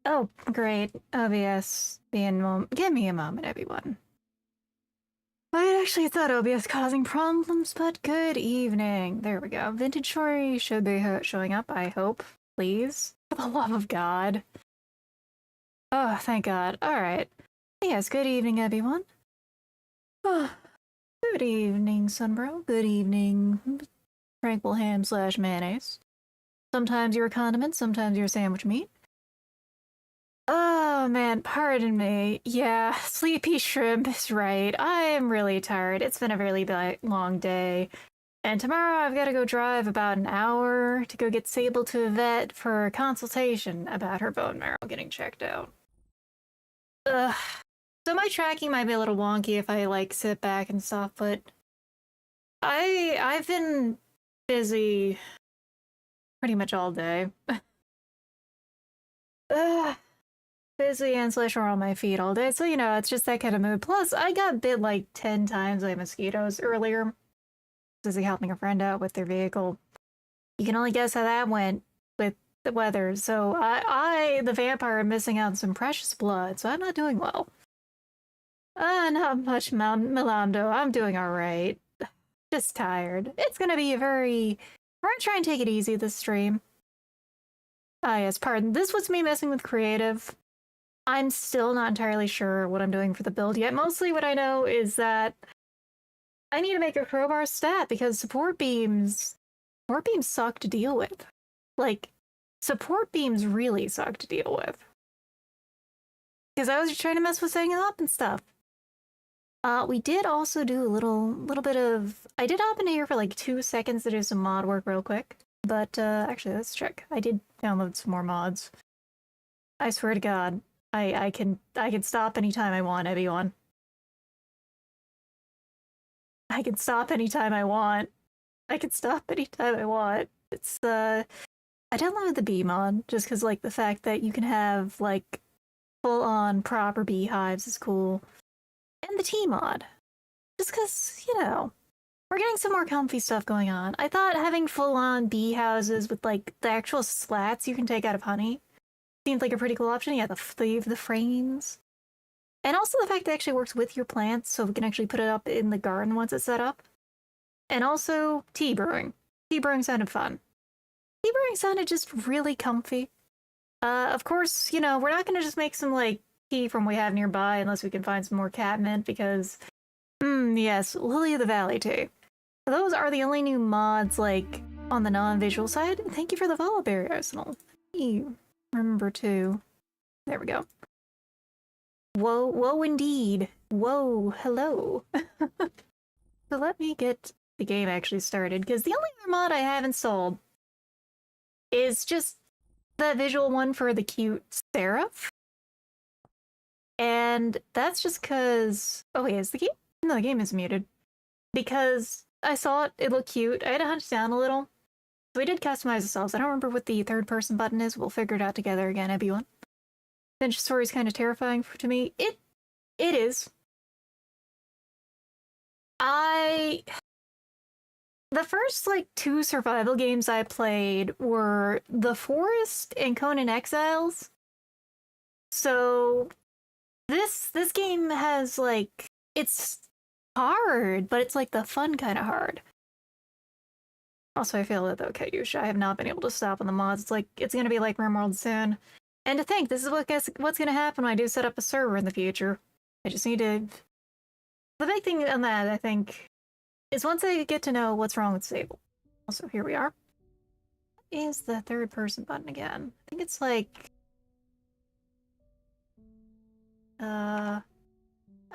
Oh, great. OBS give me a moment, everyone. I actually thought OBS causing problems, but good evening. There we go. Vintage Story should be showing up, I hope. Please. For the love of God. Oh, thank God. Alright. Yes, good evening, everyone. Oh, good evening, Sunbro. Good evening, Tranquil Ham / mayonnaise. Sometimes you're a condiment, sometimes you're a sandwich meat. Oh man, pardon me. Yeah, sleepy shrimp is right. I am really tired. It's been a really long day. And tomorrow I've got to go drive about an hour to go get Sable to a vet for a consultation about her bone marrow getting checked out. Ugh. So my tracking might be a little wonky if I like sit back and stuff, but I've been busy pretty much all day. Ugh. Busy and / on my feet all day, so it's just that kind of mood. Plus, I got bit like 10 times by mosquitoes earlier. Busy helping a friend out with their vehicle. You can only guess how that went with the weather. So the vampire, am missing out on some precious blood, so I'm not doing well. Not much, Milando. I'm doing all right. Just tired. It's gonna be we're gonna try and take it easy this stream. Ah, yes, pardon. This was me messing with creative. I'm still not entirely sure what I'm doing for the build yet. Mostly what I know is that I need to make a crowbar stat because support beams suck to deal with. Like, support beams really suck to deal with. Because I was just trying to mess with setting it up and stuff. We did also do a little bit of... I did hop into here for like 2 seconds to do some mod work real quick. But, actually, let's check. I did download some more mods. I swear to God. I can stop anytime I want, everyone. I can stop anytime I want. I can stop anytime I want. It's I downloaded the bee mod just because like the fact that you can have like full on proper beehives is cool. And the tea mod. Just because, we're getting some more comfy stuff going on. I thought having full on bee houses with like the actual slats you can take out of honey seemed like a pretty cool option. Yeah, the frames. And also the fact that it actually works with your plants, so we can actually put it up in the garden once it's set up. And also tea brewing. Tea brewing sounded fun. Tea brewing sounded just really comfy. Of course, we're not going to just make some, like, tea from what we have nearby unless we can find some more catmint, because, yes, Lily of the Valley tea. Those are the only new mods, like, on the non-visual side. Thank you for the follow, Barry Arsenal. You remember too. There we go. Whoa, indeed. Whoa, hello. So let me get the game actually started, because the only other mod I have installed is just the visual one for the cute Seraph. And that's just because... Oh wait, is the game? No, the game is muted. Because I saw it looked cute. I had to hunt it down a little. So we did customize ourselves. I don't remember what the third person button is. We'll figure it out together again, everyone. Vintage Story is kind of terrifying to me. It is. The first, like, 2 survival games I played were The Forest and Conan Exiles. So, this game has, like, it's hard, but it's, like, the fun kind of hard. Also, I feel that, though, Kayusha, I have not been able to stop on the mods. It's like, it's gonna be like RimWorld soon. And to think, this is what's gonna happen when I do set up a server in the future. I just need to... The big thing on that, I think, is once I get to know what's wrong with Sable. Also, here we are. What is the third person button again? I think it's like... Oh,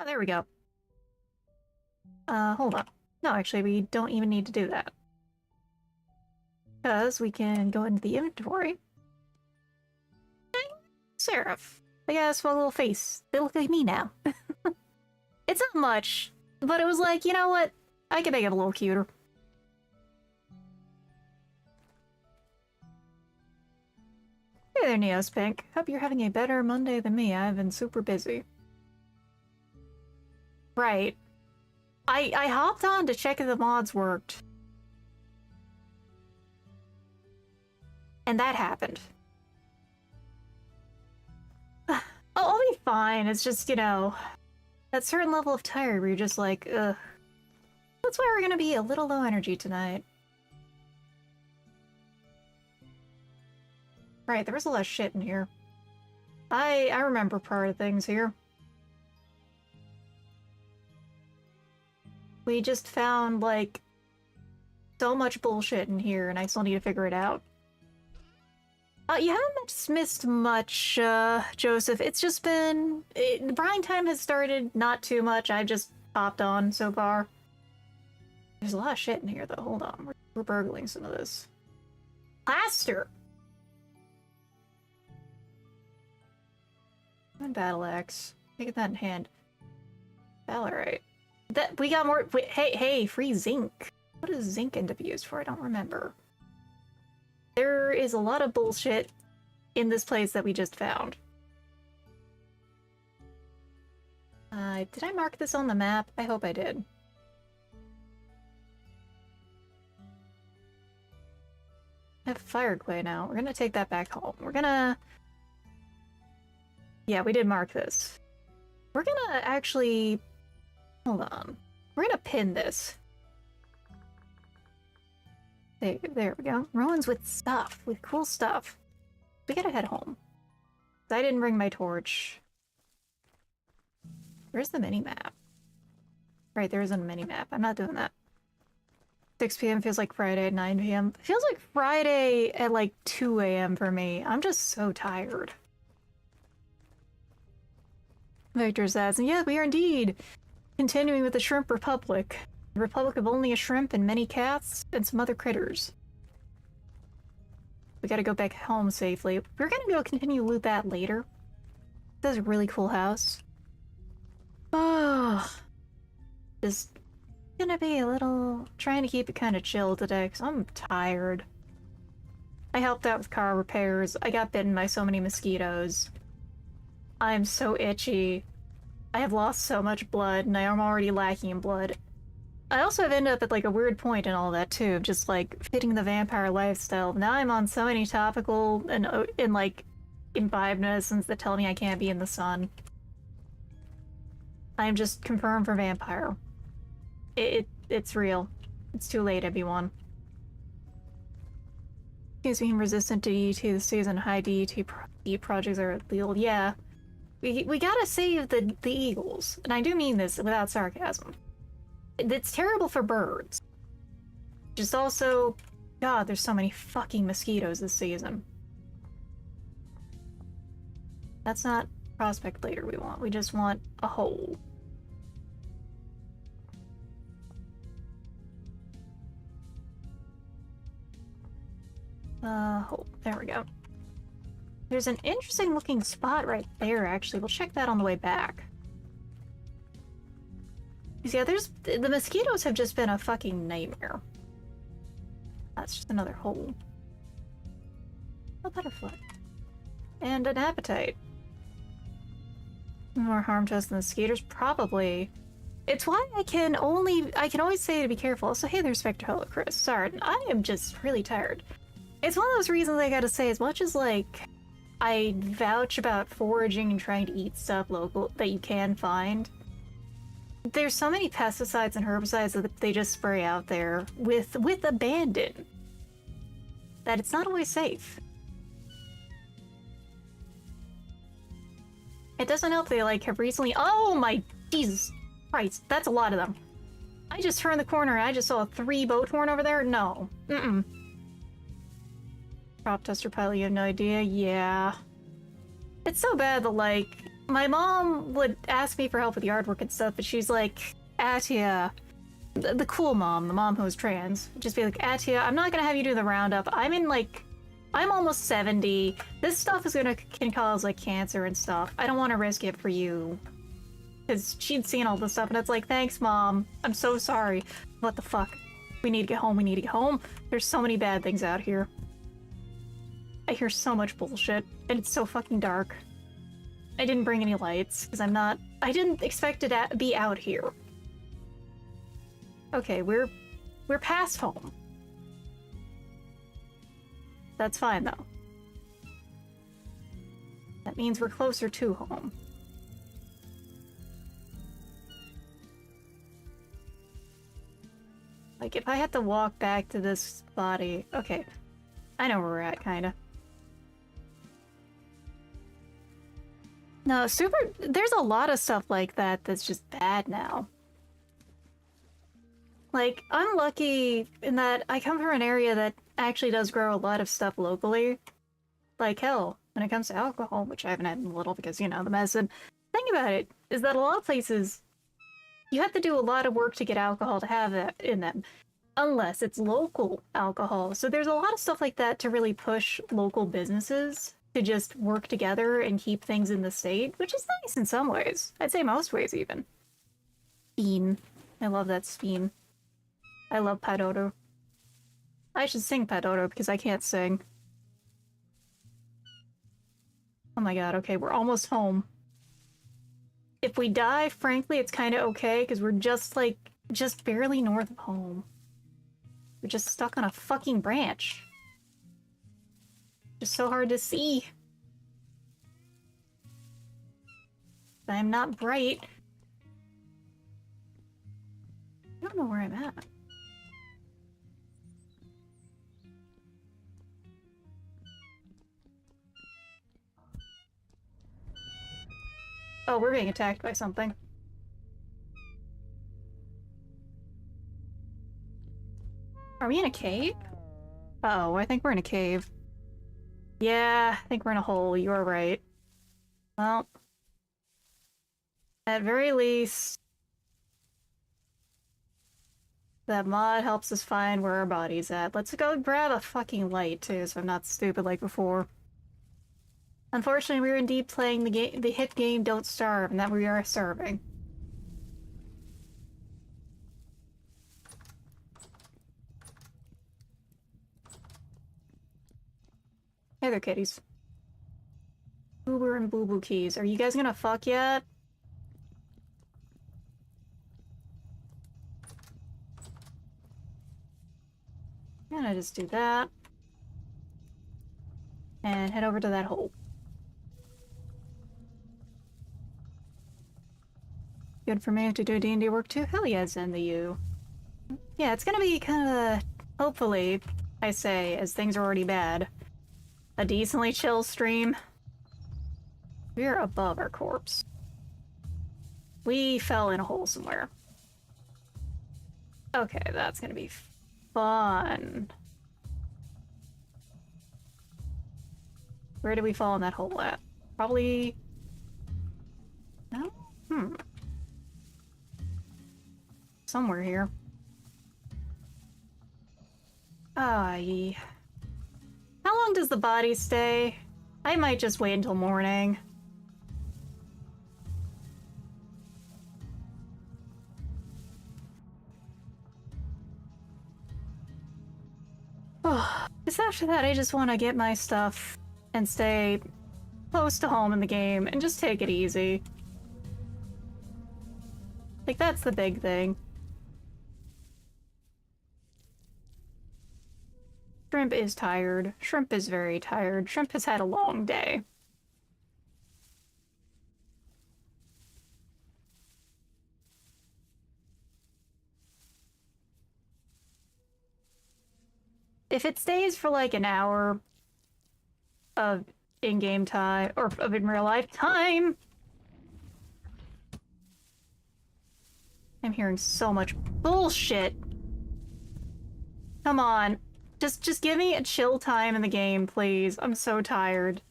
there we go. Hold on. No, actually, we don't even need to do that. Because we can go into the inventory. Seraph. They got a small little face. They look like me now. It's not much, but it was like, you know what? I can make it a little cuter. Hey there, Neos Pink. Hope you're having a better Monday than me. I've been super busy. Right. I hopped on to check if the mods worked. And that happened. fine. It's just, you know, that certain level of tired where you're just like, ugh. That's why we're gonna be a little low energy tonight. Right, there was a lot of shit in here. I remember part of things here. We just found, like, so much bullshit in here, and I still need to figure it out. You haven't missed much, Joseph. It's just been... the brine time has started, not too much. I've just popped on so far. There's a lot of shit in here, though. Hold on. We're burgling some of this. Plaster! And battle axe. Take that in hand. Valorite. That we got more. Wait, hey, free zinc. What does zinc end up used for? I don't remember. There is a lot of bullshit in this place that we just found. Did I mark this on the map? I hope I did. I have fire clay now. We're gonna take that back home. We're gonna... Yeah, we did mark this. We're gonna actually... Hold on. We're gonna pin this. There we go. Ruins with stuff. With cool stuff. We gotta head home. I didn't bring my torch. Where's the mini-map? Right, there isn't a mini-map. I'm not doing that. 6 p.m. feels like Friday at 9 p.m. Feels like Friday at like 2 a.m. for me. I'm just so tired. Victor says, and yeah, we are indeed continuing with the Shrimp Republic. The Republic of only a shrimp and many cats and some other critters. We gotta go back home safely. We're gonna go continue to loot that later. That's a really cool house. Oh, just gonna be a little... trying to keep it kind of chill today because I'm tired. I helped out with car repairs. I got bitten by so many mosquitoes. I'm so itchy. I have lost so much blood, and I am already lacking in blood. I also have ended up at like a weird point in all that too, of just like fitting the vampire lifestyle. Now I'm on so many topical and like imbibed medicines that tell me I can't be in the sun. I'm just confirmed for vampire. It's real. It's too late, ebi-one. Seems being resistant to DET this season. High DET projects are illegal. Yeah. We gotta save the eagles. And I do mean this without sarcasm. It's terrible for birds. Just also... God, there's so many fucking mosquitoes this season. That's not prospect later we want. We just want a hole. Hole. There we go. There's an interesting looking spot right there, actually. We'll check that on the way back. Yeah, the mosquitoes have just been a fucking nightmare. That's just another hole. A butterfly. And an appetite. More harm to us than the skaters? Probably. It's why I can always say to be careful. So hey there, Spectre. Hello, Chris. Sorry, I am just really tired. It's one of those reasons I gotta say, as much as like I vouch about foraging and trying to eat stuff local that you can find, there's so many pesticides and herbicides that they just spray out there with abandon that it's not always safe. It doesn't help they like have recently— oh my Jesus Christ, that's a lot of them. I just turned the corner and I just saw 3 boat horn over there. No. Prop tester pilot, you have no idea? Yeah. It's so bad that, like, my mom would ask me for help with yard work and stuff, but she's like, Atia, the cool mom, the mom who was trans, would just be like, Atia, I'm not gonna have you do the roundup. I'm almost 70. This stuff can cause, like, cancer and stuff. I don't want to risk it for you. Because she'd seen all this stuff, and it's like, thanks, Mom. I'm so sorry. What the fuck? We need to get home. We need to get home. There's so many bad things out here. I hear so much bullshit, and it's so fucking dark. I didn't bring any lights, because I didn't expect to be out here. Okay, we're past home. That's fine, though. That means we're closer to home. Like, if I had to walk back to this body... Okay, I know where we're at, kinda. No, there's a lot of stuff like that that's just bad now. Like, I'm lucky in that I come from an area that actually does grow a lot of stuff locally. Like, hell, when it comes to alcohol, which I haven't had in a little because, you know, the medicine. Thing about it is that a lot of places, you have to do a lot of work to get alcohol to have that in them. Unless it's local alcohol. So there's a lot of stuff like that to really push local businesses to just work together and keep things in the state, which is nice in some ways. I'd say most ways, even. Bean. I love that Speen. I love Padodo. I should sing Padodo because I can't sing. Oh my god, okay, we're almost home. If we die, frankly, it's kind of okay because we're just, like, just barely north of home. We're just stuck on a fucking branch. Just so hard to see. I'm not bright. I don't know where I'm at. Oh, we're being attacked by something. Are we in a cave? Uh-oh, I think we're in a cave. Yeah, I think we're in a hole. You are right. Well, at very least, that mod helps us find where our body's at. Let's go grab a fucking light, too, so I'm not stupid like before. Unfortunately, we're indeed playing the hit game Don't Starve, and that we are starving. Hey there, kitties. Boober and Boo Boo Keys. Are you guys gonna fuck yet? I'm gonna just do that. And head over to that hole. Good for me to do D&D work too? Hell yeah, Zen the U. Yeah, it's gonna be kind of, hopefully, I say, as things are already bad, a decently chill stream. We're above our corpse. We fell in a hole somewhere. Okay, that's gonna be fun. Where did we fall in that hole at? Probably... No? Somewhere here. Aye. How long does the body stay? I might just wait until morning. Oh, because after that I just want to get my stuff and stay close to home in the game and just take it easy. Like, that's the big thing. Shrimp is tired. Shrimp is very tired. Shrimp has had a long day. If it stays for like an hour of in-game time, or of in real life time, I'm hearing so much bullshit. Come on. Just give me a chill time in the game, please. I'm so tired.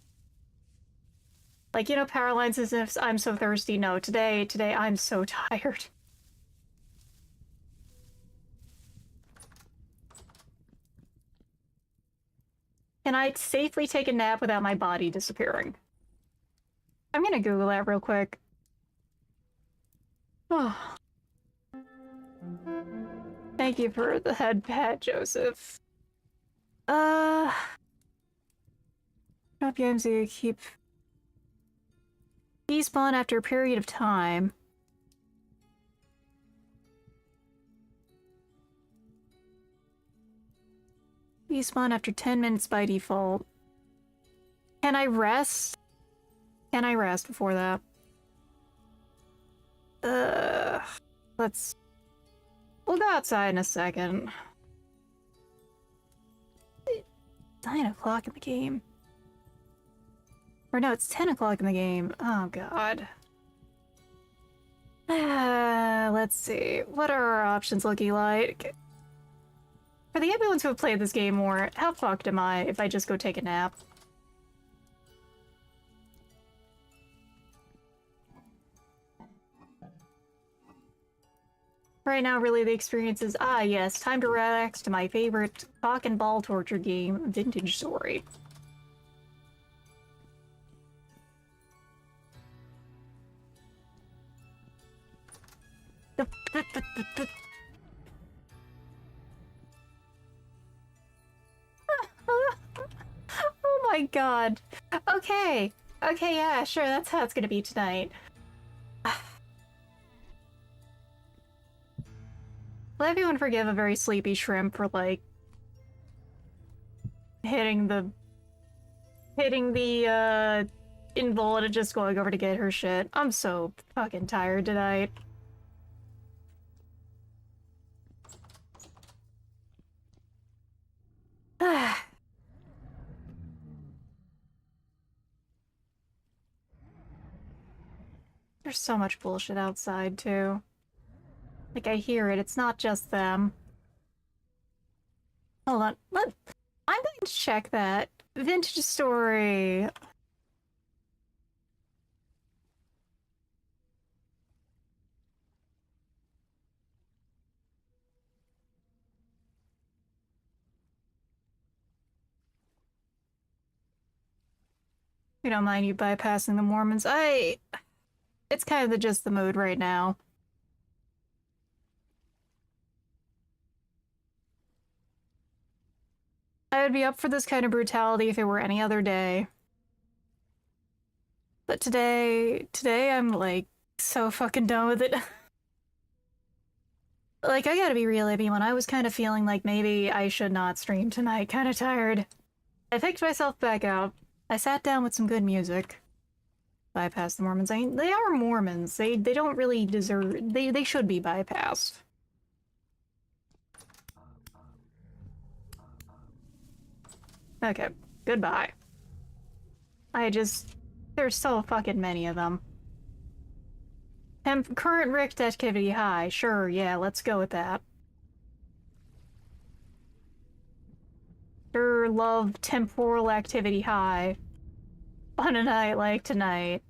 Like, you know, power lines as if I'm so thirsty. No, today I'm so tired. Can I safely take a nap without my body disappearing? I'm gonna Google that real quick. Oh. Thank you for the head pat, Joseph. Drop games you keep despawn after a period of time. Despawn after 10 minutes by default. Can I rest? Can I rest before that? Let's we'll go outside in a second. 9 o'clock in the game. Or no, it's 10 o'clock in the game. Oh god. Let's see. What are our options looking like? For the everyone's who have played this game more, how fucked am I if I just go take a nap? Right now, really, the experience is, ah yes, time to relax to my favorite cock and ball torture game, Vintage Story. Oh my god. Okay. Okay, yeah, sure, that's how it's gonna be tonight. Let everyone forgive a very sleepy shrimp for, like, hitting the invalid and just going over to get her shit. I'm so fucking tired tonight. There's so much bullshit outside, too. Like, I hear it. It's not just them. Hold on. I'm going to check that. Vintage Story. We don't mind you bypassing the Mormons. It's kind of just the mood right now. I would be up for this kind of brutality if it were any other day. But today I'm, like, so fucking done with it. Like, I gotta be real, ebi-one, I was kind of feeling like maybe I should not stream tonight. Kind of tired. I picked myself back out. I sat down with some good music. Bypass the Mormons. I mean, they are Mormons. They don't really deserve... They should be bypassed. Okay, goodbye. There's so fucking many of them. Current Richt activity high. Sure, yeah, let's go with that. Sure, love temporal activity high. On a night like tonight.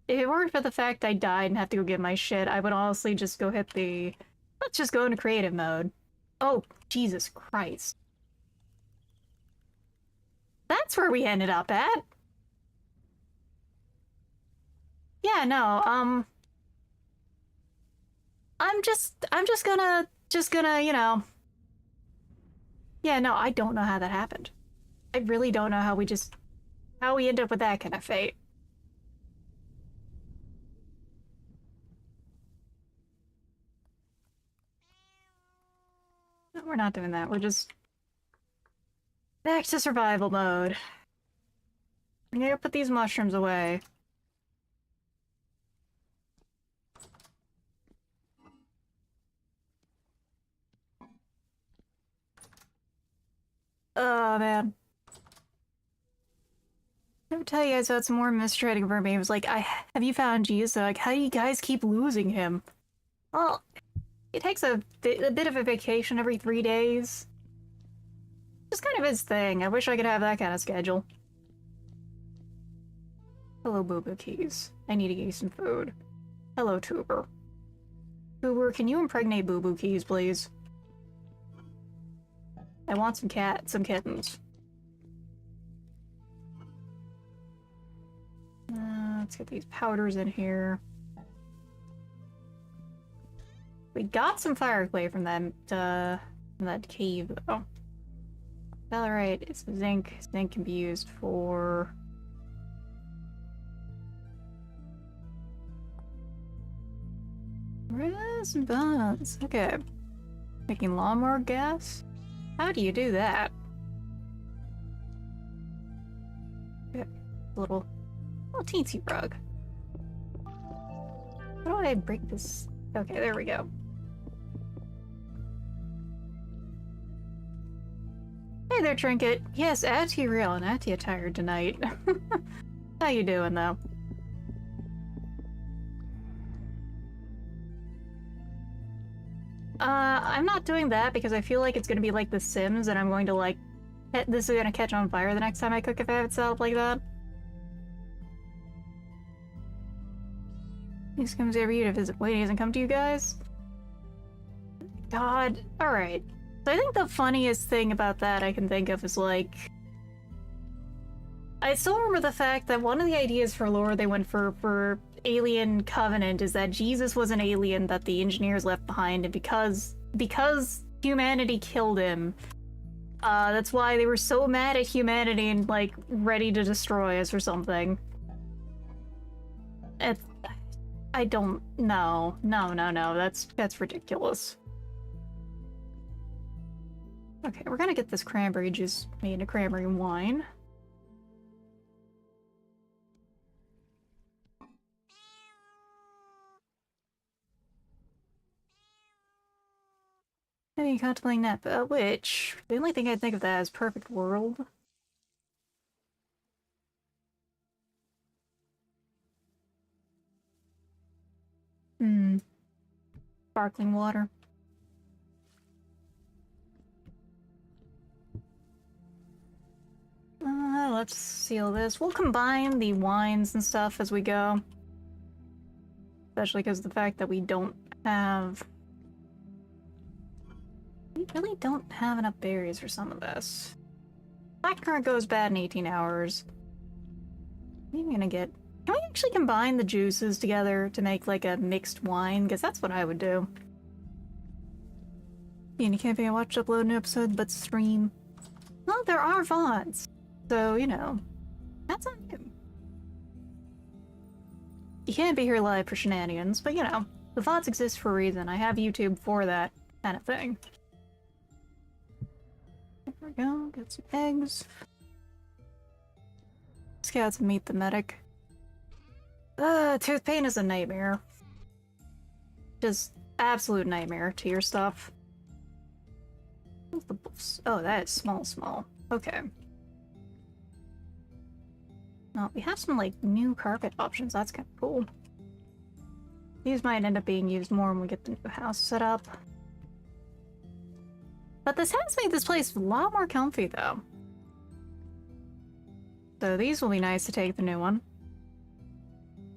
If it weren't for the fact I died and have to go get my shit, I would honestly just go hit the... Let's just go into creative mode. Oh, Jesus Christ. That's where we ended up at. Yeah, no, I'm just gonna, you know. Yeah, no, I don't know how that happened. I really don't know how we end up with that kind of fate. No, we're not doing that. We're just back to survival mode. I'm gonna put these mushrooms away. Oh, man. I would tell you guys about some more mistreating for me. It was like, have you found Jesus? Like, how do you guys keep losing him? Well, he takes a bit of a vacation every 3 days. Just kind of his thing. I wish I could have that kind of schedule. Hello, Boo Boo Keys. I need to get you some food. Hello, Tuber. Tuber, can you impregnate Boo Boo Keys, please? I want some kittens. Let's get these powders in here. We got some fire clay from that cave, though. Alright, it's zinc. Zinc can be used for... Rest and bones. Okay. Making lawnmower gas? How do you do that? Okay. Little teensy rug. How do I break this? Okay, there we go. Hey there, Trinket. Yes, Atty real and Atty tired tonight. How you doing, though? I'm not doing that because I feel like it's gonna be like The Sims and I'm going to like... This is gonna catch on fire the next time I cook if I have it set up like that. He comes every year to visit. Wait, he doesn't come to you guys? God. Alright. So I think the funniest thing about that I can think of is like... I still remember the fact that one of the ideas for lore they went for Alien Covenant is that Jesus was an alien that the engineers left behind, and because humanity killed him, that's why they were so mad at humanity and like ready to destroy us or something. I don't know. No. That's ridiculous. Okay, we're gonna get this cranberry juice made into cranberry wine. Maybe contemplating that, which the only thing I think of that is Perfect World. Sparkling water. Let's seal this. We'll combine the wines and stuff as we go. Especially because of the fact that we don't have... We really don't have enough berries for some of this. Blackcurrant goes bad in 18 hours. What are we gonna get? Can we actually combine the juices together to make like a mixed wine? Because that's what I would do. And you can't be watch upload new episode, but stream. Well, there are VODs. So, you know, that's on you. You can't be here live for shenanigans, but you know, the VODs exist for a reason. I have YouTube for that kind of thing. There we go, get some eggs. Scouts meet the medic. Tooth pain is a nightmare. Just absolute nightmare to your stuff. Oh, that is small. Okay. Well, we have some, like, new carpet options. That's kind of cool. These might end up being used more when we get the new house set up. But this has made this place a lot more comfy, though. So these will be nice to take the new one.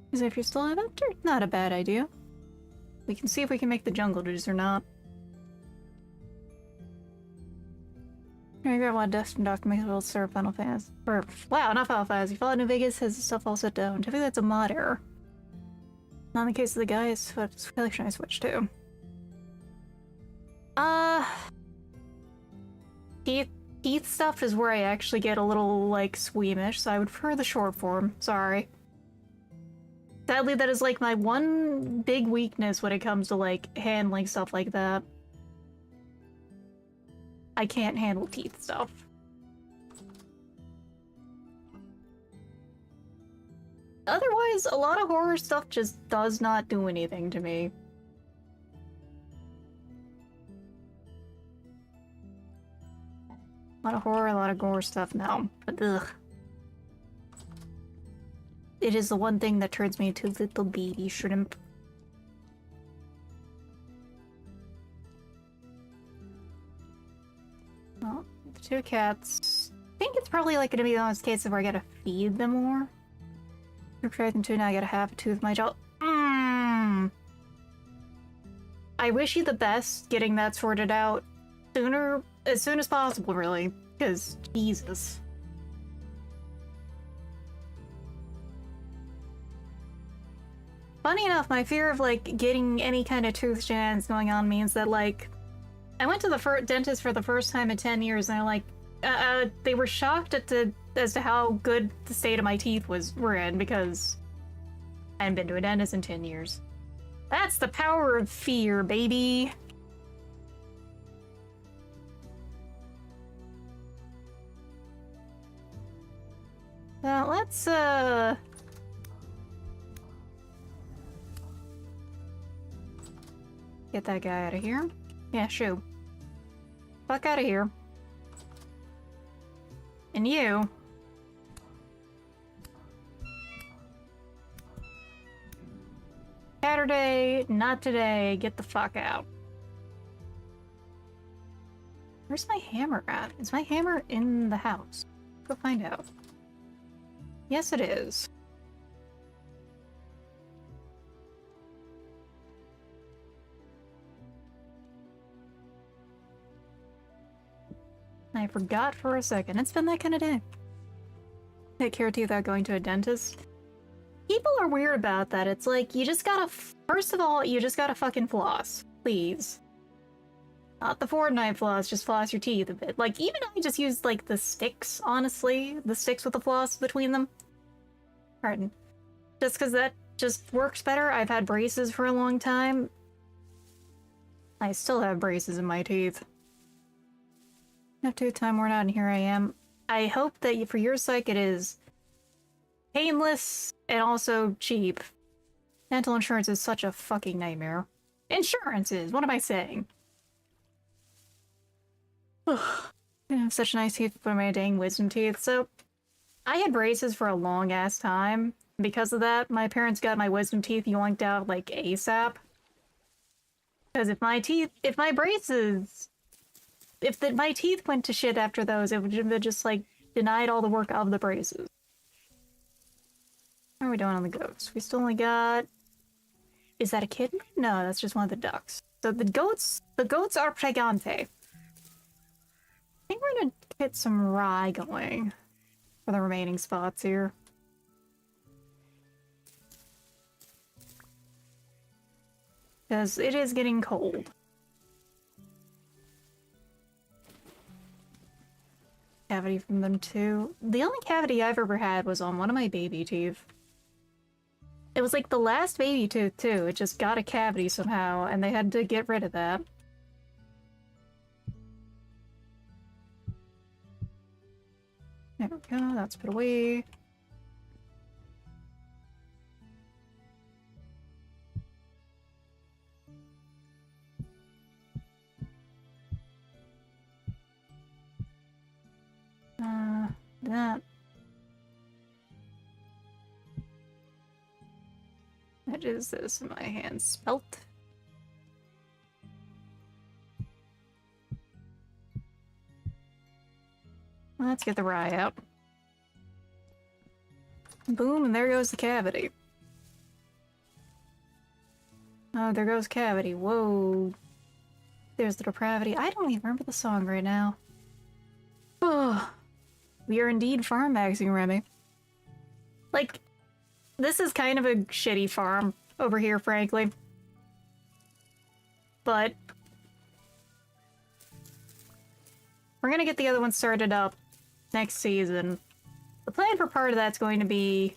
Because if you're still an adventure, not a bad idea. We can see if we can make the jungle juice or not. Figure out what Dustin Document will serve Final Fantasy. Or, wow, not Final Fantasy. Fallout New Vegas has the stuff all set down. Typically that's a mod error. Not in the case of the guys, but it's collection I switched to. Teeth stuff is where I actually get a little, like, squeamish, so I would prefer the short form. Sorry. Sadly, that is, like, my one big weakness when it comes to, like, handling stuff like that. I can't handle teeth stuff. Otherwise, a lot of horror stuff just does not do anything to me. A lot of horror, a lot of gore stuff, no. But ugh. It is the one thing that turns me into little baby shrimp. Well, the two cats. I think it's probably like gonna be one of those cases where I gotta feed them more. Subtracting two, now I gotta have a tooth my jaw. I wish you the best getting that sorted out sooner, as soon as possible, really. Because, Jesus. Funny enough, my fear of, like, getting any kind of tooth shenanigans going on means that, like, I went to the dentist for the first time in 10 years, and they're like, they were shocked as to how good the state of my teeth were in, because I hadn't been to a dentist in 10 years. That's the power of fear, baby! Let's, Get that guy out of here. Yeah, shoo. Fuck out of here. And you. Saturday, not today. Get the fuck out. Where's my hammer at? Is my hammer in the house? Go find out. Yes, it is. I forgot for a second. It's been that kind of day. Take care of teeth without going to a dentist. People are weird about that. It's like, you just gotta... First of all, you just gotta fucking floss. Please. Not the Fortnite floss, just floss your teeth a bit. Like, even I just used, like, the sticks, honestly. The sticks with the floss between them. Pardon. Just because that just works better. I've had braces for a long time. I still have braces in my teeth. After time worn out, and here I am. I hope that for your sake it is painless and also cheap. Dental insurance is such a fucking nightmare. Insurance is, what am I saying? Ugh. I have such nice teeth for my dang wisdom teeth. So, I had braces for a long ass time. Because of that, my parents got my wisdom teeth yoinked out like ASAP. Because if my teeth went to shit after those, it would have just like denied all the work of the braces. How are we doing on the goats? We still only got... Is that a kitten? No, that's just one of the ducks. So the goats are pregante. I think we're gonna get some rye going for the remaining spots here. Because it is getting cold. Cavity from them too. The only cavity I've ever had was on one of my baby teeth. It was like the last baby tooth too. It just got a cavity somehow and they had to get rid of that. There we go, that's put away. That. What is this in my hand? Spelt? Let's get the rye out. Boom, and there goes the cavity. Oh, there goes cavity. Whoa. There's the depravity. I don't even remember the song right now. Oh. We are indeed farm maxing, Remy. Like, this is kind of a shitty farm over here, frankly. But we're gonna get the other one started up next season. The plan for part of that's going to be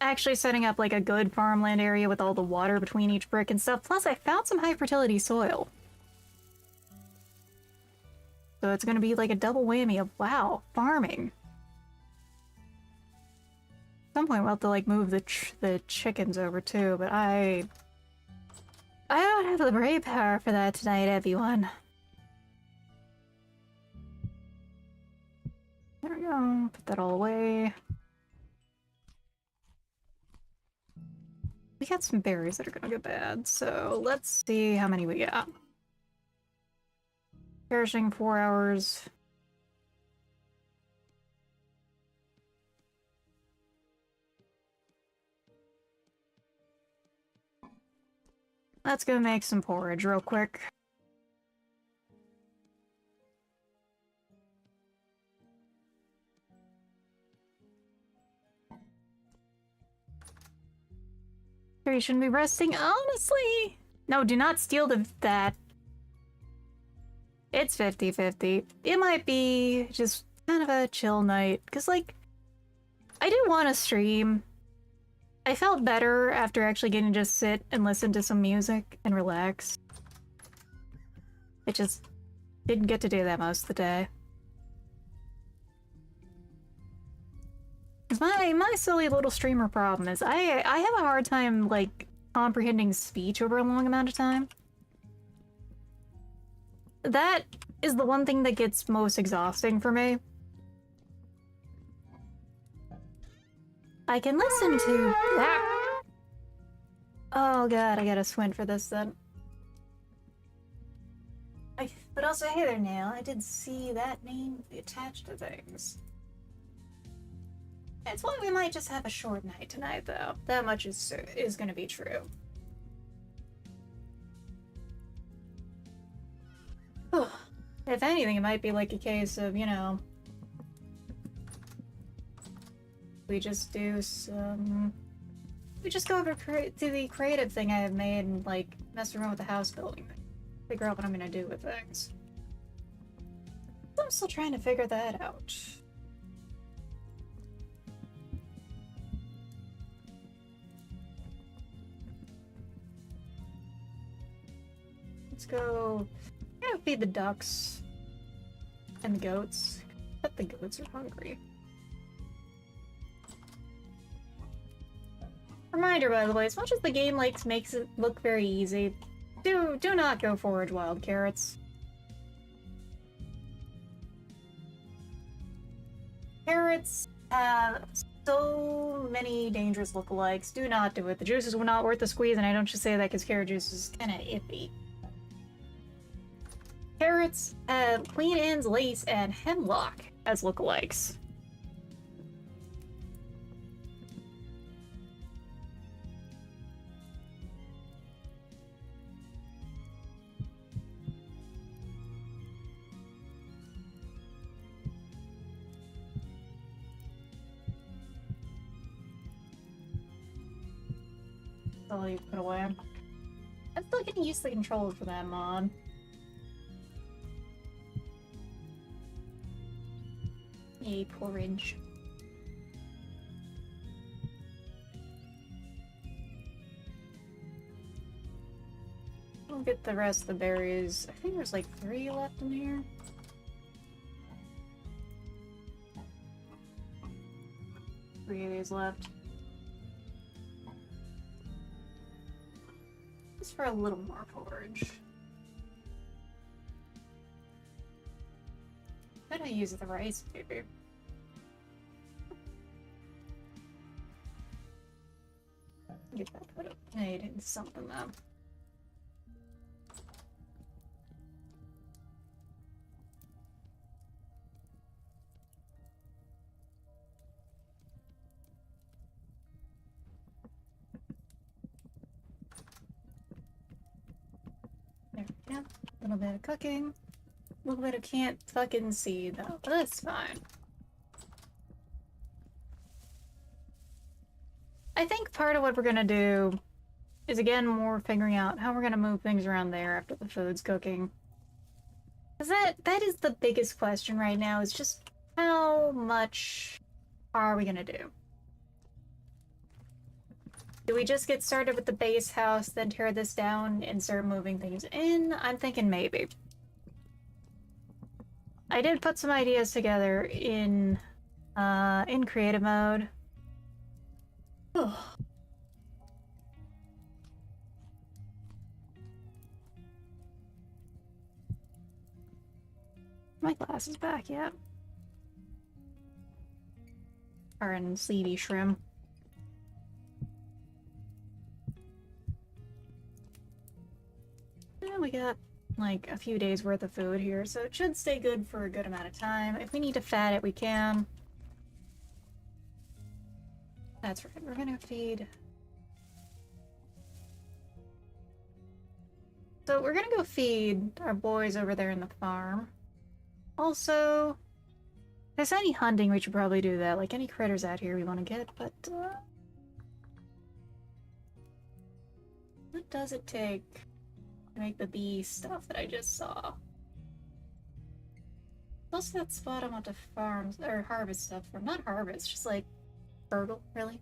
actually setting up like a good farmland area with all the water between each brick and stuff. Plus, I found some high fertility soil. So it's gonna be like a double whammy of, wow, farming. At some point we'll have to like move the chickens over too, but I don't have the brain power for that tonight, everyone. There we go, put that all away. We got some berries that are gonna go bad, so let's see how many we got. Perishing 4 hours. Let's go make some porridge real quick. Sure, you shouldn't be resting, honestly. No, do not steal that. It's 50-50. It might be just kind of a chill night. Because, like, I do want to stream. I felt better after actually getting to just sit and listen to some music and relax. I just didn't get to do that most of the day. Because my silly little streamer problem is I have a hard time, like, comprehending speech over a long amount of time. That is the one thing that gets most exhausting for me. I can listen to that. Oh god, I gotta squint for this then. But also, hey there, Nail. I did see that name attached to things. It's why we might just have a short night tonight, though. That much is gonna be true. If anything, it might be like a case of, you know, we just do some... We just go over to the creative thing I have made and, like, mess around with the house building thing. Figure out what I'm gonna do with things. I'm still trying to figure that out. Let's go... I'm gonna feed the ducks. And the goats. I bet the goats are hungry. Reminder, by the way, as much as the game makes it look very easy, do not go forage wild carrots. Carrots have so many dangerous lookalikes. Do not do it. The juices were not worth the squeeze, and I don't just say that because carrot juice is kind of iffy. Carrots have Queen Anne's lace and hemlock as lookalikes. That's all you put away. I'm still getting used to the controls for that mod. Yay, porridge. We'll get the rest of the berries. I think there's like 3 left in here. Three of these left. Just for a little more porridge. Could I use the rice, maybe? Get that put up. Made into something though. There we go. A little bit of cooking. A little bit of can't fucking see though, but that's fine. I think part of what we're gonna do is again more figuring out how we're gonna move things around there after the food's cooking. Cause that is the biggest question right now, is just how much are we gonna do? Do we just get started with the base house, then tear this down and start moving things in? I'm thinking maybe. I did put some ideas together in creative mode. My glass is back yet. Or in sleevey shrimp. And we got like a few days worth of food here, so it should stay good for a good amount of time. If we need to fat it, we can. That's right, we're gonna feed. So we're gonna go feed our boys over there in the farm. Also, if there's any hunting, we should probably do that. Like any critters out here we want to get, but what does it take to make the bee stuff that I just saw? Also that spot I want to farm, or harvest stuff from. Not harvest, just like fertile, really.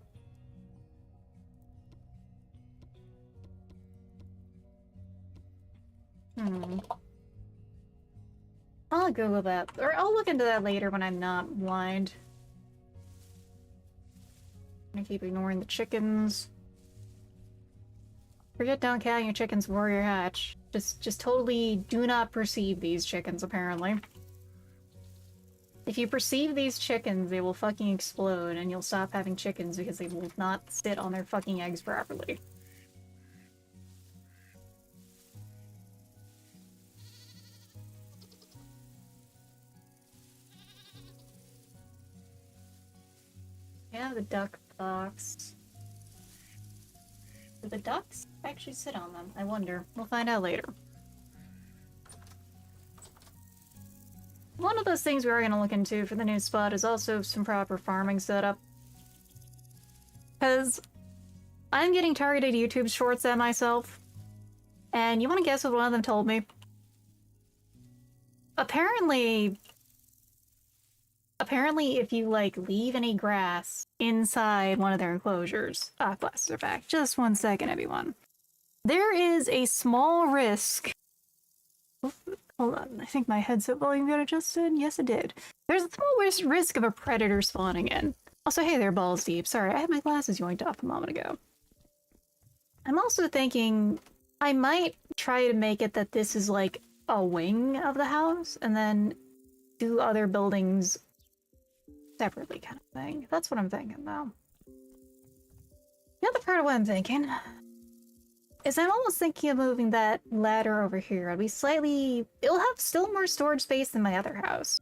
I'll Google that, or I'll look into that later when I'm not blind. I'm gonna keep ignoring the chickens. Forget don't count your chickens before your hatch. Just totally do not perceive these chickens, apparently. If you perceive these chickens, they will fucking explode, and you'll stop having chickens because they will not sit on their fucking eggs properly. Yeah, the duck box. Do the ducks actually sit on them? I wonder. We'll find out later. One of those things we are going to look into for the new spot is also some proper farming setup. Because I'm getting targeted YouTube shorts at myself. And you want to guess what one of them told me? Apparently, if you, like, leave any grass inside one of their enclosures... Ah, glasses are back. Just 1 second, everyone. There is a small risk... Hold on, I think my headset volume got adjusted. Yes, it did. There's a small risk of a predator spawning in. Also, hey there, balls deep. Sorry, I had my glasses yoinked off a moment ago. I'm also thinking I might try to make it that this is like a wing of the house, and then do other buildings separately kind of thing. That's what I'm thinking, though. The other part of what I'm thinking is I'm almost thinking of moving that ladder over here. It'll have still more storage space than my other house.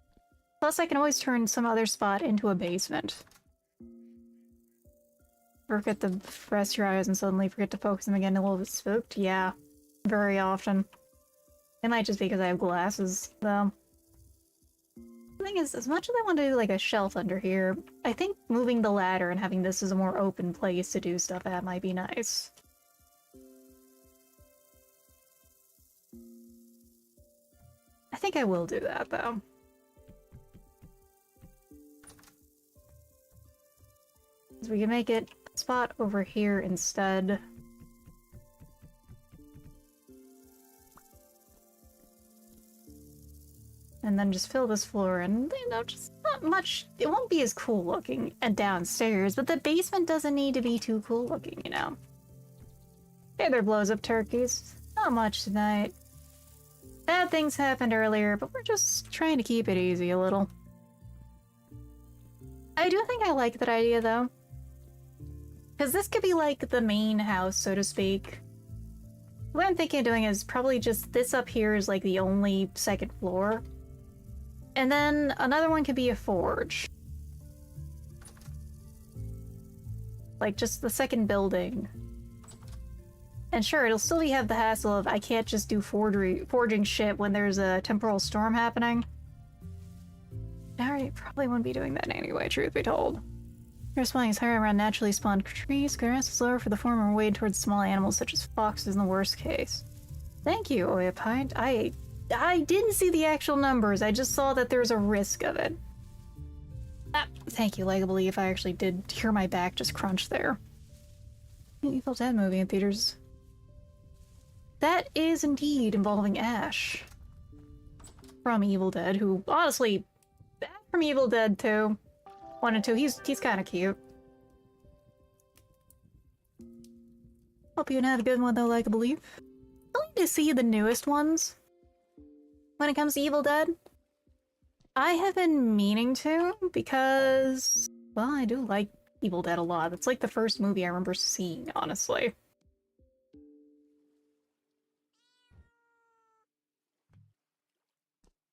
Plus, I can always turn some other spot into a basement. Forget to rest your eyes and suddenly forget to focus them again, a little bit spooked? Yeah, very often. It might just be because I have glasses, though. The thing is, as much as I want to do like a shelf under here, I think moving the ladder and having this as a more open place to do stuff at might be nice. I think I will do that, though. So we can make it a spot over here instead. And then just fill this floor and, you know, just not much. It won't be as cool looking and downstairs, but the basement doesn't need to be too cool looking, you know? Hey there, blows up turkeys. Not much tonight. Bad things happened earlier, but we're just trying to keep it easy a little. I do think I like that idea, though. Because this could be like the main house, so to speak. What I'm thinking of doing is probably just this up here is like the only second floor. And then another one could be a forge. Like just the second building. And sure, it'll still have the hassle of I can't just do forging shit when there's a temporal storm happening. I probably wouldn't be doing that anyway, truth be told. Your spawning is higher around naturally spawned trees. Grass is lower for the former and weighted towards small animals such as foxes in the worst case. Thank you, Oyapint. I didn't see the actual numbers, I just saw that there's a risk of it. Thank you, Legably, if I actually did hear my back just crunch there. Evil Dead movie in theaters. That is indeed involving Ash. From Evil Dead, who, honestly, from Evil Dead 2. 1 and 2, he's kind of cute. Hope you have a good one though, like I believe. I like to see the newest ones. When it comes to Evil Dead. I have been meaning to, because, well, I do like Evil Dead a lot. It's like the first movie I remember seeing, honestly.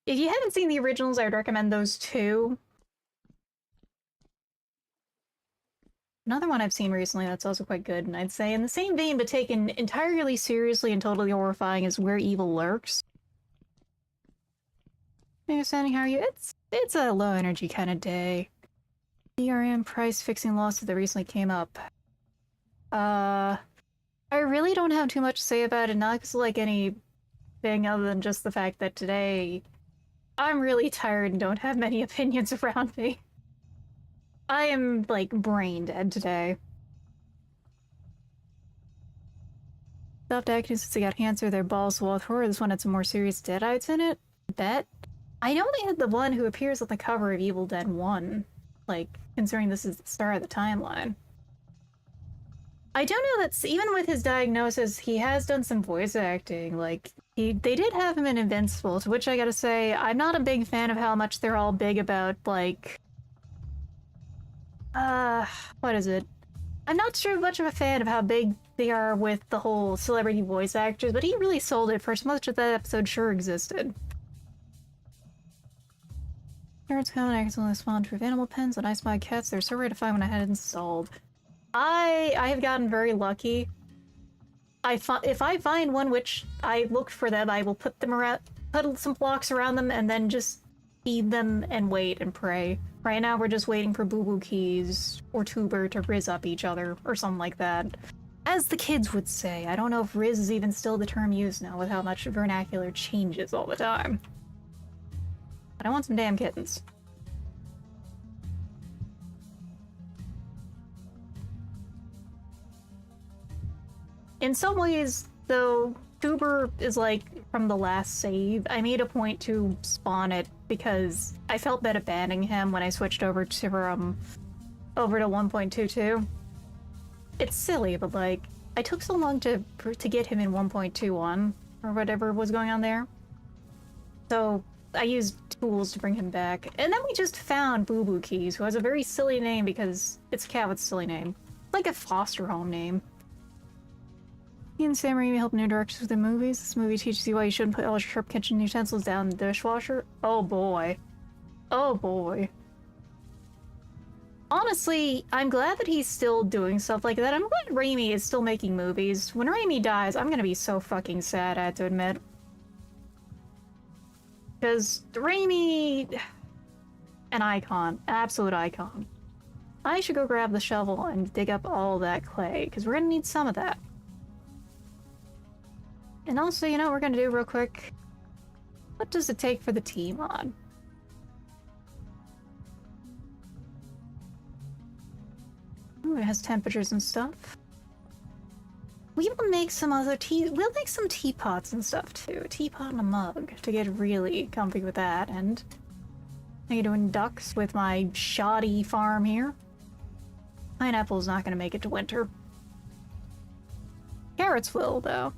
If you haven't seen the originals, I would recommend those too. Another one I've seen recently that's also quite good, and I'd say in the same vein but taken entirely seriously and totally horrifying, is Where Evil Lurks. Understanding how are you? It's a low energy kind of day. DRM price fixing lawsuit that recently came up. I really don't have too much to say about it, not because like anything other than just the fact that today I'm really tired and don't have many opinions around me. I am, like, brain dead today. Stopped acting since they got cancer, their balls swelled. Horror, this one had some more serious deadites in it. Bet. I know they had the one who appears on the cover of Evil Dead 1. Like, considering this is the start of the timeline. I do know that even with his diagnosis, he has done some voice acting. Like they did have him in Invincible, to which I gotta say, I'm not a big fan of how much they're all big about like uh what is it? I'm not sure much of a fan of how big they are with the whole celebrity voice actors, but he really sold it for so much of that episode sure existed. Parents come and accidentally spawn true animal pens and I spy cats. They're so rare to find when I had it installed. I have gotten very lucky. If I find one which I look for them, I will put them around, put some blocks around them, and then just feed them and wait and pray. Right now, we're just waiting for Boo Boo Keys or Tuber to riz up each other or something like that. As the kids would say, I don't know if riz is even still the term used now with how much vernacular changes all the time. But I want some damn kittens. In some ways, though, Tuber is like from the last save. I made a point to spawn it because I felt bad abandoning him when I switched over to 1.22. It's silly, but like I took so long to get him in 1.21 or whatever was going on there. So I used tools to bring him back, and then we just found Boo Boo Keys, who has a very silly name because it's a cat with a silly name, like a foster home name. He and Sam Raimi help new directors with their movies. This movie teaches you why you shouldn't put all your sharp kitchen utensils down in the dishwasher. Oh boy. Oh boy. Honestly, I'm glad that he's still doing stuff like that. I'm glad Raimi is still making movies. When Raimi dies, I'm gonna be so fucking sad, I have to admit. Because Raimi... an icon. An absolute icon. I should go grab the shovel and dig up all that clay, because we're gonna need some of that. And also, you know what we're gonna do real quick? What does it take for the tea mod? Ooh, it has temperatures and stuff. We will make some other tea. We'll make some teapots and stuff too. A teapot and a mug to get really comfy with that. And I'm doing ducks with my shoddy farm here. Pineapple's not gonna make it to winter. Carrots will, though.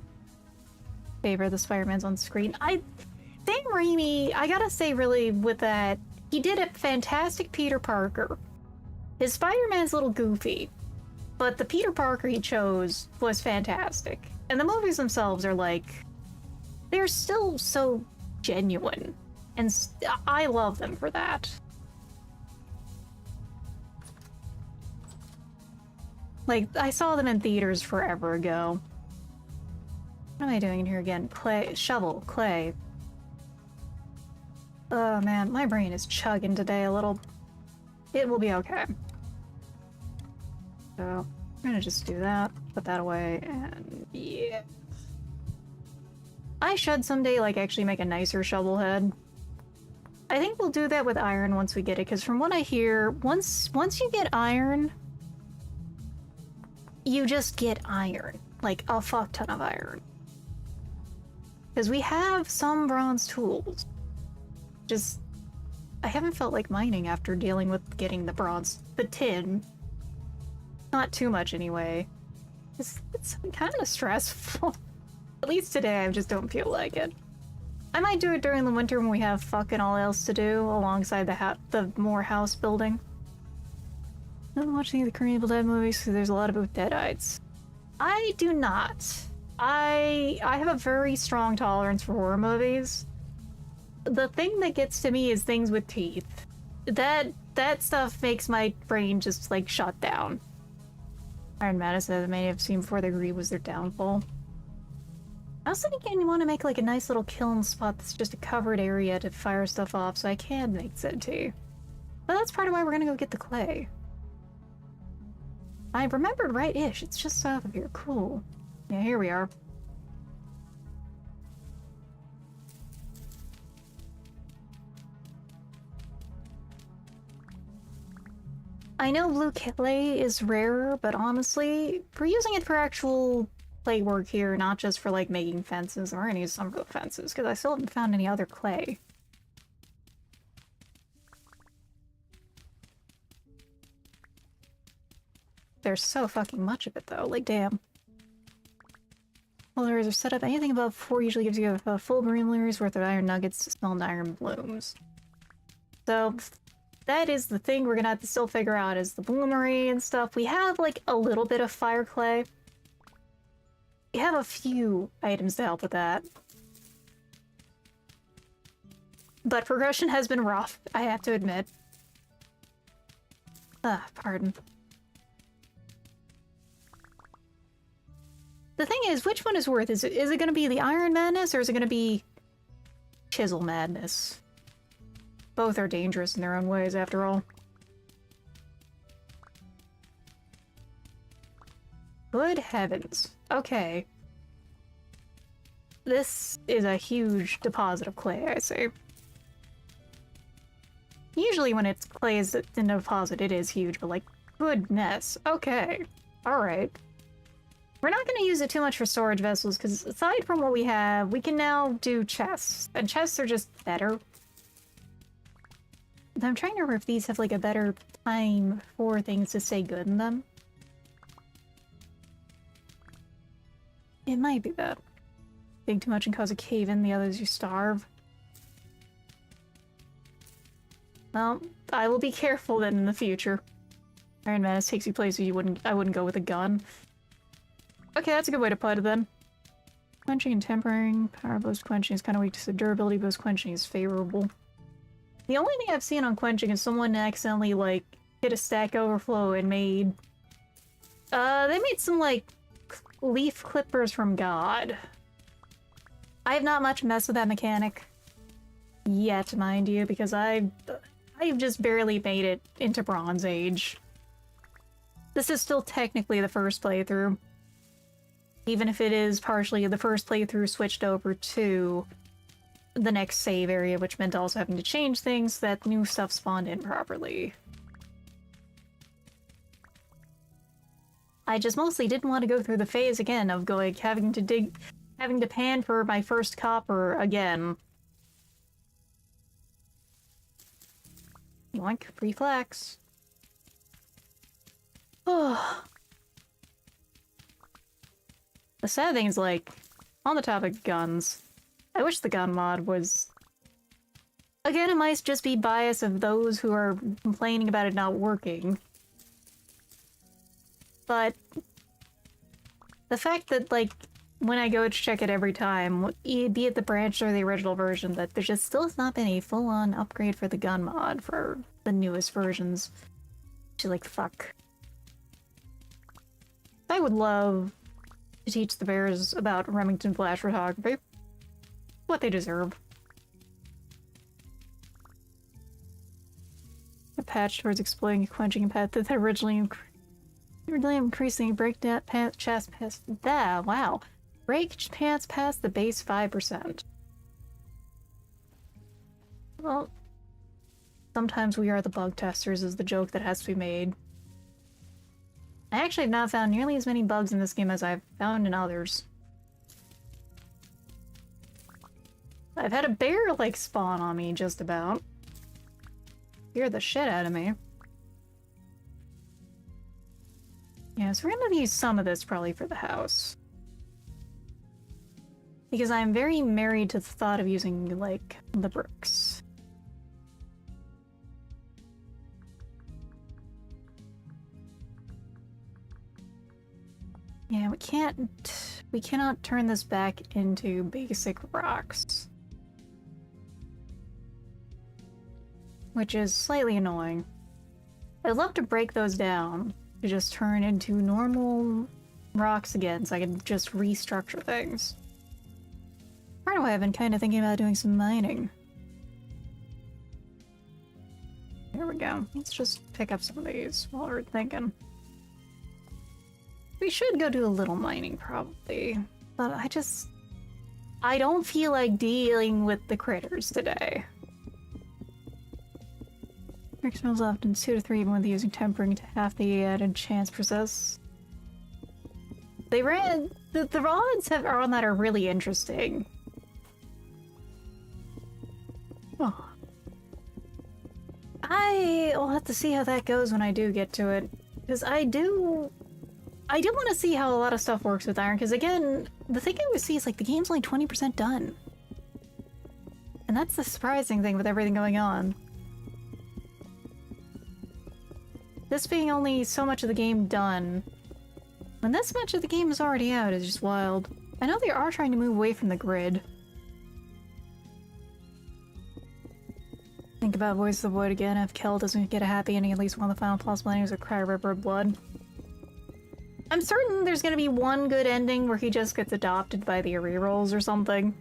Favor the Spider-Man's on screen. Sam Raimi, I gotta say, really, with that, he did a fantastic Peter Parker. His Spider-Man's a little goofy, but the Peter Parker he chose was fantastic. And the movies themselves are like, they're still so genuine, and I love them for that. Like, I saw them in theaters forever ago. What am I doing in here again? Clay, shovel, clay. Oh man, my brain is chugging today a little. It will be okay. So, I'm gonna just do that, put that away, and yeah. I should someday, like, actually make a nicer shovel head. I think we'll do that with iron once we get it, because from what I hear, once you get iron, you just get iron. Like, a fuck ton of iron. Because we have some bronze tools. Just, I haven't felt like mining after dealing with getting the tin. Not too much anyway. It's kind of stressful. At least today I just don't feel like it. I might do it during the winter when we have fucking all else to do alongside the more house building. I don't watch any of the current Evil Dead movies because there's a lot about Deadites. I do not. I have a very strong tolerance for horror movies. The thing that gets to me is things with teeth. That stuff makes my brain just like shut down. Iron Matter said that many have seen before they agree was their downfall. I was thinking you want to make like a nice little kiln spot that's just a covered area to fire stuff off so I can make said tea. But that's part of why we're gonna go get the clay. I remembered right-ish, it's just south of here. Cool. Yeah, here we are. I know blue clay is rarer, but honestly, we're using it for actual clay work here, not just for like making fences. We're gonna use some for the fences, because I still haven't found any other clay. there's so fucking much of it, though. Like, damn. Well, lures are set up. Anything above 4 usually gives you a full marine lure's worth of iron nuggets, small iron blooms. So, that is the thing we're gonna have to still figure out, is the bloomery and stuff. We have, like, a little bit of fire clay. We have a few items to help with that. But progression has been rough, I have to admit. Pardon. The thing is, which one is worth? Is it gonna be the Iron Madness, or is it gonna be Chisel Madness? Both are dangerous in their own ways, after all. Good heavens. Okay. This is a huge deposit of clay, I say. Usually when it's clay is in a deposit, it is huge, but like, goodness. Okay. Alright. We're not going to use it too much for storage vessels, because aside from what we have, we can now do chests. And chests are just better. I'm trying to remember if these have like a better time for things to stay good in them. It might be that. Dig too much and cause a cave-in, the others you starve. Well, I will be careful then in the future. Iron Madness takes you places I wouldn't go with a gun. Okay, that's a good way to put it then. Quenching and tempering. Power boost quenching is kind of weak, so durability boost quenching is favorable. The only thing I've seen on quenching is someone accidentally, like, hit a stack overflow and made... they made some, like, leaf clippers from God. I have not much messed with that mechanic yet, mind you, because I've just barely made it into Bronze Age. This is still technically the first playthrough. Even if it is partially the first playthrough switched over to the next save area, which meant also having to change things, that new stuff spawned in properly. I just mostly didn't want to go through the phase again of having to pan for my first copper again. Yoink, free flax. Oh. The sad thing is, like, on the topic of guns, I wish the gun mod was... Again, it might just be bias of those who are complaining about it not working. But the fact that, like, when I go to check it every time, be it the branch or the original version, that there just still has not been a full-on upgrade for the gun mod for the newest versions. Which is like, fuck. I would love to teach the bears about Remington flash photography. What they deserve. A patch towards exploiting a quenching path that originally increasing break pants chest past that. Wow. Break pants past the base 5%. Well, sometimes we are the bug testers is the joke that has to be made. I actually have not found nearly as many bugs in this game as I've found in others. I've had a bear, like, spawn on me, just about. Scared the shit out of me. Yeah, so we're gonna use some of this probably for the house. Because I'm very married to the thought of using, like, the bricks. Yeah, we cannot turn this back into basic rocks. Which is slightly annoying. I'd love to break those down to just turn into normal rocks again so I can just restructure things. Part of why I've been kind of thinking about doing some mining. There we go. Let's just pick up some of these while we're thinking. We should go do a little mining, probably. But I don't feel like dealing with the critters today. Brick smells often 2 to 3 even with using tempering to half the added chance process. They ran... The rods are on that are really interesting. Oh. I will have to see how that goes when I do get to it. Because I do want to see how a lot of stuff works with iron, because again, the thing I always see is like the game's only 20% done. And that's the surprising thing with everything going on. This being only so much of the game done, when this much of the game is already out, is just wild. I know they are trying to move away from the grid. Think about Voice of the Void again. If Kel doesn't get a happy ending, at least one of the final possible endings would Cry River of Blood. I'm certain there's gonna be one good ending where he just gets adopted by the rerolls or something.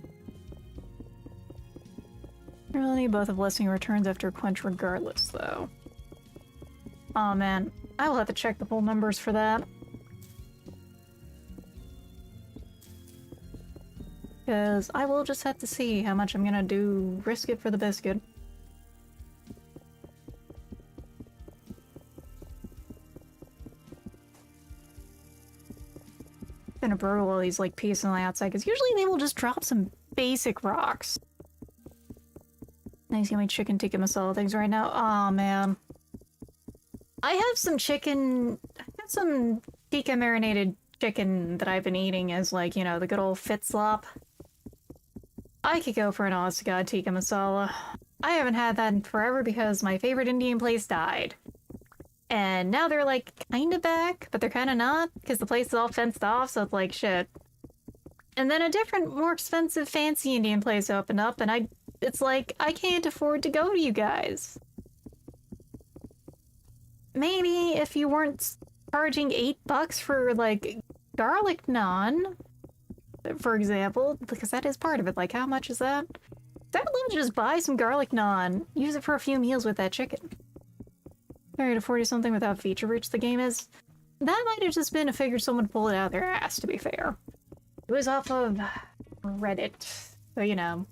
Really, both of Blessing returns after Quench regardless, though. Aw, man. I will have to check the full numbers for that. Because I will just have to see how much I'm gonna do risk it for the biscuit. Gonna burgle while he's like peacefully outside, because usually they will just drop some basic rocks. Nice yummy chicken tikka masala things right now. Aw, man. I have some chicken... I have some tikka marinated chicken that I've been eating as like, you know, the good old fit slop. I could go for an honest to God tikka masala. I haven't had that in forever because my favorite Indian place died. And now they're like kinda back, but they're kinda not, because the place is all fenced off, so it's like shit. And then a different, more expensive, fancy Indian place opened up, and it's like, I can't afford to go to you guys. Maybe if you weren't charging $8 for, like, garlic naan, for example, because that is part of it. Like, how much is that? I would love to just buy some garlic naan, use it for a few meals with that chicken. Compared to 40-something without feature reach the game is. That might have just been a figure someone pulled it out of their ass, to be fair. It was off of Reddit, so you know.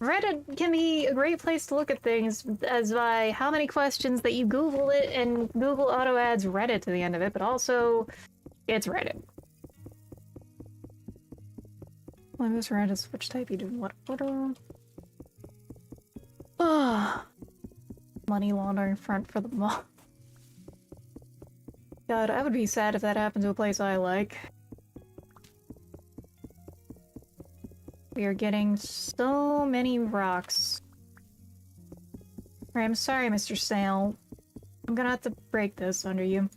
Reddit can be a great place to look at things as by how many questions that you Google it and Google auto adds Reddit to the end of it, but also it's Reddit. Well, this Reddit is which type you do what money laundering front for the mall. God, I would be sad if that happened to a place I like. We are getting so many rocks. Alright, I'm sorry, Mr. Snail. I'm gonna have to break this under you.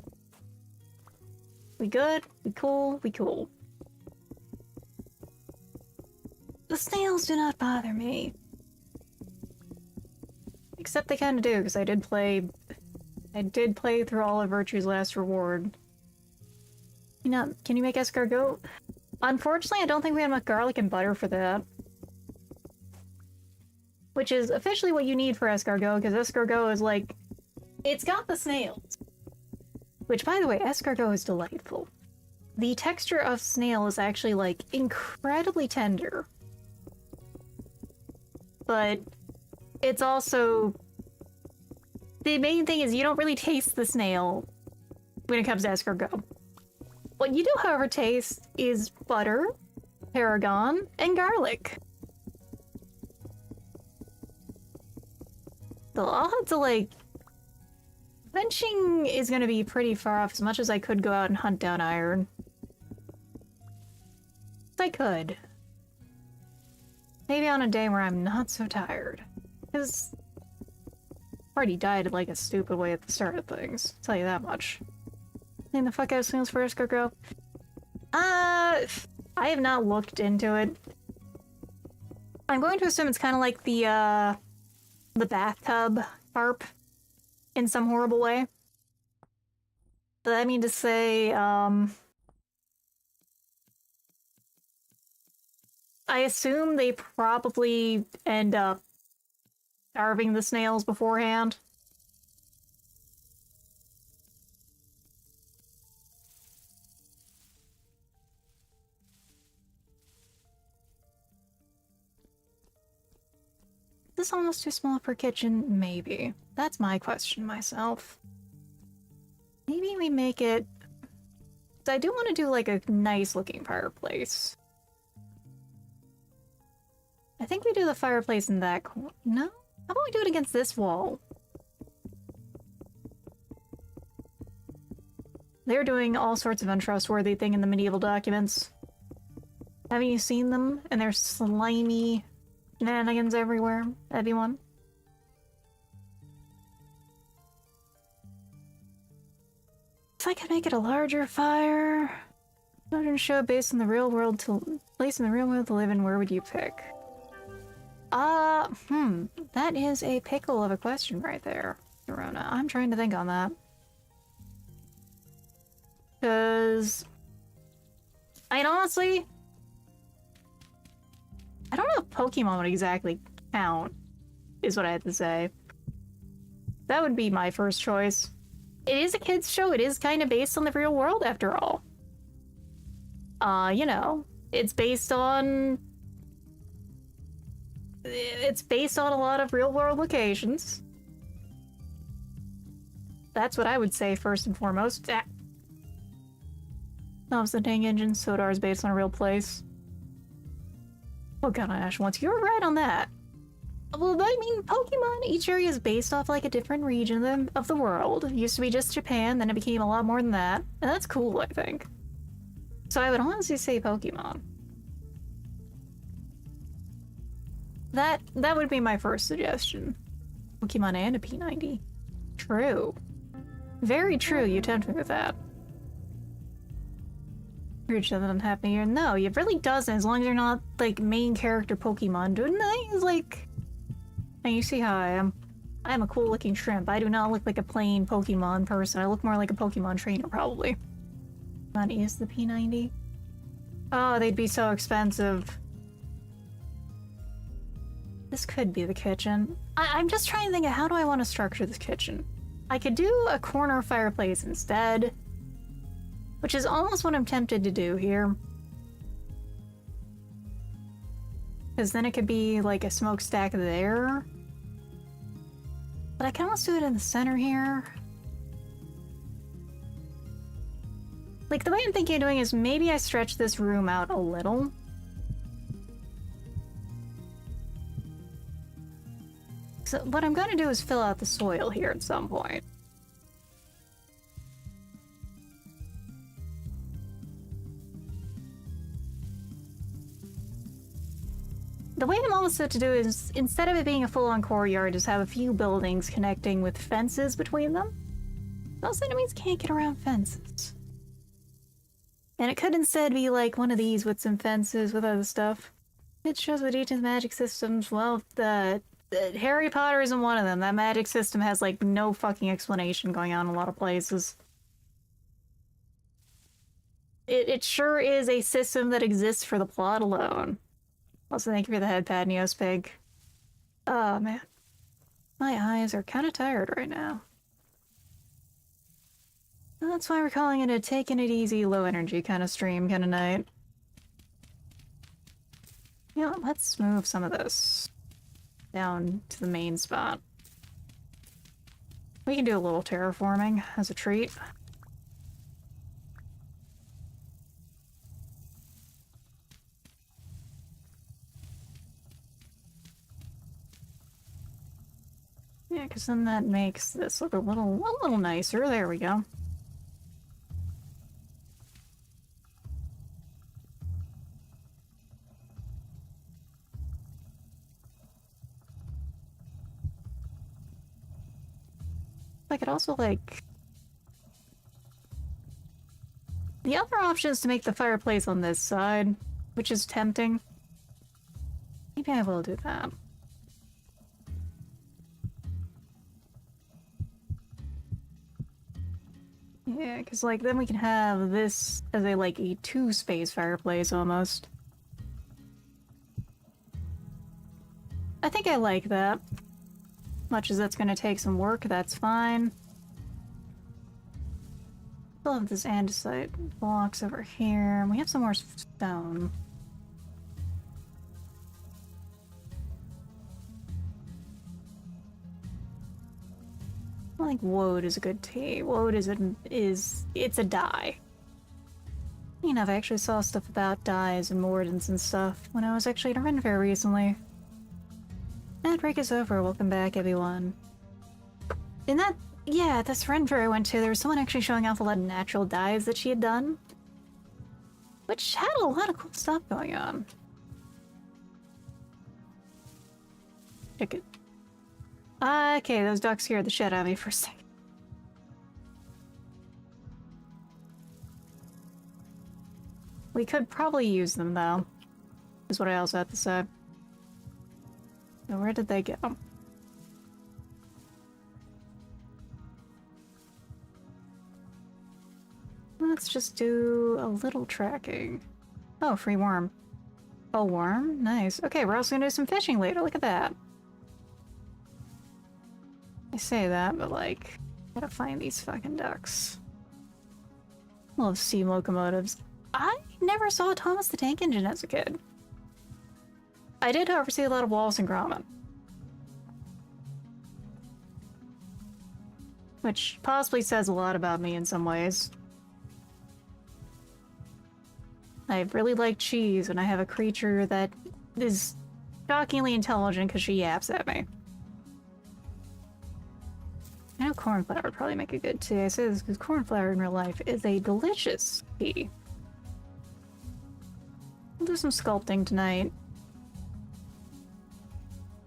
We good? We cool? We cool. The snails do not bother me. Except they kinda do, because I did play through all of Virtue's Last Reward. You know, can you make escargot? Unfortunately, I don't think we have enough garlic and butter for that. Which is officially what you need for escargot, because escargot is like... It's got the snails. Which, by the way, escargot is delightful. The texture of snail is actually, like, incredibly tender. But it's also... The main thing is you don't really taste the snail when it comes to escargot. What you do, however, taste is butter, tarragon, and garlic. So I'll have to, like... Benching is gonna be pretty far off, as much as I could go out and hunt down iron. I could. Maybe on a day where I'm not so tired. Because... I already died like a stupid way at the start of things, I'll tell you that much. Name the fuck out of snails for escargot. I have not looked into it. I'm going to assume it's kind of like the bathtub carp in some horrible way. But I mean to say, I assume they probably end up starving the snails beforehand. Is this almost too small for a kitchen? Maybe. That's my question myself. Maybe we make it... I do want to do like a nice looking fireplace. I think we do the fireplace in that corner. No? How about we do it against this wall? They're doing all sorts of untrustworthy thing in the medieval documents. Haven't you seen them? And there's slimy shenanigans everywhere, everyone. If I could make it a larger fire, children show based in the real world to place in the real world to live in, where would you pick? That is a pickle of a question right there, Corona. I'm trying to think on that. Because I honestly, I don't know if Pokemon would exactly count, is what I have to say. That would be my first choice. It is a kid's show. It is kind of based on the real world, after all. You know, it's based on a lot of real world locations. That's what I would say first and foremost. Nov's the dang engine. Sodar is based on a real place. Oh god, Ash once. You're right on that. Well, I mean, Pokemon, each area is based off like a different region of the world. It used to be just Japan, then it became a lot more than that. And that's cool, I think. So I would honestly say Pokemon. That would be my first suggestion. Pokemon and a P90. True. Very true, you tempt me with that. That doesn't happen here. No, it really doesn't, as long as you're not, like, main character Pokemon doing things, like... And you see how I am. I am a cool-looking shrimp. I do not look like a plain Pokemon person. I look more like a Pokemon trainer, probably. That is the P90. Oh, they'd be so expensive. This could be the kitchen. I'm just trying to think of how do I want to structure this kitchen. I could do a corner fireplace instead, which is almost what I'm tempted to do here. Because then it could be like a smokestack there. But I can almost do it in the center here. Like, the way I'm thinking of doing is maybe I stretch this room out a little. So what I'm going to do is fill out the soil here at some point. The way I'm almost set to do is, instead of it being a full-on courtyard, just have a few buildings connecting with fences between them. Most enemies can't get around fences. And it could instead be like one of these with some fences with other stuff. It shows the detailed magic systems. Well, Harry Potter isn't one of them. That magic system has like no fucking explanation going on in a lot of places. It sure is a system that exists for the plot alone. Also, thank you for the head pad, Neospig. Oh, man. My eyes are kind of tired right now. That's why we're calling it a taking it easy, low energy kind of stream, kind of night. You know, let's move some of this down to the main spot. We can do a little terraforming as a treat. Yeah, because then that makes this look a little nicer. There we go. I could also, like... The other option is to make the fireplace on this side, which is tempting. Maybe I will do that. Yeah, because, like, then we can have this as a, like, a two-space fireplace, almost. I think I like that. Much as that's gonna take some work, that's fine. Still have this andesite blocks over here, and we have some more stone. I think woad is a good tea. Woad it's a dye. You know, I actually saw stuff about dyes and mordants and stuff when I was actually at a Ren Fair recently. That break is over. Welcome back, everyone. In Yeah, this run fair I went to, there was someone actually showing off a lot of natural dyes that she had done, which had a lot of cool stuff going on. Check it. Okay, those ducks scared the shit out of me for a second. We could probably use them, though, is what I also have to say. So where did they go? Let's just do a little tracking. Oh, free worm. Oh, worm? Nice. Okay, we're also gonna do some fishing later. Look at that. I say that, but like, gotta find these fucking ducks. Love steam locomotives. I never saw a Thomas the Tank Engine as a kid. I did, however, see a lot of Wallace and Gromit. Which possibly says a lot about me in some ways. I really like cheese, and I have a creature that is shockingly intelligent because she yaps at me. I know cornflower would probably make a good tea. I say this because cornflower in real life is a delicious tea. We'll do some sculpting tonight.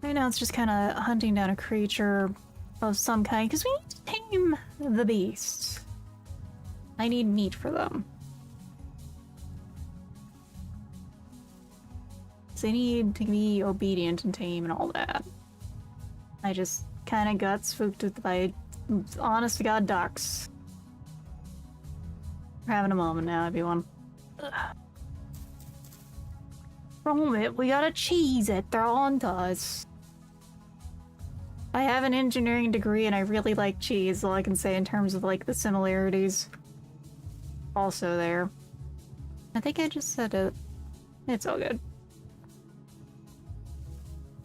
Right now it's just kind of hunting down a creature of some kind, because we need to tame the beasts. I need meat for them. They need to be obedient and tame and all that. I just kind of got spooked by honest to god ducks. We're having a moment now, everyone. From it, we got a cheese it, they're on to us. I have an engineering degree and I really like cheese, all I can say in terms of like the similarities. Also there. I think I just said it. It's all good.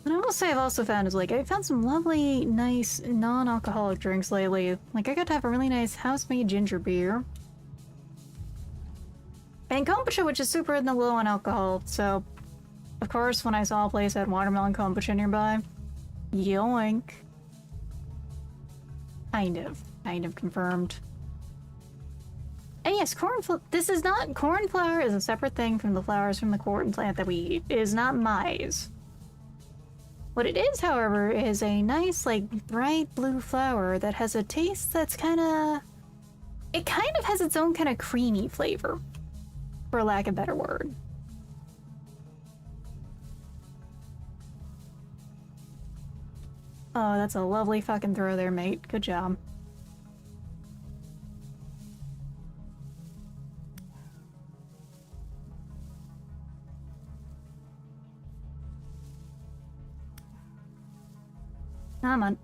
What I will say I've also found is, like, I found some lovely, nice, non-alcoholic drinks lately. Like, I got to have a really nice house-made ginger beer. And kombucha, which is super low on alcohol, so... Of course, when I saw a place that had watermelon kombucha nearby, yoink. Kind of confirmed. And yes, this is not... Cornflower is a separate thing from the flowers from the corn plant that we eat. It is not maize. What it is, however, is a nice, like, bright blue flower that has a taste that's kinda... It kind of has its own kind of creamy flavor, for lack of a better word. Oh, that's a lovely fucking throw there, mate. Good job. Come on.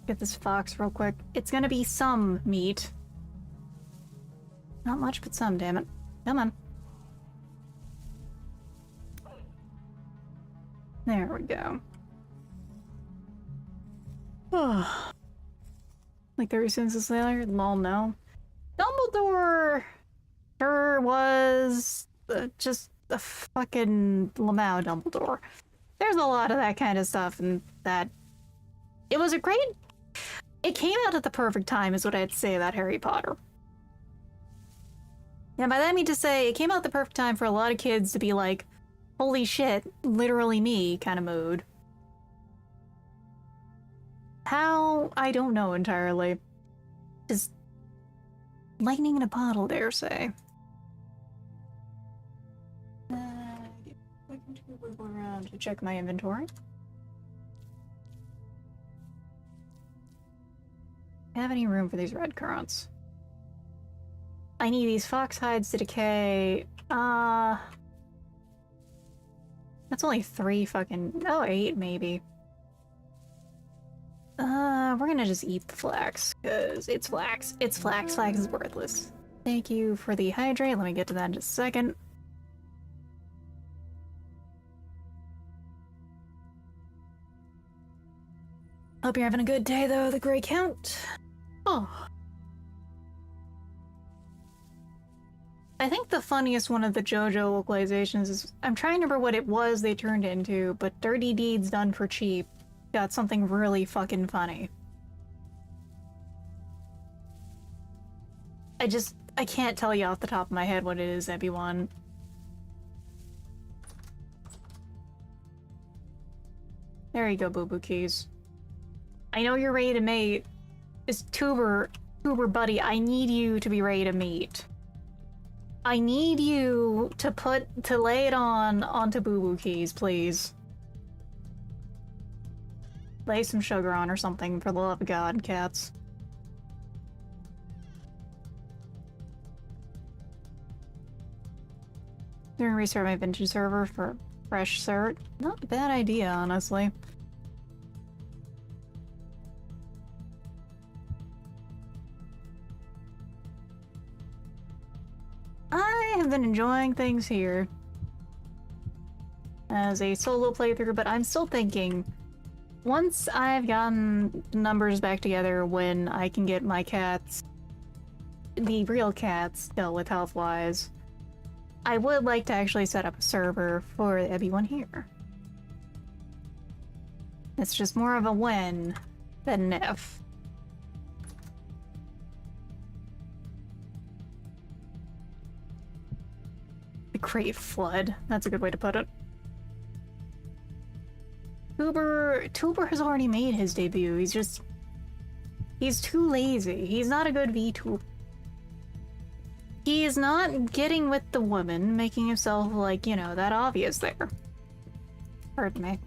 Get this fox real quick. It's gonna be some meat. Not much, but some, damn it. Come on. There we go. Oh. Like 30 cents later? Lol, no. Dumbledore sure was just a fucking Lamau Dumbledore. There's a lot of that kind of stuff, and that... It was a great... It came out at the perfect time, is what I'd say about Harry Potter. And by that I mean to say, it came out at the perfect time for a lot of kids to be like, holy shit, literally me kind of mood. How? I don't know entirely. Just lightning in a bottle, dare say. Looking to wiggle around to check my inventory. Have any room for these red currants? I need these fox hides to decay. That's only 3 fucking... Oh, 8 maybe. We're gonna just eat the flax, because it's flax. It's flax. Flax is worthless. Thank you for the hydrate. Let me get to that in just a second. Hope you're having a good day, though, the Grey Count. Oh. I think the funniest one of the JoJo localizations is... I'm trying to remember what it was they turned into, but Dirty Deeds Done for Cheap got something really fucking funny. I can't tell you off the top of my head what it is, ebi-one. There you go, Boo Boo Keys. I know you're ready to mate. It's Tuber buddy, I need you to be ready to mate. I need you to lay it onto Boo Boo Keys, please. Lay some sugar on or something, for the love of God, cats. Doing restart my vintage server for fresh cert. Not a bad idea, honestly. I have been enjoying things here as a solo playthrough, but I'm still thinking, once I've gotten numbers back together when I can get my cats, the real cats, dealt with health-wise, I would like to actually set up a server for the ebi-one here. It's just more of a when than an if. The Great Flood. That's a good way to put it. Tuber has already made his debut. He's too lazy. He's not a good VTuber. He is not getting with the woman, making himself, like, you know, that obvious there. Pardon me.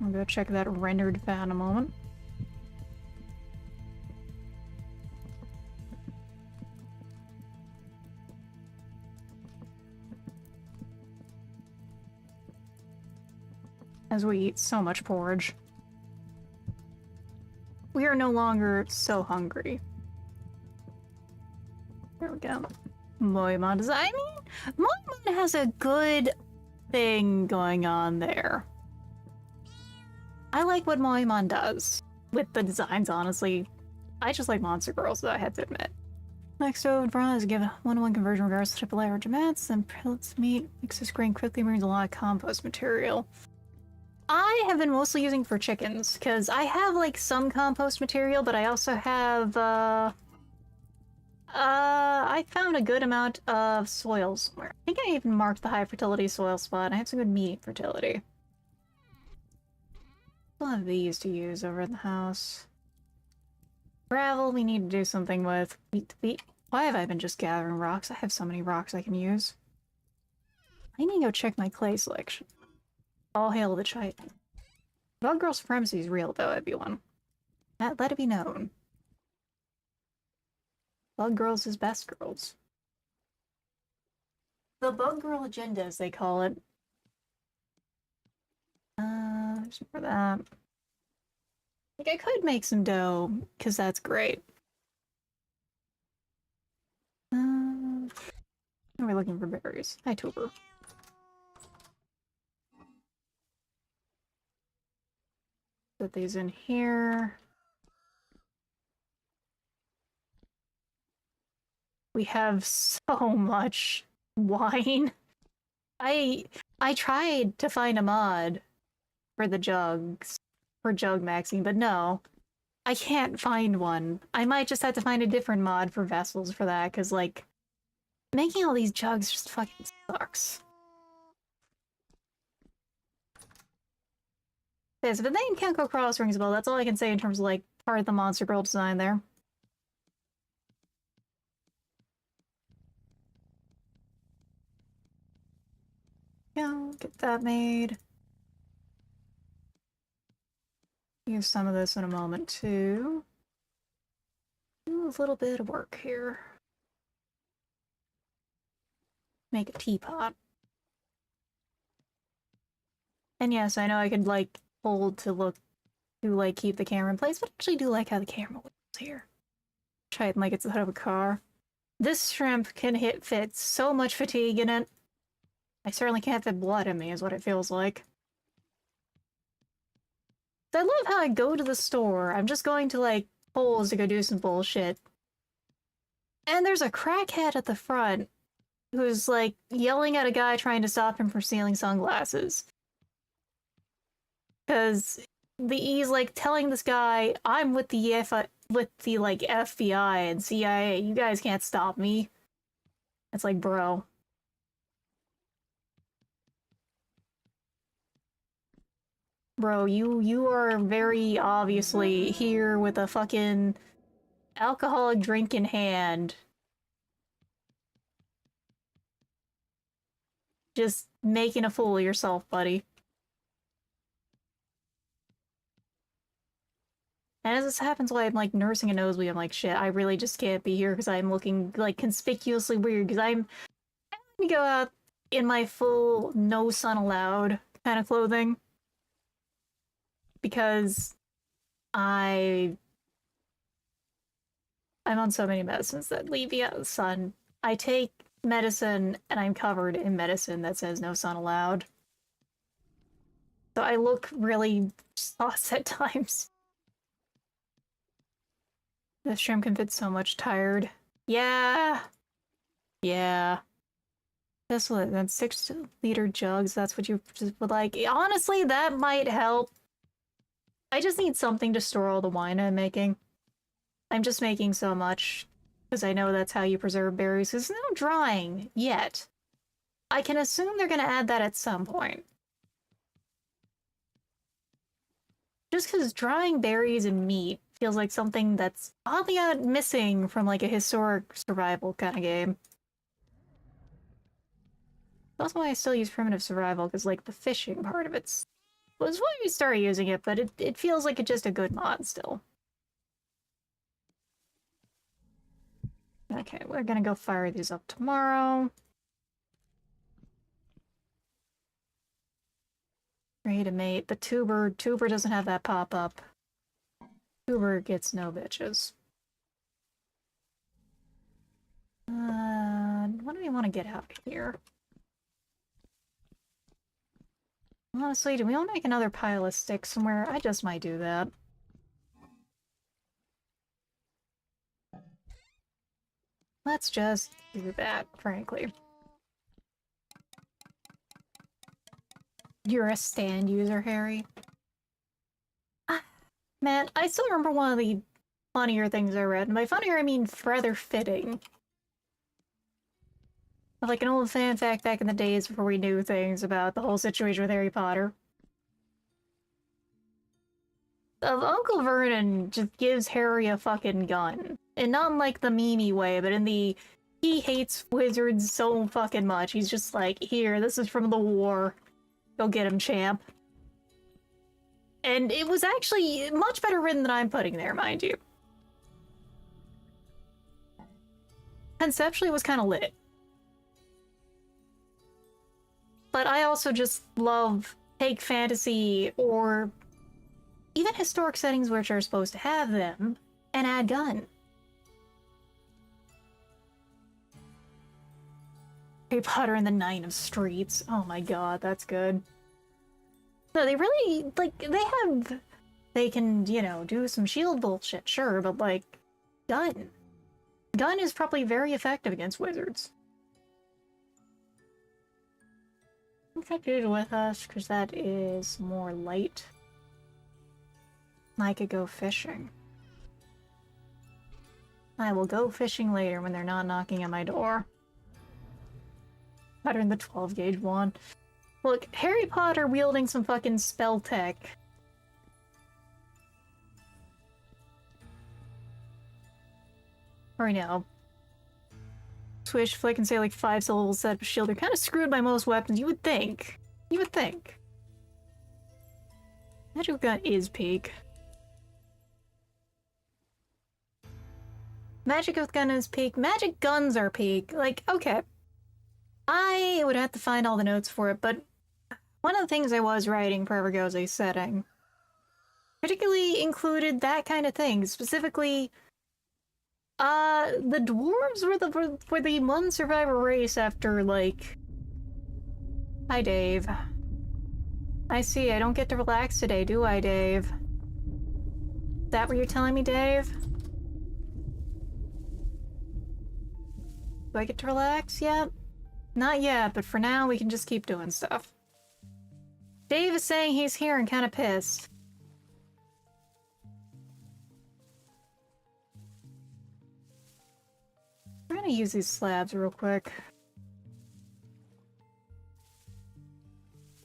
I'll go check that rendered fan a moment. As we eat so much porridge. We are no longer so hungry. There we go. Moimon does. I mean, Moimon has a good thing going on there. I like what Moimon does with the designs, honestly. I just like Monster Girls, though, I have to admit. Next over Bron is give a 1-to-1 conversion regards to triple average mats, then pellets meat, mixes grain quickly, brings a lot of compost material. I have been mostly using for chickens, because I have, like, some compost material, but I also have, I found a good amount of soil somewhere. I think I even marked the high fertility soil spot. I have some good medium fertility. Still have these to use over at the house. Gravel we need to do something with. Why have I been just gathering rocks? I have so many rocks I can use. I need to go check my clay selection. All hail the Chitin. Bug Girl Supremacy is real, though, ebi-one. Let it be known. Bug Girls is best girls. The Bug Girl agenda, as they call it. There's more of that. Like, I could make some dough, because that's great. Now we're looking for berries. Hi, Tuber. Put these in here. We have so much wine. I tried to find a mod for the jugs, for jug maxing, but no. I can't find one. I might just have to find a different mod for vessels for that, because, like, making all these jugs just fucking sucks. Yeah, so the name Kenko Cross rings a bell. That's all I can say in terms of, like, part of the Monster Girl design there. Yeah, get that made. Use some of this in a moment, too. Do a little bit of work here. Make a teapot. And yes, I know I could, like, hold to look to, like, keep the camera in place, but I actually do like how the camera looks here. Try it like it's the hood of a car. This shrimp can fit so much fatigue in it. I certainly can't fit blood in me, is what it feels like. I love how I go to the store, I'm just going to, like, Kohl's to go do some bullshit. And there's a crackhead at the front who's, like, yelling at a guy trying to stop him from stealing sunglasses. Because he's like telling this guy, I'm with the with the like FBI and CIA. You guys can't stop me. It's like, bro. Bro, you are very obviously here with a fucking alcoholic drink in hand, just making a fool of yourself, buddy. And as this happens while I'm like nursing a nosebleed, I'm like, shit, I really just can't be here because I'm looking like conspicuously weird because I'm gonna go out in my full no sun allowed kind of clothing because I I'm on so many medicines that leave me out of the sun. I take medicine and I'm covered in medicine that says no sun allowed. So I look really sauce at times. The shrimp can fit so much tired. Yeah. Yeah. That's what, that's 6-liter jugs. That's what you just would like. Honestly, that might help. I just need something to store all the wine I'm making. I'm just making so much because I know that's how you preserve berries. There's no drying yet. I can assume they're gonna add that at some point. Just because drying berries and meat feels like something that's oddly missing from like a historic survival kind of game. That's why I still use primitive survival, because like the fishing part of it's was why we started using it, but it feels like it's just a good mod still. Okay, we're gonna go fire these up tomorrow. Ready to mate, but Tuber doesn't have that pop up. Tuber gets no bitches. What do we want to get out of here? Honestly, do we want to make another pile of sticks somewhere? I just might do that. Let's just do that, frankly. You're a stand user, Harry. Man, I still remember one of the funnier things I read. And by funnier, I mean rather fitting. Like an old fan fact back in the days before we knew things about the whole situation with Harry Potter. Uncle Vernon just gives Harry a fucking gun. And not in like the memey way, but in the he hates wizards so fucking much. He's just like, here, this is from the war. Go get him, champ. And it was actually much better written than I'm putting there, mind you. Conceptually, it was kind of lit. But I also just love take fantasy or even historic settings which are supposed to have them and add gun. Harry Potter and the Nine of Streets. Oh my god, that's good. No, they really, like, they can, you know, do some shield bullshit, sure, but, like, gun. Gun is probably very effective against wizards. We'll take dude with us, because that is more light. I could go fishing. I will go fishing later when they're not knocking at my door. Better than the 12-gauge wand. Look, Harry Potter wielding some fucking spell tech. Or no. Swish, flick, and say like 5 syllables set up a shield. They're kind of screwed by most weapons, you would think. You would think. Magic gun is peak. Magic gun is peak. Magic guns are peak. Like, okay. I would have to find all the notes for it, but one of the things I was writing forever ago as a setting particularly included that kind of thing. Specifically, the dwarves were the one survivor race after, like... Hi, Dave. I see, I don't get to relax today, do I, Dave? Is that what you're telling me, Dave? Do I get to relax yet? Not yet, but for now we can just keep doing stuff. Dave is saying he's here and kind of pissed. gonna use these slabs real quick.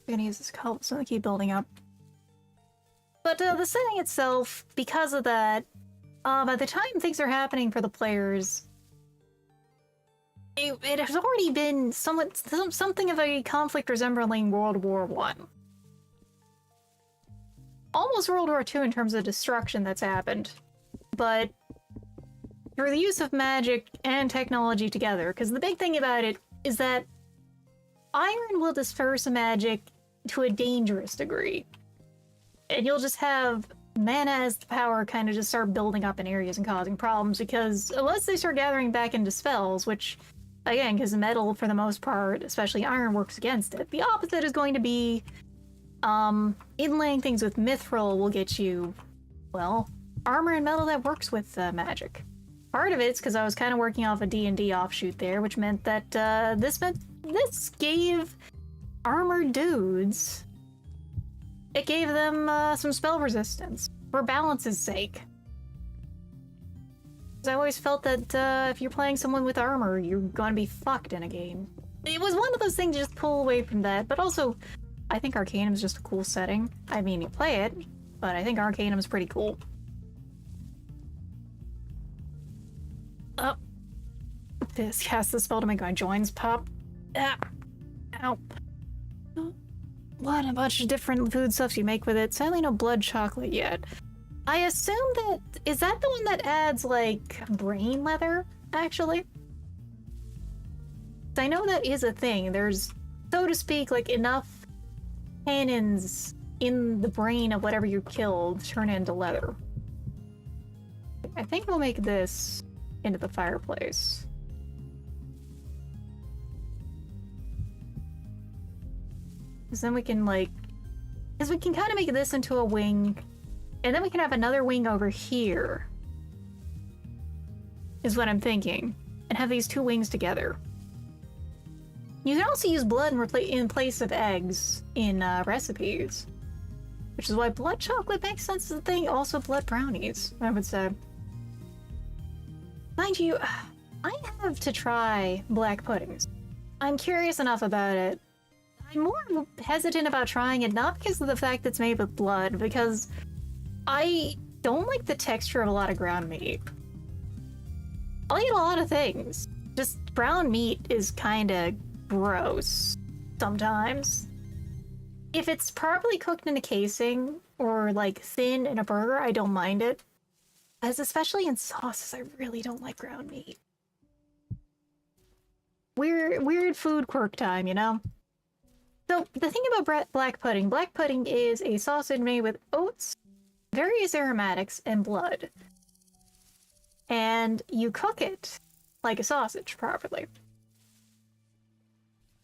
I'm gonna use this cobblestone to keep building up. But the setting itself, because of that, by the time things are happening for the players, it has already been something of a conflict resembling World War One. Almost World War II in terms of destruction that's happened, but through the use of magic and technology together, because the big thing about it is that iron will disperse magic to a dangerous degree. And you'll just have mana as the power kind of just start building up in areas and causing problems, because unless they start gathering back into spells, which, again, because metal for the most part, especially iron, works against it, the opposite is going to be inlaying things with mithril will get you, well, armor and metal that works with magic. Part of it's because I was kind of working off a D&D offshoot there, which meant that this gave armored dudes, it gave them some spell resistance for balance's sake. Because I always felt that if you're playing someone with armor, you're gonna be fucked in a game. It was one of those things to just pull away from that, but also I think Arcanum is just a cool setting. I mean, you play it, but I think Arcanum is pretty cool. Oh. This cast the spell to make my joints pop. Ah. Ow. What a bunch of different food stuffs you make with it. Sadly, no blood chocolate yet. I assume that... Is that the one that adds, like, brain leather, actually? I know that is a thing. There's, so to speak, like, enough cannons in the brain of whatever you killed turn into leather. I think we'll make this into the fireplace. Because then we can, like... Because we can kind of make this into a wing, and then we can have another wing over here. Is what I'm thinking. And have these two wings together. You can also use blood in place of eggs in recipes. Which is why blood chocolate makes sense as a thing. Also blood brownies, I would say. Mind you, I have to try black puddings. I'm curious enough about it. I'm more hesitant about trying it, not because of the fact that it's made with blood, because I don't like the texture of a lot of ground meat. I'll eat a lot of things. Just brown meat is kinda gross sometimes. If it's properly cooked in a casing, or like thin in a burger, I don't mind it. As especially in sauces, I really don't like ground meat. Weird food quirk time, you know? So, the thing about black pudding is a sausage made with oats, various aromatics, and blood. And you cook it like a sausage properly.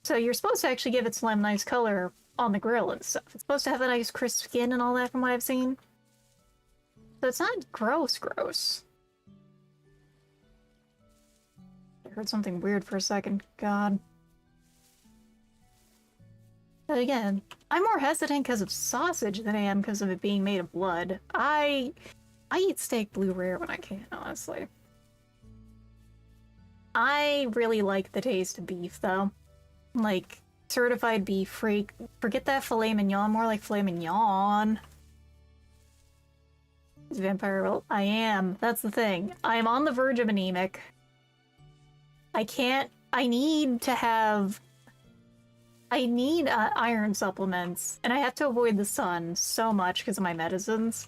So you're supposed to actually give it some nice color on the grill and stuff. It's supposed to have a nice crisp skin and all that from what I've seen. So it's not gross. I heard something weird for a second. God. But again, I'm more hesitant because of sausage than I am because of it being made of blood. I eat steak blue rare when I can, honestly. I really like the taste of beef, though. Like, certified beef freak. Forget that filet mignon, more like filet mignon. Is vampire well, I am. That's the thing. I am on the verge of anemic. I need iron supplements, and I have to avoid the sun so much because of my medicines.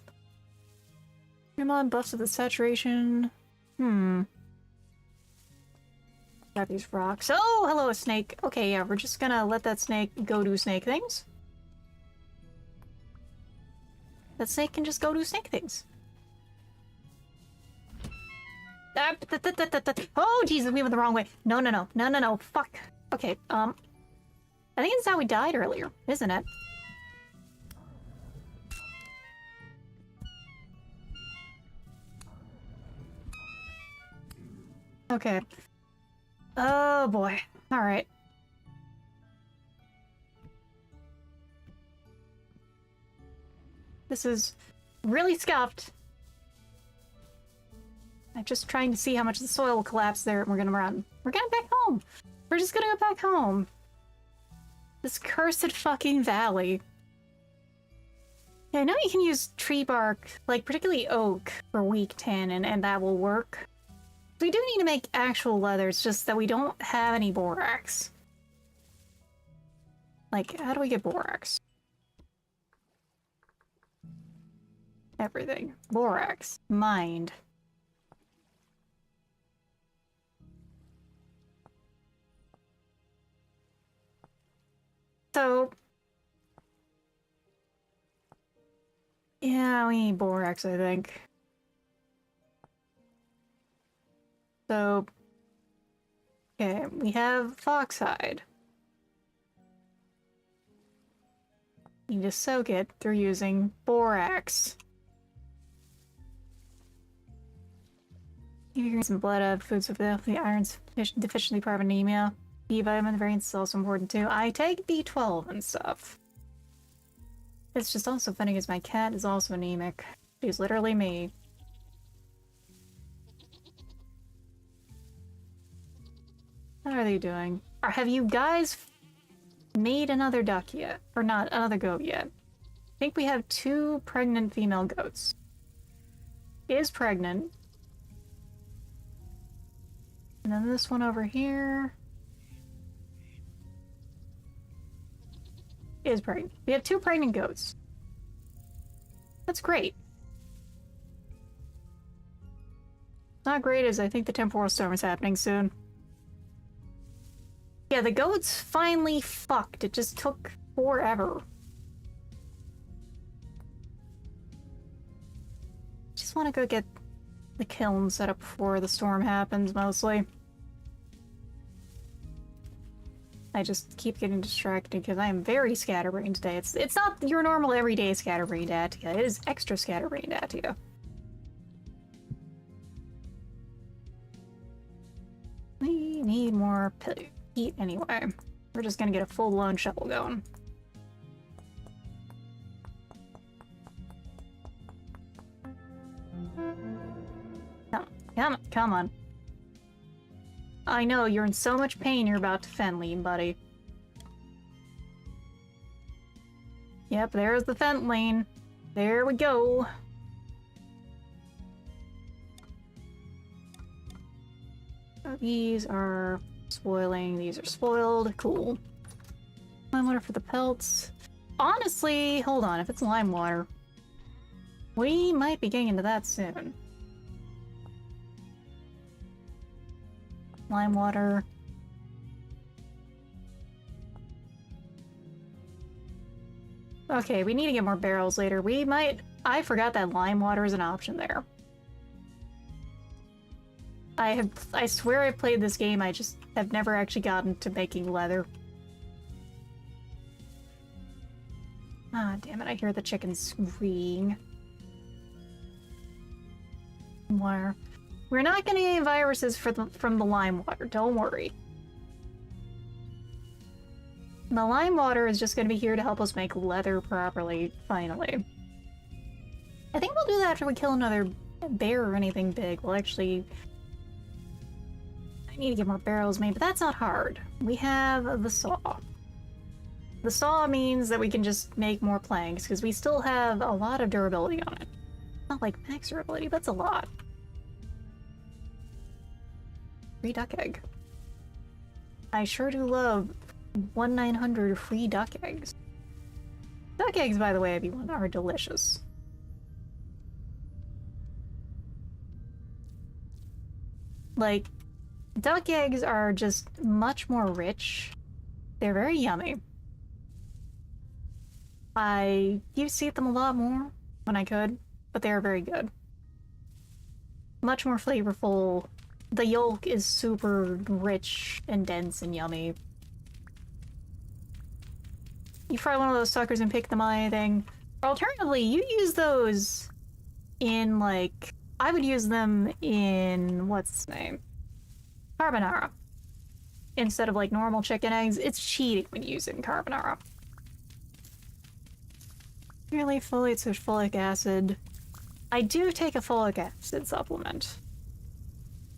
I'm on buffs of the saturation. Got these rocks. Oh, hello, a snake. Okay, yeah, we're just gonna let that snake go do snake things. That snake can just go do snake things. Oh, Jesus, we went the wrong way. No, fuck. Okay, I think it's how we died earlier, isn't it? Okay. Oh boy. Alright. This is really scuffed. I'm just trying to see how much the soil will collapse there, and we're gonna run. We're going back home. We're just gonna go back home. This cursed fucking valley. Yeah, I know you can use tree bark, like particularly oak, for weak tin, and that will work. We do need to make actual leather, it's just that we don't have any borax. Like, how do we get borax? Everything. Borax. Mind. So... yeah, we need borax, I think. So... okay, we have foxhide. You just soak it through using borax. You can some blood out of foods with the iron deficiency part of anemia. B vitamin variants is also important too. I take B12 and stuff. It's just also funny because my cat is also anemic. She's literally me. How are they doing? Or have you guys made another duck yet? Or not, another goat yet? I think we have 2 pregnant female goats. Is pregnant. And then this one over here is pregnant. We have 2 pregnant goats. That's great. Not great as I think the temporal storm is happening soon. Yeah, the goats finally fucked. It just took forever. Just want to go get the kiln set up before the storm happens, mostly. I just keep getting distracted because I am very scatterbrained today. It's not your normal everyday scatterbrained Atia. It is extra scatterbrained Atia. We need more heat anyway. We're just gonna get a full-blown shovel going. Come on. I know, you're in so much pain you're about to fentline, buddy. Yep, there's the fentline. There we go. These are spoiling, these are spoiled. Cool. Lime water for the pelts. Honestly, hold on, if it's lime water, we might be getting into that soon. Lime water. Okay, we need to get more barrels later. We might... I forgot that lime water is an option there. I swear I played this game, I just have never actually gotten to making leather. Ah, damn it, I hear the chickens screaming. Wire. We're not getting any viruses from the lime water, don't worry. The lime water is just going to be here to help us make leather properly, finally. I think we'll do that after we kill another bear or anything big. We'll actually... I need to get more barrels made, but that's not hard. We have the saw. The saw means that we can just make more planks, because we still have a lot of durability on it. Not like max durability, but that's a lot. 3 duck egg. I sure do love 1/900 free duck eggs. Duck eggs, by the way, ebi-one, are delicious. Like, duck eggs are just much more rich. They're very yummy. I used to eat them a lot more when I could, but they are very good. Much more flavorful. The yolk is super rich and dense and yummy. You fry one of those suckers and pick them on anything. Or alternatively, you use those in, like... I would use them in... what's its name? Carbonara. Instead of, like, normal chicken eggs. It's cheating when you use it in carbonara. Really, folates or folic acid. I do take a folic acid supplement.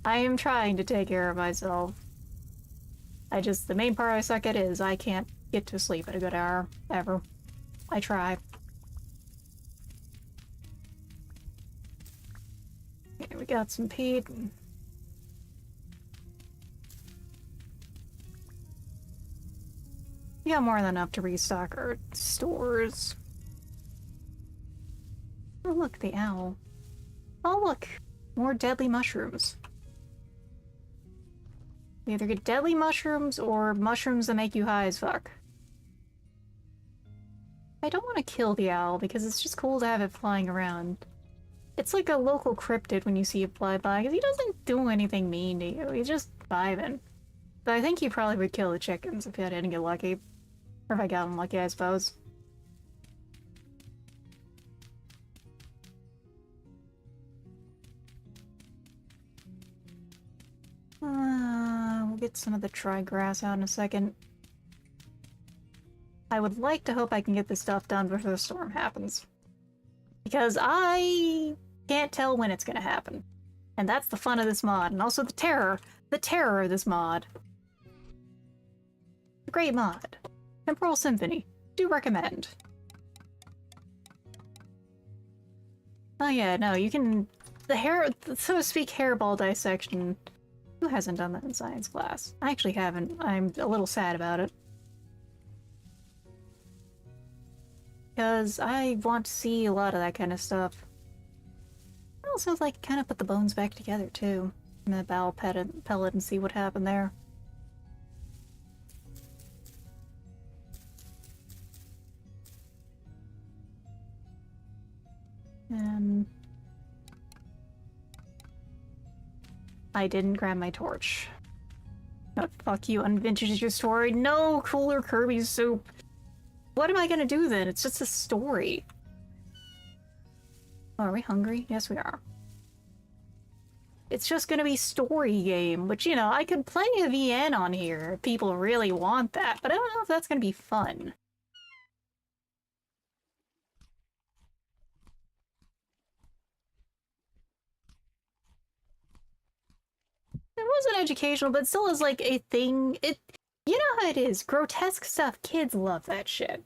I am trying to take care of myself. The main part I suck at is I can't get to sleep at a good hour, ever. I try. Okay, we got some peat. We got more than enough to restock our stores. Oh look, the owl. Oh look, more deadly mushrooms. You either get deadly mushrooms or mushrooms that make you high as fuck. I don't want to kill the owl because it's just cool to have it flying around. It's like a local cryptid when you see it fly by because he doesn't do anything mean to you. He's just vibing. But I think he probably would kill the chickens if I didn't get lucky. Or if I got unlucky, I suppose. We'll get some of the dry grass out in a second. I would like to hope I can get this stuff done before the storm happens. Because I can't tell when it's gonna happen. And that's the fun of this mod. And also the terror of this mod. Great mod. Temporal Symphony. Do recommend. Oh yeah, no, you can... so to speak, hairball dissection. Who hasn't done that in science class? I actually haven't. I'm a little sad about it. Because I want to see a lot of that kind of stuff. I also like kind of put the bones back together too. In the bowel pellet and see what happened there. And I didn't grab my torch. Oh, fuck you, unvintage your story. No cooler Kirby soup. What am I gonna do then? It's just a story. Oh, are we hungry? Yes, we are. It's just gonna be story game, which, you know, I could play a VN on here if people really want that, but I don't know if that's gonna be fun. It wasn't educational, but still is like a thing. You know how it is. Grotesque stuff. Kids love that shit.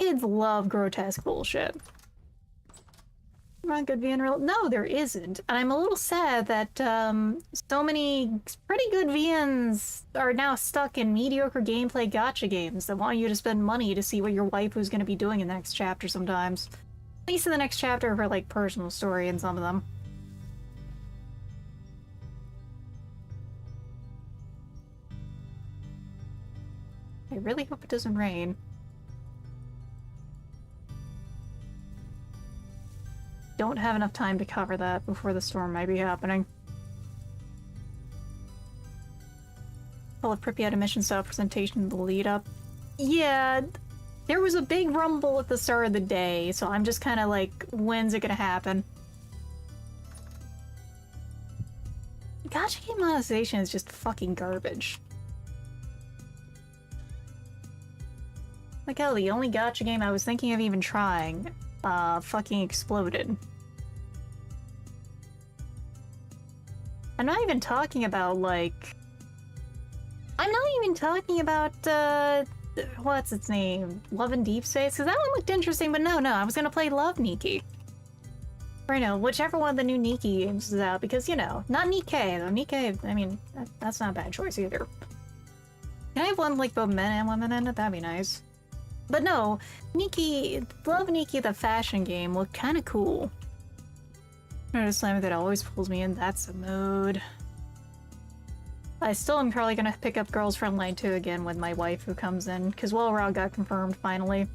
Kids love grotesque bullshit. Not good VN real. No, there isn't. And I'm a little sad that so many pretty good VNs are now stuck in mediocre gameplay gacha games that want you to spend money to see what your waifu's going to be doing in the next chapter sometimes. At least in the next chapter of her, like, personal story in some of them. I really hope it doesn't rain. Don't have enough time to cover that before the storm might be happening. Full of Pripyat emission style presentation in the lead up. Yeah, there was a big rumble at the start of the day, so I'm just kind of like, when's it gonna happen? Gacha game monetization is just fucking garbage. Like hell, the only gacha game I was thinking of even trying, fucking exploded. I'm not even talking about, like... I'm not even talking about, what's its name? Love and Deep Space? Because that one looked interesting, but no, I was gonna play Love Nikki. Or, you know, whichever one of the new Nikki games is out, because, you know, not Nikkei, though. Nikkei, I mean, that's not a bad choice either. Can I have one, like, both men and women in it? That'd be nice. But no, Nikki, Love Nikki, the fashion game, looked kind of cool. A slammer that always pulls me in, that's a mood. I still am probably gonna pick up Girls Frontline 2 again with my wife who comes in, because Well Rod got confirmed finally.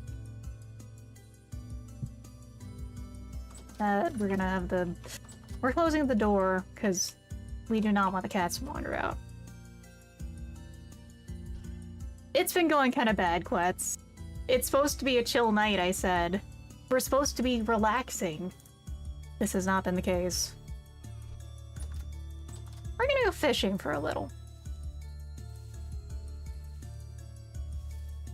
We're gonna have the... We're closing the door, because we do not want the cats to wander out. It's been going kind of bad, Quetz. It's supposed to be a chill night, I said. We're supposed to be relaxing. This has not been the case. We're gonna go fishing for a little.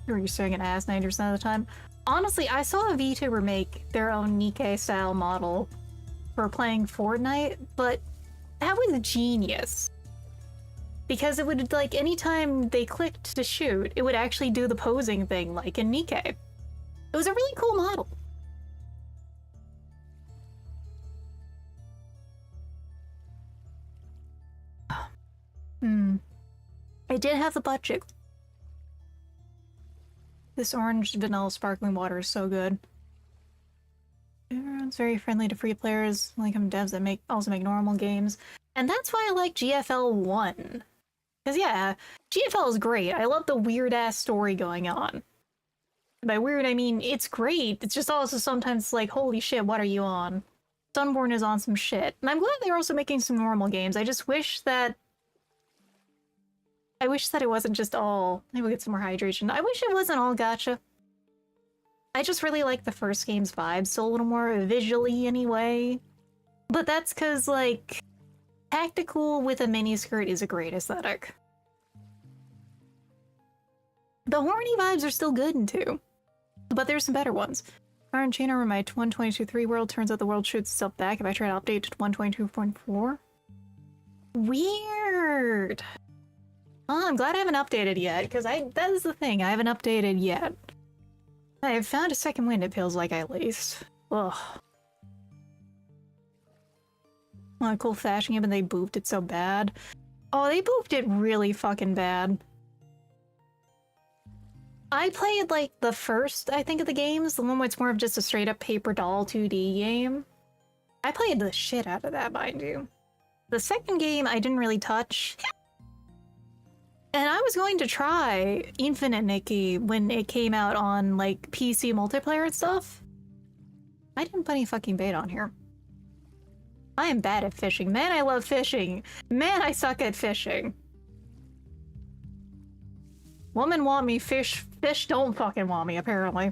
Who are you staring at ass 90% of the time? Honestly, I saw a VTuber make their own Nikkei-style model for playing Fortnite, but That was genius. Because it would, like, anytime they clicked to shoot, it would actually do the posing thing, like in Nikkei. It was a really cool model. I did have the budget. This orange vanilla sparkling water is so good. Everyone's very friendly to free players, like devs that also make normal games. And that's why I like GFL 1. Because yeah, GFL is great. I love the weird-ass story going on. By weird, I mean, it's great. It's just also sometimes like, holy shit, what are you on? Sunborn is on some shit. And I'm glad they're also making some normal games. I just wish that... I wish that it wasn't just all... Maybe we'll get some more hydration. I wish it wasn't all gacha. I just really like the first game's vibes, so a little more visually anyway. But that's because, like, tactical with a miniskirt is a great aesthetic. The horny vibes are still good in 2, but there's some better ones. Quarantine over my 122.3 world, turns out the world shoots itself back if I try to update to 122.4. Weird! Oh, I'm glad I haven't updated yet, because that is the thing, I haven't updated yet. I have found a second wind, it feels like, at least. Ugh. Well, a cool fashion game, and they boofed it so bad. Oh, they boofed it really fucking bad. I played, like, the first, I think, of the games, the one where it's more of just a straight-up paper doll 2D game. I played the shit out of that, mind you. The second game, I didn't really touch. And I was going to try Infinite Nikki when it came out on, like, PC multiplayer and stuff. I didn't put any fucking bait on here. I am bad at fishing. Man, I love fishing. Man, I suck at fishing. Women want me, fish don't fucking want me, apparently.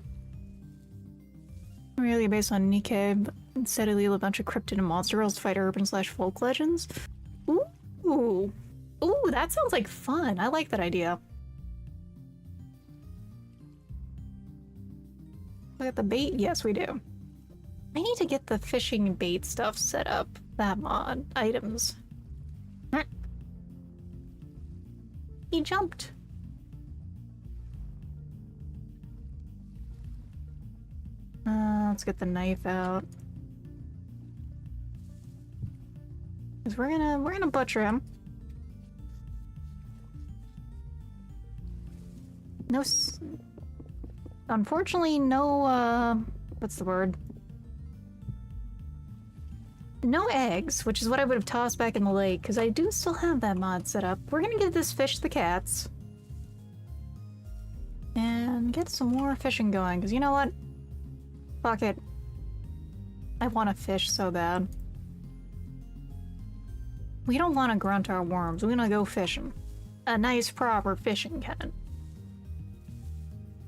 Really based on Nikkei, but instead I leave a bunch of cryptid and monster girls to fight urban/folk legends. Ooh. Ooh, that sounds like fun. I like that idea. We got the bait? Yes, we do. I need to get the fishing bait stuff set up. That mod. Items. He jumped. Let's get the knife out. Cause we're gonna butcher him. No, unfortunately, no, what's the word? No eggs, which is what I would have tossed back in the lake, because I do still have that mod set up. We're gonna give this fish the cats. And get some more fishing going, because you know what? Fuck it. I want to fish so bad. We don't want to grunt our worms, we want to go fishing. A nice, proper fishing kind.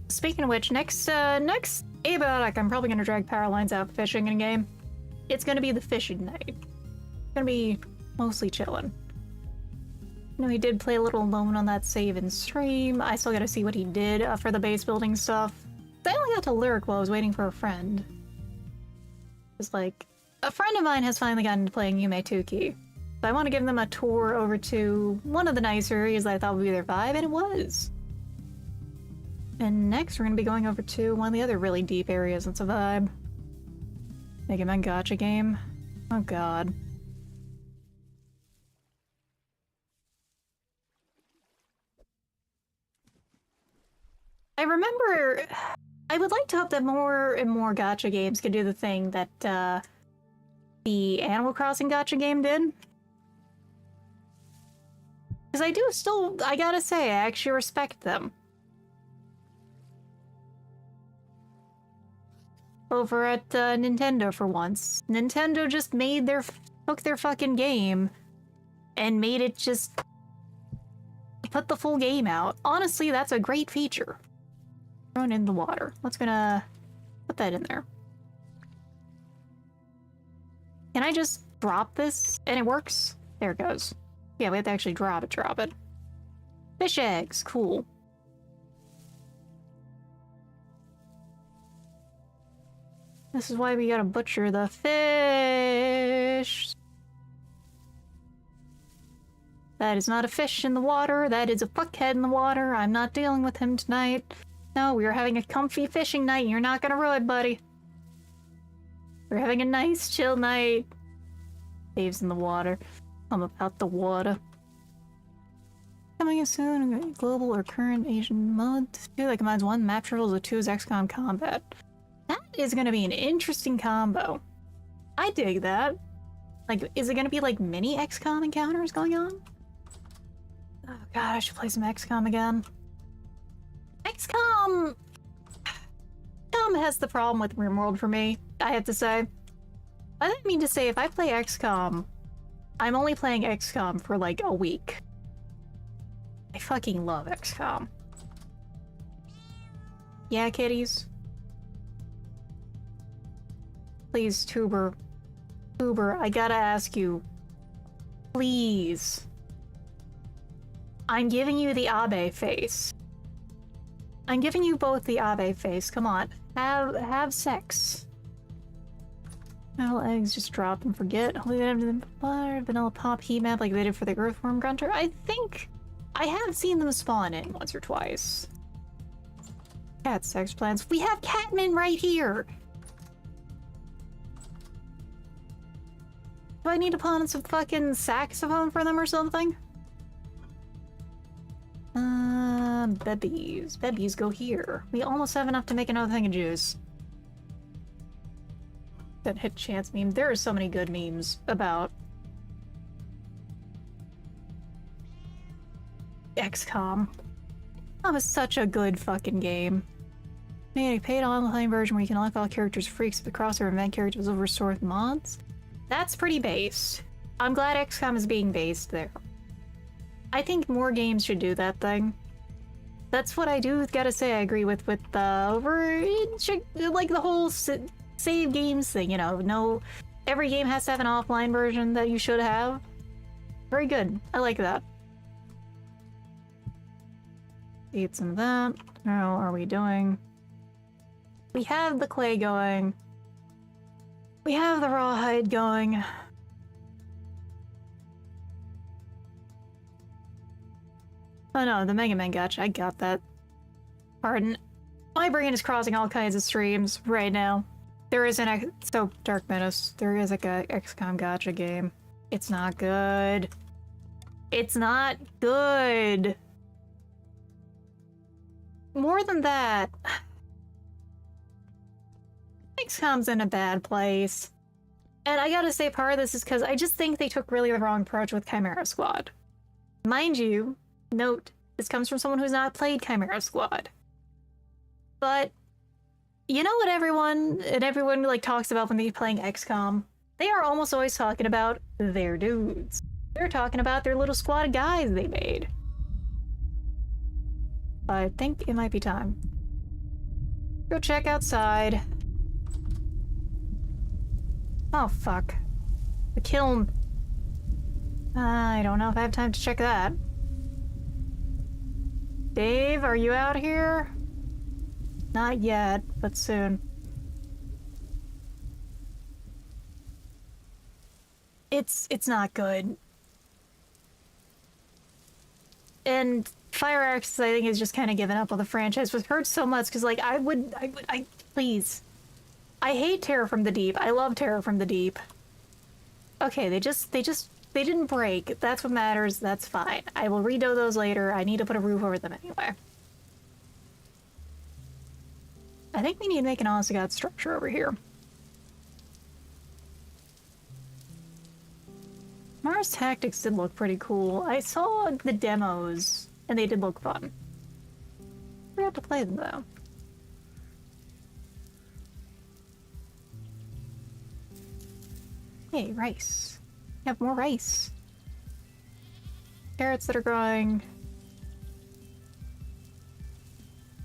Speaking of which, next abiotic, I'm probably gonna drag power lines out fishing in a game. It's gonna be the fishing night. It's gonna be mostly chilling. You know, he did play a little alone on that save and stream. I still gotta see what he did for the base building stuff. I only got to lyric while I was waiting for a friend. It's like, a friend of mine has finally gotten to playing Yume Tuki. So I want to give them a tour over to one of the nicer areas that I thought would be their vibe, and it was. And next, we're going to be going over to one of the other really deep areas that's a vibe. Mega Man Gacha game. Oh god. I remember... I would like to hope that more and more gacha games could do the thing that, the Animal Crossing gacha game did. Because I do still, I gotta say, I actually respect them. Over at Nintendo for once. Nintendo just took their fucking game and made it just put the full game out. Honestly, that's a great feature. Thrown in the water. Let's gonna put that in there. Can I just drop this and it works? There it goes. Yeah, we have to actually drop it. Fish eggs, cool. This is why we gotta butcher the fish. That is not a fish in the water. That is a fuckhead in the water. I'm not dealing with him tonight. No, we are having a comfy fishing night. You're not gonna ruin it, buddy. We're having a nice, chill night. Waves in the water. I'm about the water. Coming in soon, global or current Asian mode 2 that combines 1 map travels with 2 is XCOM combat. That is gonna be an interesting combo. I dig that. Like, is it gonna be like mini XCOM encounters going on? Oh god, I should play some XCOM again. XCOM has the problem with RimWorld for me, I have to say. I didn't mean to say if I play XCOM, I'm only playing XCOM for like a week. I fucking love XCOM. Yeah, kitties? Please, Tuber. Tuber, I gotta ask you. Please. I'm giving you the Abe face. I'm giving you both the Abe face. Come on. Have sex. Metal eggs just drop and forget. Vanilla pop heat map like they did for the Earthworm Grunter. I think I have seen them spawn in once or twice. Cat sex plans. We have Catman right here! Do I need to pawn some fucking saxophone for them or something? Bebbies. Bebbies go here. We almost have enough to make another thing of juice. That hit chance meme. There are so many good memes about XCOM. That was such a good fucking game. Man, a paid online version where you can unlock all characters freaks, the crossover event characters over source mods. That's pretty based. I'm glad XCOM is being based there. I think more games should do that thing. That's what I do gotta say I agree with like the whole save games thing, you know, no, every game has to have an offline version that you should have. Very good. I like that. Eat some of that. How are we doing? We have the clay going. We have the rawhide going. Oh no, the Mega Man gotcha. I got that. Pardon. My brain is crossing all kinds of streams right now. There is so Dark Menace. There is like a XCOM gotcha game. It's not good. It's not good. More than that, XCOM's in a bad place. And I gotta say part of this is because I just think they took really the wrong approach with Chimera Squad. Mind you, note, this comes from someone who's not played Chimera Squad. But you know what everyone like talks about when they're playing XCOM? They are almost always talking about their dudes. They're talking about their little squad of guys they made. I think it might be time. Go check outside. Oh fuck. The kiln. I don't know if I have time to check that. Dave, are you out here? Not yet, but soon. It's not good. And Fireaxe, I think, has just kind of given up on the franchise, which hurts so much because, like, I please. I hate Terror from the Deep. I love Terror from the Deep. Okay, they didn't break. That's what matters. That's fine. I will redo those later. I need to put a roof over them anyway. I think we need to make an honest to God structure over here. Mars Tactics did look pretty cool. I saw the demos, and they did look fun. We have to play them, though. Hey, rice. We have more rice. Carrots that are growing.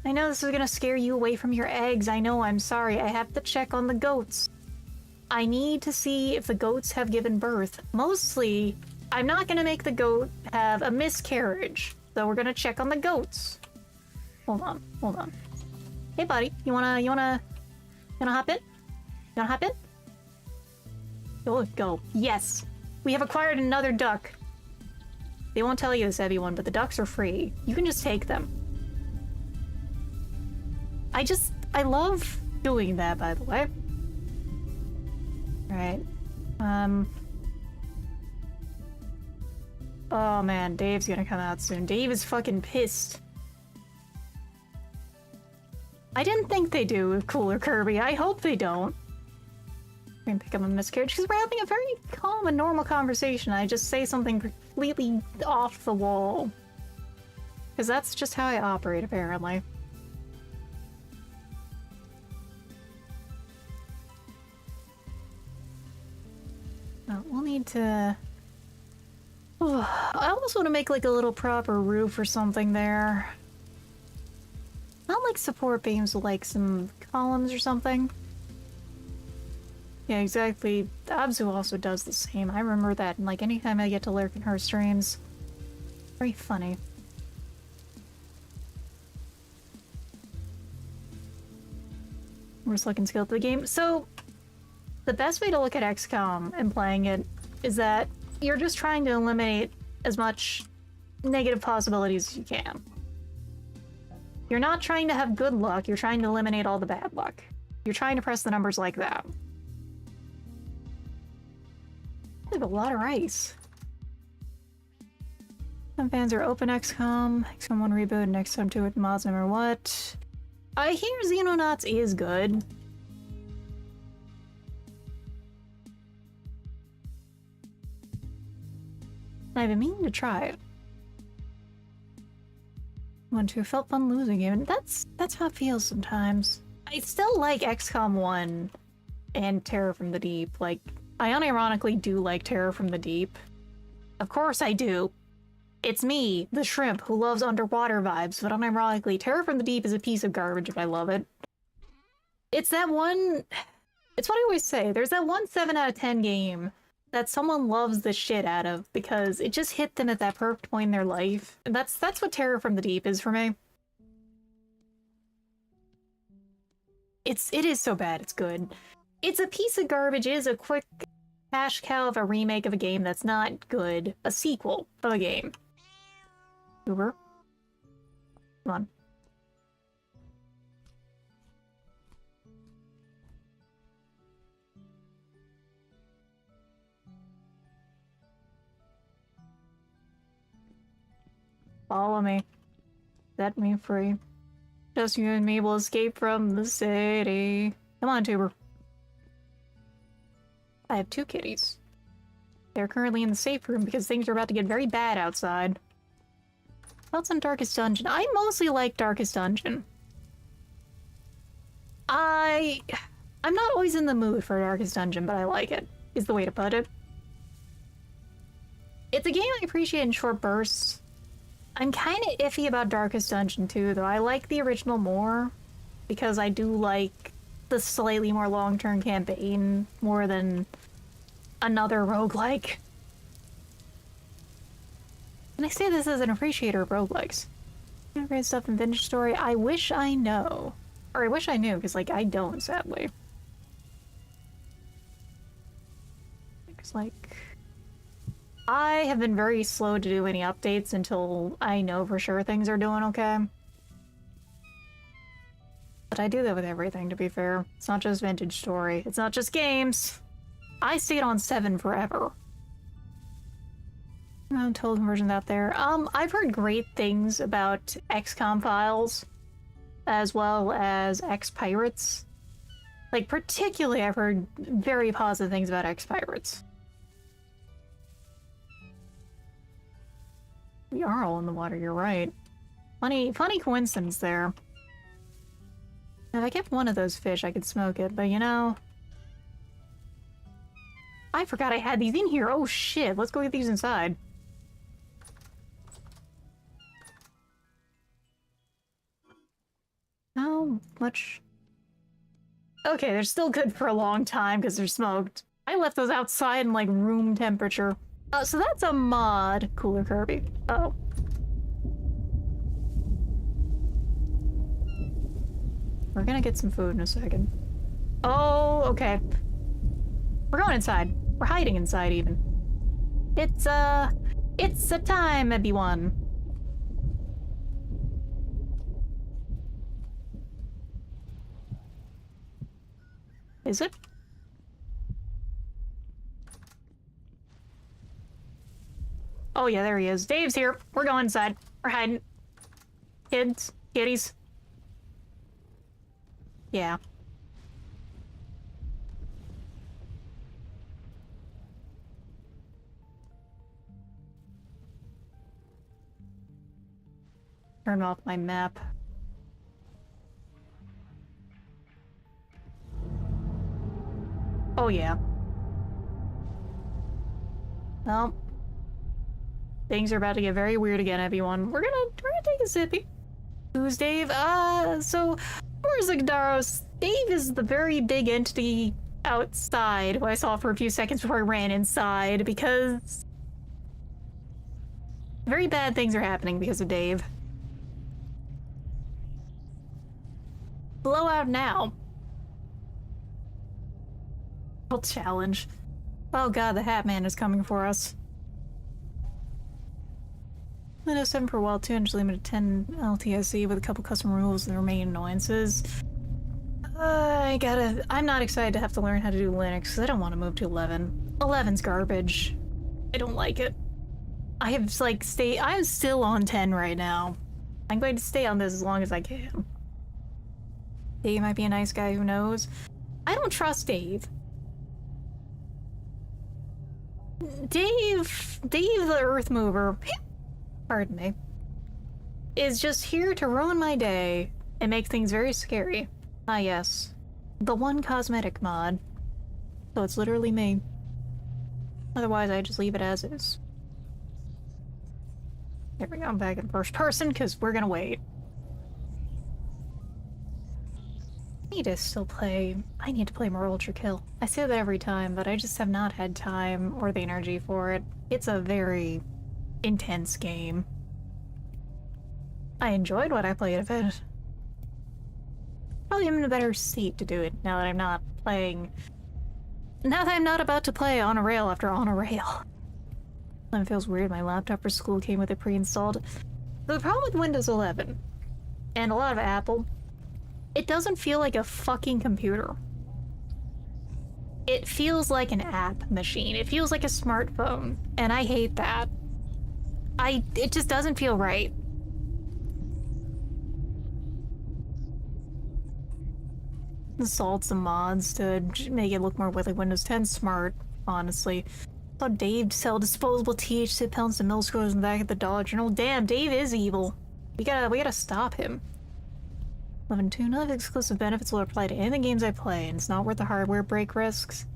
I know this is gonna scare you away from your eggs. I know, I'm sorry. I have to check on the goats. I need to see if the goats have given birth. Mostly, I'm not gonna make the goat have a miscarriage. So we're gonna check on the goats. Hold on, hold on. Hey buddy, you wanna hop in? You wanna hop in? Go. Yes! We have acquired another duck. They won't tell you this, ebi-one, but the ducks are free. You can just take them. I love doing that, by the way. Alright. Oh man, Dave's gonna come out soon. Dave is fucking pissed. I didn't think they do with Cooler Kirby. I hope they don't. We're gonna pick up a miscarriage because we're having a very calm and normal conversation. I just say something completely off the wall. Because that's just how I operate, apparently. We'll need to... Oh, I almost want to make like a little proper roof or something there. Not like support beams with like some columns or something. Yeah, exactly. Abzu also does the same. I remember that, and like anytime I get to lurk in her streams. Very funny. Worst looking skill to the game. So, the best way to look at XCOM and playing it is that you're just trying to eliminate as much negative possibilities as you can. You're not trying to have good luck, you're trying to eliminate all the bad luck. You're trying to press the numbers like that. I have a lot of rice. Some fans are open XCOM 1 reboot, and XCOM 2 with mods, no matter what. I hear Xenonauts is good. I've been meaning to try it. 1-2 felt fun losing you, and that's how it feels sometimes. I still like XCOM 1 and Terror from the Deep. Like, I unironically do like Terror from the Deep. Of course I do. It's me, the shrimp, who loves underwater vibes, but unironically, Terror from the Deep is a piece of garbage and I love it. It's that one... It's what I always say, there's that one 7 out of 10 game that someone loves the shit out of because it just hit them at that perfect point in their life. And that's what Terror from the Deep is for me. It is so bad, it's good. It's a piece of garbage, it is a quick cash cow of a remake of a game that's not good. A sequel of a game. Uber. Come on. Follow me. Set me free. Just you and me will escape from the city. Come on, Tuber. I have 2 kitties. They're currently in the safe room because things are about to get very bad outside. Thoughts on Darkest Dungeon? I mostly like Darkest Dungeon. I'm not always in the mood for Darkest Dungeon, but I like it, is the way to put it. It's a game I appreciate in short bursts. I'm kind of iffy about Darkest Dungeon too, though. I like the original more, because I do like the slightly more long-term campaign more than another roguelike. And I say this as an appreciator of roguelikes. Great stuff in Vintage Story. I wish I know. Or I wish I knew, because, like, I don't, sadly. It's like... I have been very slow to do any updates until I know for sure things are doing okay. But I do that with everything, to be fair. It's not just Vintage Story. It's not just games. I stayed on 7 forever. No total conversions out there. I've heard great things about XCOM Files, as well as X-Pirates. Like, particularly I've heard very positive things about X-Pirates. We are all in the water, you're right. Funny coincidence there. If I kept one of those fish, I could smoke it, but you know... I forgot I had these in here! Oh shit, let's go get these inside. How much... Okay, they're still good for a long time because they're smoked. I left those outside in like room temperature. So that's a mod, Cooler Kirby. Oh. We're gonna get some food in a second. Oh, okay. We're going inside. We're hiding inside even. It's It's a time, ebi-one. Is it? Oh yeah, there he is. Dave's here. We're going inside. We're hiding. Kids. Kitties. Yeah. Turn off my map. Oh yeah. Well, things are about to get very weird again, everyone. We're gonna take a zippy. Who's Dave? So where's Zagdaros? Dave is the very big entity outside who I saw for a few seconds before I ran inside because very bad things are happening because of Dave. Blowout now. We'll challenge. Oh god, the Hat Man is coming for us. Windows 7 for a while, 200 limited 10 LTSC with a couple custom rules and the remaining annoyances. I'm not excited to have to learn how to do Linux because I don't want to move to 11. 11's garbage. I don't like it. I'm still on 10 right now. I'm going to stay on this as long as I can. Dave might be a nice guy, who knows? I don't trust Dave. Dave the Earth Mover, pardon me, is just here to ruin my day and make things very scary. Ah yes, the one cosmetic mod. So it's literally me. Otherwise I just leave it as is. There we go, I'm back in first person because we're gonna wait. I need to play more Ultra Kill. I say that every time, but I just have not had time or the energy for it. It's a very intense game. I enjoyed what I played of it. Probably am in a better seat to do it now that I'm not playing. Now that I'm not about to play On a Rail after On a Rail. It feels weird. My laptop for school came with it pre-installed. The problem with Windows 11 and a lot of Apple, it doesn't feel like a fucking computer. It feels like an app machine. It feels like a smartphone, and I hate that. It just doesn't feel right. Installed some mods to make it look more like Windows 10 smart, honestly. Saw Dave sell disposable THC pellets and mill scrolls in the back of the Dollar General. Damn, Dave is evil. We gotta stop him. 11.2. None of the exclusive benefits will apply to any of the games I play, and it's not worth the hardware break risks.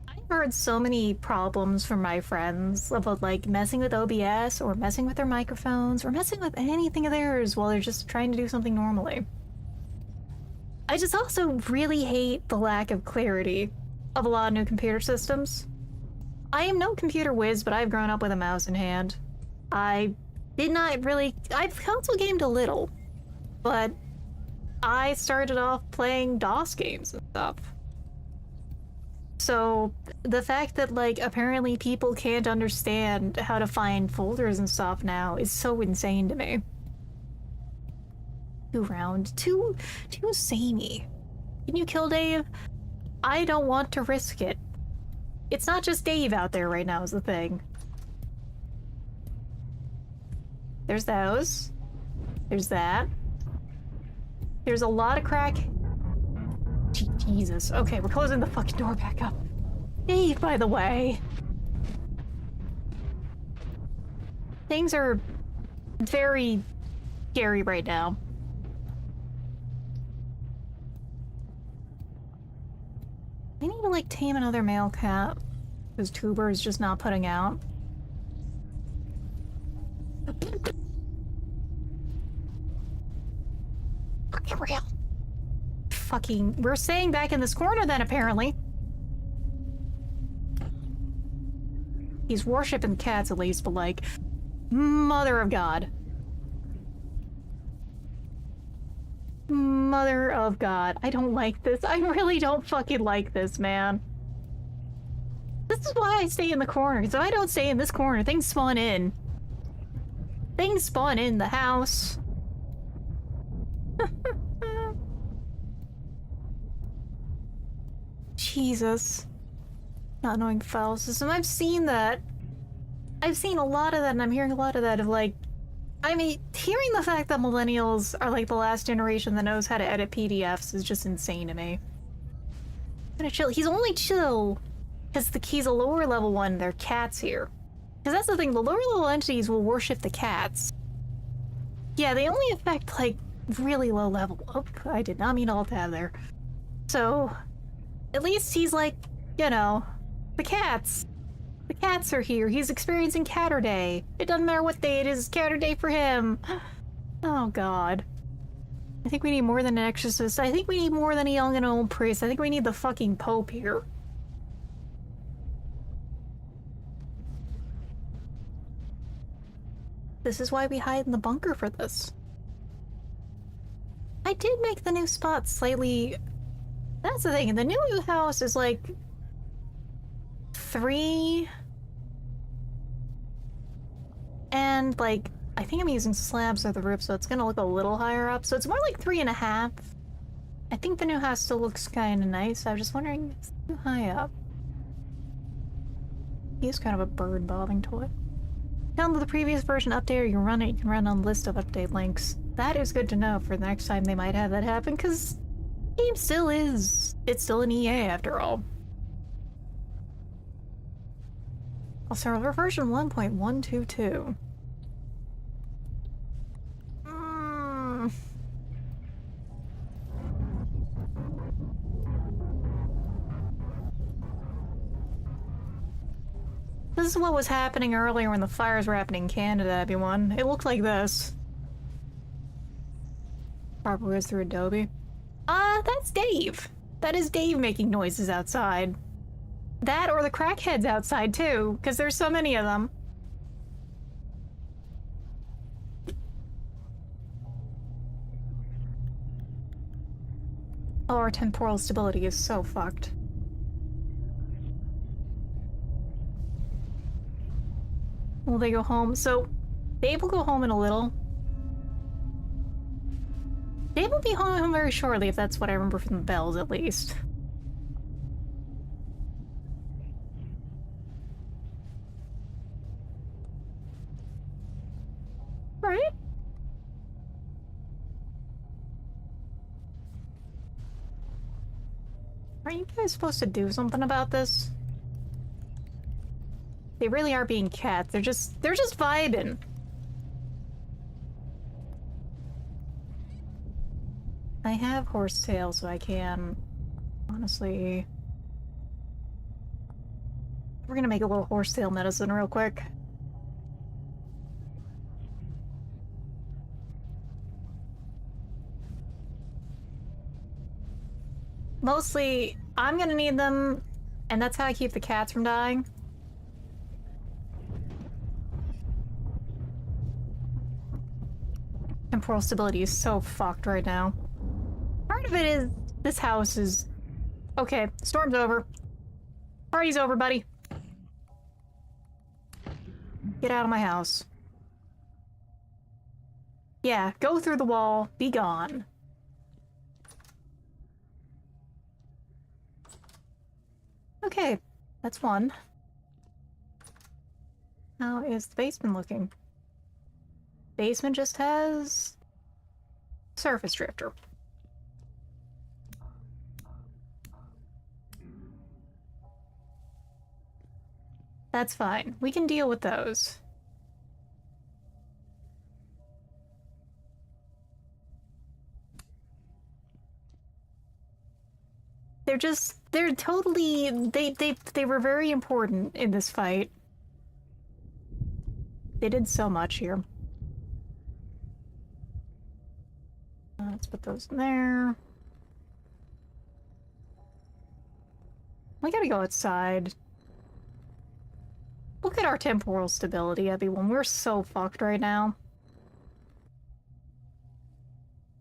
I've heard so many problems from my friends about like messing with OBS or messing with their microphones or messing with anything of theirs while they're just trying to do something normally. I just also really hate the lack of clarity of a lot of new computer systems. I am no computer whiz, but I've grown up with a mouse in hand. I've console gamed a little, but I started off playing DOS games and stuff. So the fact that like apparently people can't understand how to find folders and stuff now is so insane to me. Too samey. Can you kill Dave? I don't want to risk it. It's not just Dave out there right now is the thing. There's those. There's that. There's a lot of crack. Jesus. Okay, we're closing the fucking door back up. Dave, by the way. Things are very scary right now. I need to like tame another male cat because Tuber is just not putting out. Fucking real. Fucking, we're staying back in this corner then apparently. He's worshipping cats at least, but like, mother of God. Mother of God. I don't like this. I really don't fucking like this, man. This is why I stay in the corner, because if I don't stay in this corner, things spawn in. Things spawn in the house. Jesus. Not knowing file system. I've seen that. I've seen a lot of that, and I'm hearing a lot of that of like, I mean, hearing the fact that millennials are like the last generation that knows how to edit PDFs is just insane to me. Kinda chill. He's only chill because he's a lower level one. There are cats here. Because that's the thing, the lower level entities will worship the cats. Yeah, they only affect like really low level. Oh, I did not mean alt tab there. So, at least he's like, you know, the cats. The cats are here. He's experiencing Catter Day. It doesn't matter what day it is, Catter Day for him. Oh god. I think we need more than an exorcist. I think we need more than a young and old priest. I think we need the fucking Pope here. This is why we hide in the bunker for this. I did make the new spot slightly... That's the thing, the new house is like... 3... And like, I think I'm using slabs of the roof, so it's gonna look a little higher up. So it's more like 3.5. I think the new house still looks kind of nice. I was just wondering, is it too high up? He's kind of a bird bobbing toy. Download the previous version update, or you can run it. You can run on the list of update links. That is good to know for the next time they might have that happen, because the game still is. It's still an EA after all. Also, version 1.122. This is what was happening earlier when the fires were happening in Canada, everyone. It looked like this. Probably goes through Adobe. That's Dave. That is Dave making noises outside. That or the crackheads outside too, because there's so many of them. Oh, our temporal stability is so fucked. Will they go home? So, Dave will go home in a little. Dave will be home very shortly, if that's what I remember from the bells, at least. Right? Aren't you guys supposed to do something about this? They really are being cats. They're just vibing. I have horsetail, so I can honestly. We're gonna make a little horsetail medicine real quick. Mostly, I'm gonna need them, and that's how I keep the cats from dying. Temporal stability is so fucked right now. Part of it is this house is... Okay, storm's over. Party's over, buddy. Get out of my house. Yeah, go through the wall, be gone. Okay, that's one. How is the basement looking? Basement just has surface drifter. That's fine. We can deal with those. They're totally, they were very important in this fight. They did so much here. Let's put those in there. We gotta go outside. Look at our temporal stability, everyone. We're so fucked right now.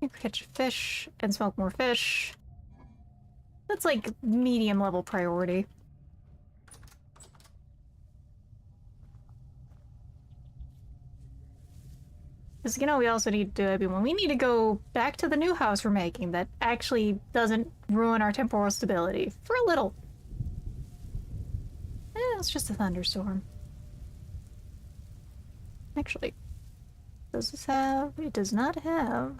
We can catch fish and smoke more fish. That's like medium level priority. Because, you know, we also need to do everyone. We need to go back to the new house we're making that actually doesn't ruin our temporal stability. For a little. It's just a thunderstorm. Actually, does this have... It does not have...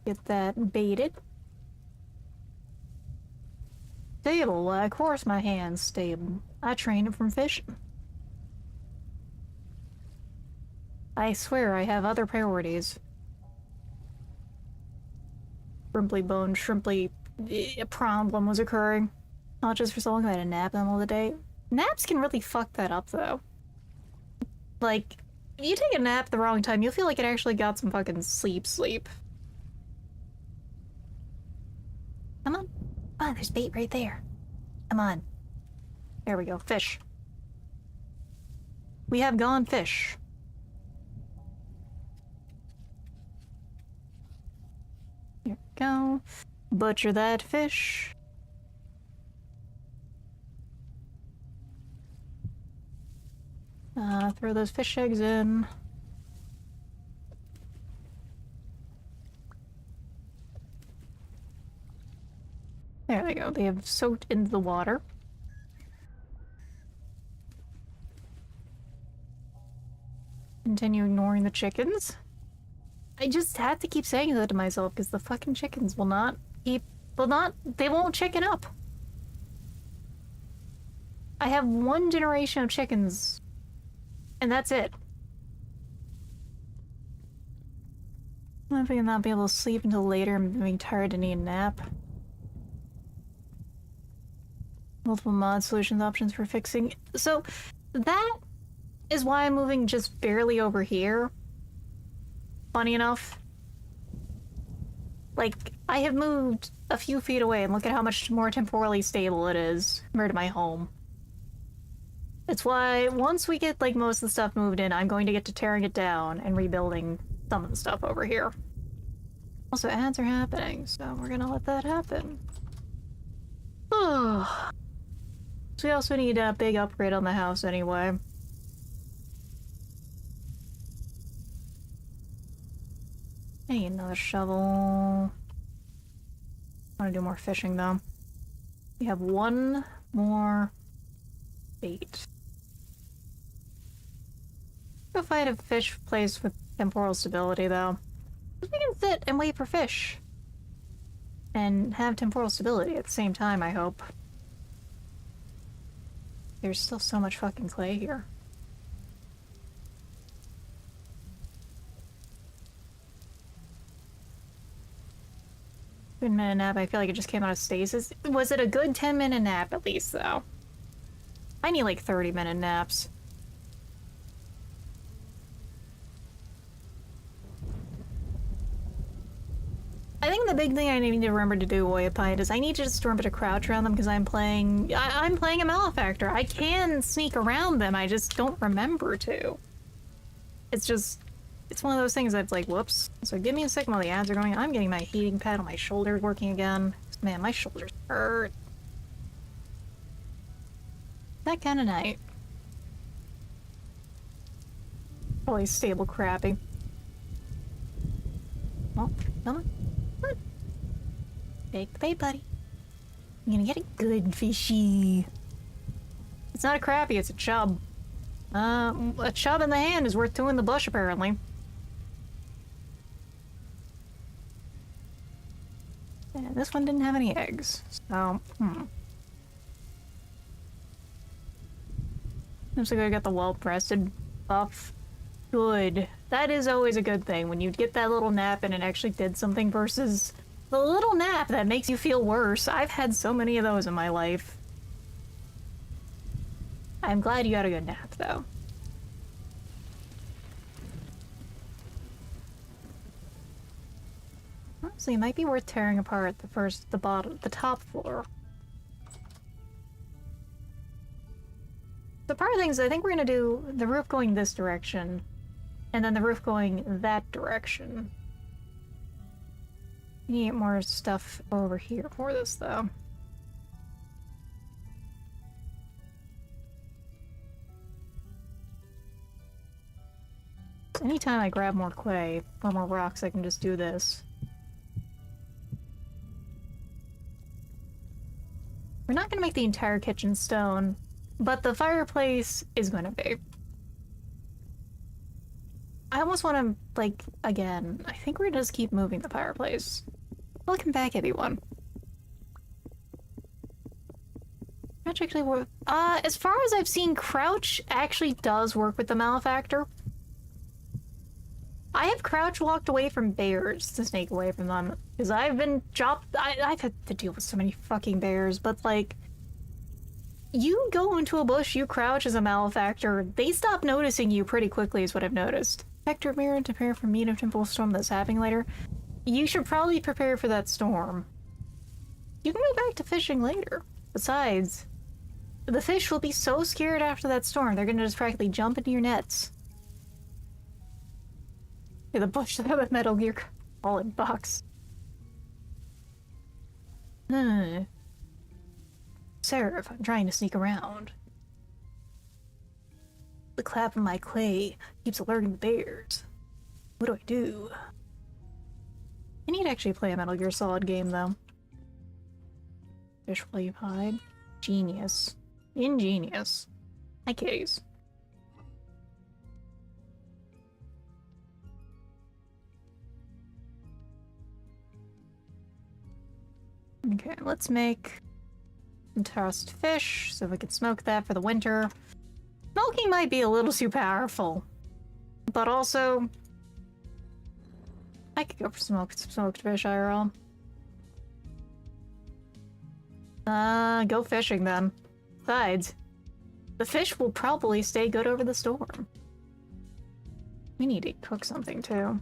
Get that baited. Stable, why of course my hand's stable. I trained it from fishing. I swear I have other priorities. Shrimply bone, shrimply problem was occurring. Not just for so long I had a nap in the middle of the day. Naps can really fuck that up though. Like, if you take a nap at the wrong time, you'll feel like it actually got some fucking sleep. Come on. Come on, there's bait right there. Come on. There we go, fish. We have gone fish. Here we go. Butcher that fish. Throw those fish eggs in. There they go. They have soaked into the water. Continue ignoring the chickens. I just have to keep saying that to myself because the fucking chickens will not keep... They won't chicken up. I have one generation of chickens, and that's it. I'm gonna not be able to sleep until later. I'm being tired and need a nap. Multiple mod solutions options for fixing. So, that is why I'm moving just barely over here. Funny enough. Like, I have moved a few feet away and look at how much more temporally stable it is compared to my home. It's why once we get like most of the stuff moved in, I'm going to get to tearing it down and rebuilding some of the stuff over here. Also, ads are happening, so we're gonna let that happen. Oh. So we also need a big upgrade on the house anyway. I need another shovel. I want to do more fishing though. We have one more bait. Go find a fish place with temporal stability though. We can sit and wait for fish. And have temporal stability at the same time, I hope. There's still so much fucking clay here. Good minute nap, I feel like it just came out of stasis. Was it a good 10-minute nap at least, though? I need like 30-minute naps. I think the big thing I need to remember to do, Oyapide, is I need to just remember to crouch around them because I'm playing a malefactor. I can sneak around them, I just don't remember to. It's just... It's one of those things that's like, whoops. So give me a second while the ads are going. I'm getting my heating pad on my shoulders working again. Man, my shoulders hurt. That kind of night. Probably stable crappy. Well, come on. Come on. Take the bait, buddy. You're gonna get it good, fishy. It's not a crappie, it's a chub. A chub in the hand is worth two in the bush, apparently. And this one didn't have any eggs, so, Looks like I got the well-breasted buff. Good. That is always a good thing, when you get that little nap and it actually did something versus the little nap that makes you feel worse. I've had so many of those in my life. I'm glad you got a good nap, though. So it might be worth tearing apart the top floor. So part of things, I think we're gonna do the roof going this direction, and then the roof going that direction. We need more stuff over here for this, though. anytime I grab more clay or more rocks, I can just do this. We're not gonna make the entire kitchen stone, but the fireplace is gonna be. I almost want to, like, again, I think we're gonna just keep moving the fireplace. Welcome back, everyone. Crouch actually work. As far as I've seen, Crouch actually does work with the Malefactor. I have Crouch walked away from bears to sneak away from them. Because I've been dropped. I've had to deal with so many fucking bears, but like. You go into a bush, you crouch as a Malefactor, they stop noticing you pretty quickly, is what I've noticed. Vector Mirror to prepare for Meat of Temple Storm that's happening later. You should probably prepare for that storm. You can go back to fishing later. Besides, the fish will be so scared after that storm, they're gonna just practically jump into your nets. Yeah, the bush that have a Metal Gear Solid box. Seraph, I'm trying to sneak around. The clap of my clay keeps alerting the bears. What do I do? I need to actually play a Metal Gear Solid game, though. Fish will you hide? Genius. Ingenious. Hi, kitties. Okay, let's make some tossed fish so we can smoke that for the winter. Smoking might be a little too powerful, but also I could go for smoked fish IRL. Go fishing then. Besides, the fish will probably stay good over the storm. We need to cook something too.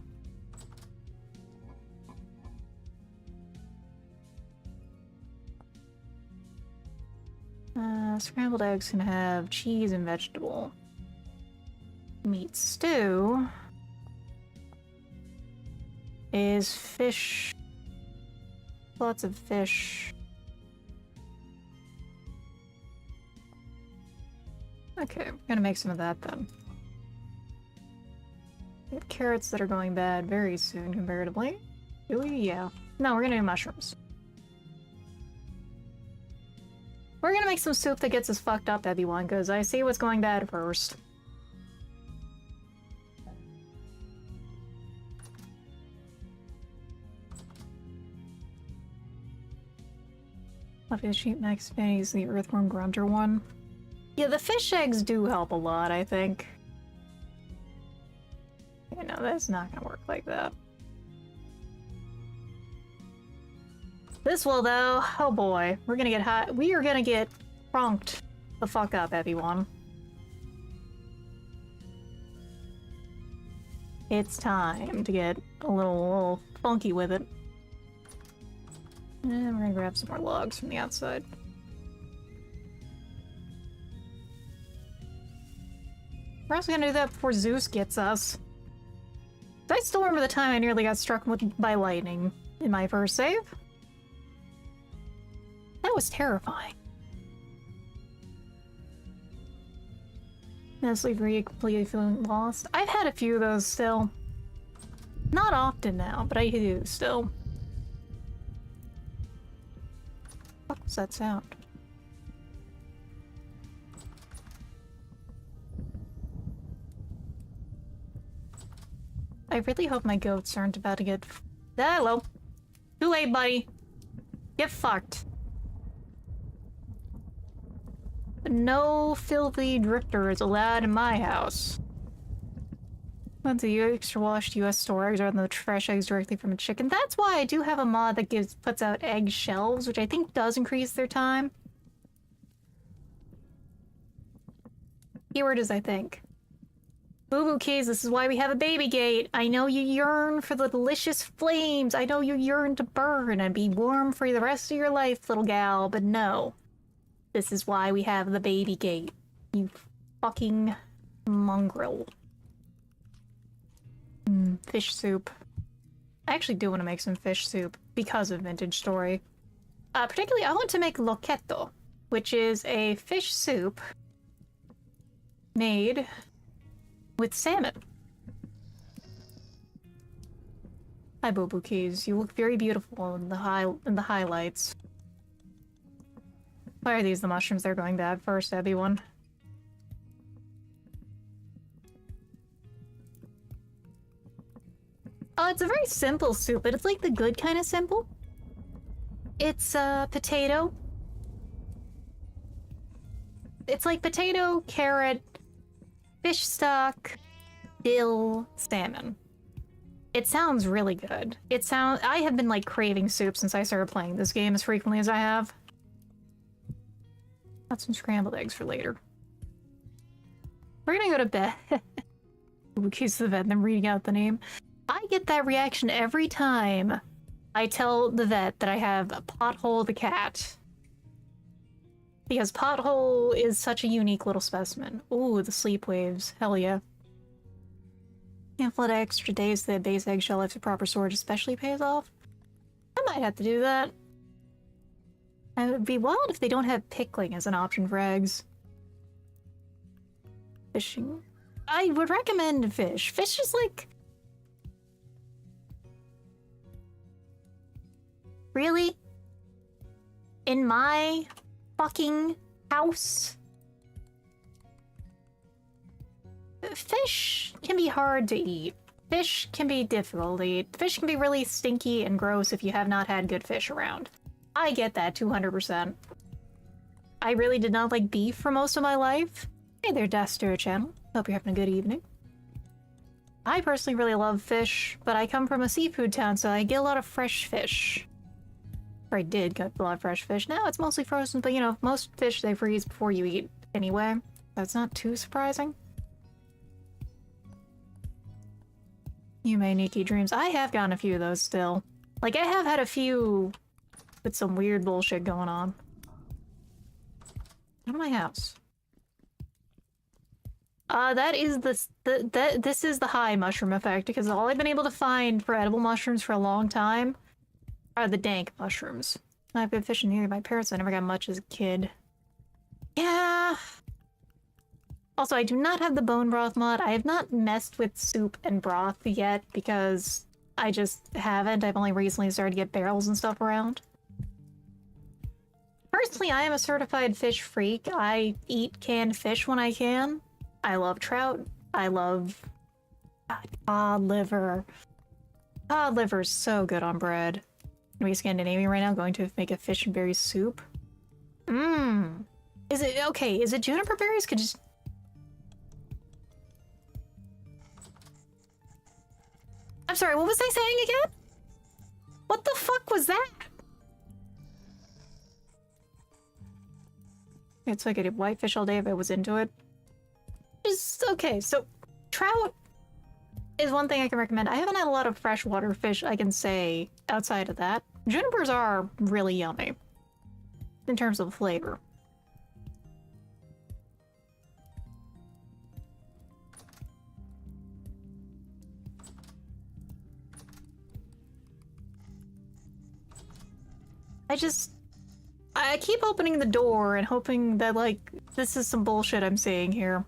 Scrambled eggs can have cheese and vegetable. Meat stew is fish. Lots of fish. Okay, we're gonna make some of that then. We have carrots that are going bad very soon comparatively. Do we? Yeah. No, we're gonna do mushrooms. We're gonna make some soup that gets us fucked up, ebi-one, because I see what's going bad first. Fluffy the sheep next phase, the earthworm grunter one. Yeah, the fish eggs do help a lot, I think. You know, that's not gonna work like that. This will, though. Oh boy, we're gonna get hot. We are gonna get crunked the fuck up, everyone. It's time to get a little funky with it. And we're gonna grab some more logs from the outside. We're also gonna do that before Zeus gets us. I still remember the time I nearly got struck by lightning in my first save. That was terrifying. Honestly, agree, completely feeling lost. I've had a few of those still. Not often now, but I do still. What was that sound? I really hope my goats aren't about to get. Hello. Too late, buddy. Get fucked. No filthy drifter is allowed in my house. Once the extra washed US store eggs rather than the fresh eggs directly from a chicken. That's why I do have a mod that puts out egg shells, which I think does increase their time. Keyword is I think. Boo Boo Keys, this is why we have a baby gate. I know you yearn for the delicious flames. I know you yearn to burn and be warm for the rest of your life, little gal, but no. This is why we have the baby gate. You fucking mongrel. Fish soup. I actually do want to make some fish soup because of Vintage Story. Particularly, I want to make loqueto, which is a fish soup made with salmon. Hi, Bobo Keys. You look very beautiful in the highlights. Why are these the mushrooms? They're going bad first, ebi-one. It's a very simple soup, but it's like the good kind of simple. It's potato. It's like potato, carrot, fish stock, dill, salmon. It sounds really good. I have been like craving soup since I started playing this game as frequently as I have. Got some scrambled eggs for later. We're gonna go to bed. Keys to the vet and I'm reading out the name. I get that reaction every time I tell the vet that I have a Pothole the cat. Because Pothole is such a unique little specimen. Ooh, the sleep waves. Hell yeah. Can't let extra days to the base eggshell if the proper storage especially pays off. I might have to do that. And it would be wild if they don't have pickling as an option for eggs. Fishing. I would recommend fish. Fish is like... Really? In my fucking house? Fish can be hard to eat. Fish can be difficult to eat. Fish can be really stinky and gross if you have not had good fish around. I get that 200%. I really did not like beef for most of my life. Hey there, Daster channel. Hope you're having a good evening. I personally really love fish, but I come from a seafood town, so I get a lot of fresh fish. Or I did get a lot of fresh fish. Now it's mostly frozen, but you know, most fish they freeze before you eat anyway. That's not too surprising. You may Nikki dreams. I have gotten a few of those still. Like, I have had a few with some weird bullshit going on. Out of my house. That is this is the high mushroom effect, because all I've been able to find for edible mushrooms for a long time are the dank mushrooms. I've been fishing near my parents, I never got much as a kid. Yeah. Also, I do not have the bone broth mod. I have not messed with soup and broth yet because I just haven't. I've only recently started to get barrels and stuff around. Personally, I am a certified fish freak. I eat canned fish when I can. I love trout. I love cod liver. Cod liver is so good on bread. Are we Scandinavian right now? Going to make a fish and berry soup? Mmm. Is it okay? Is it juniper berries? Could just... I'm sorry, what was I saying again? What the fuck was that? It's like I did whitefish all day if I was into it. Just, okay, so trout is one thing I can recommend. I haven't had a lot of freshwater fish I can say outside of that. Junipers are really yummy in terms of flavor. I keep opening the door and hoping that, like, this is some bullshit I'm seeing here.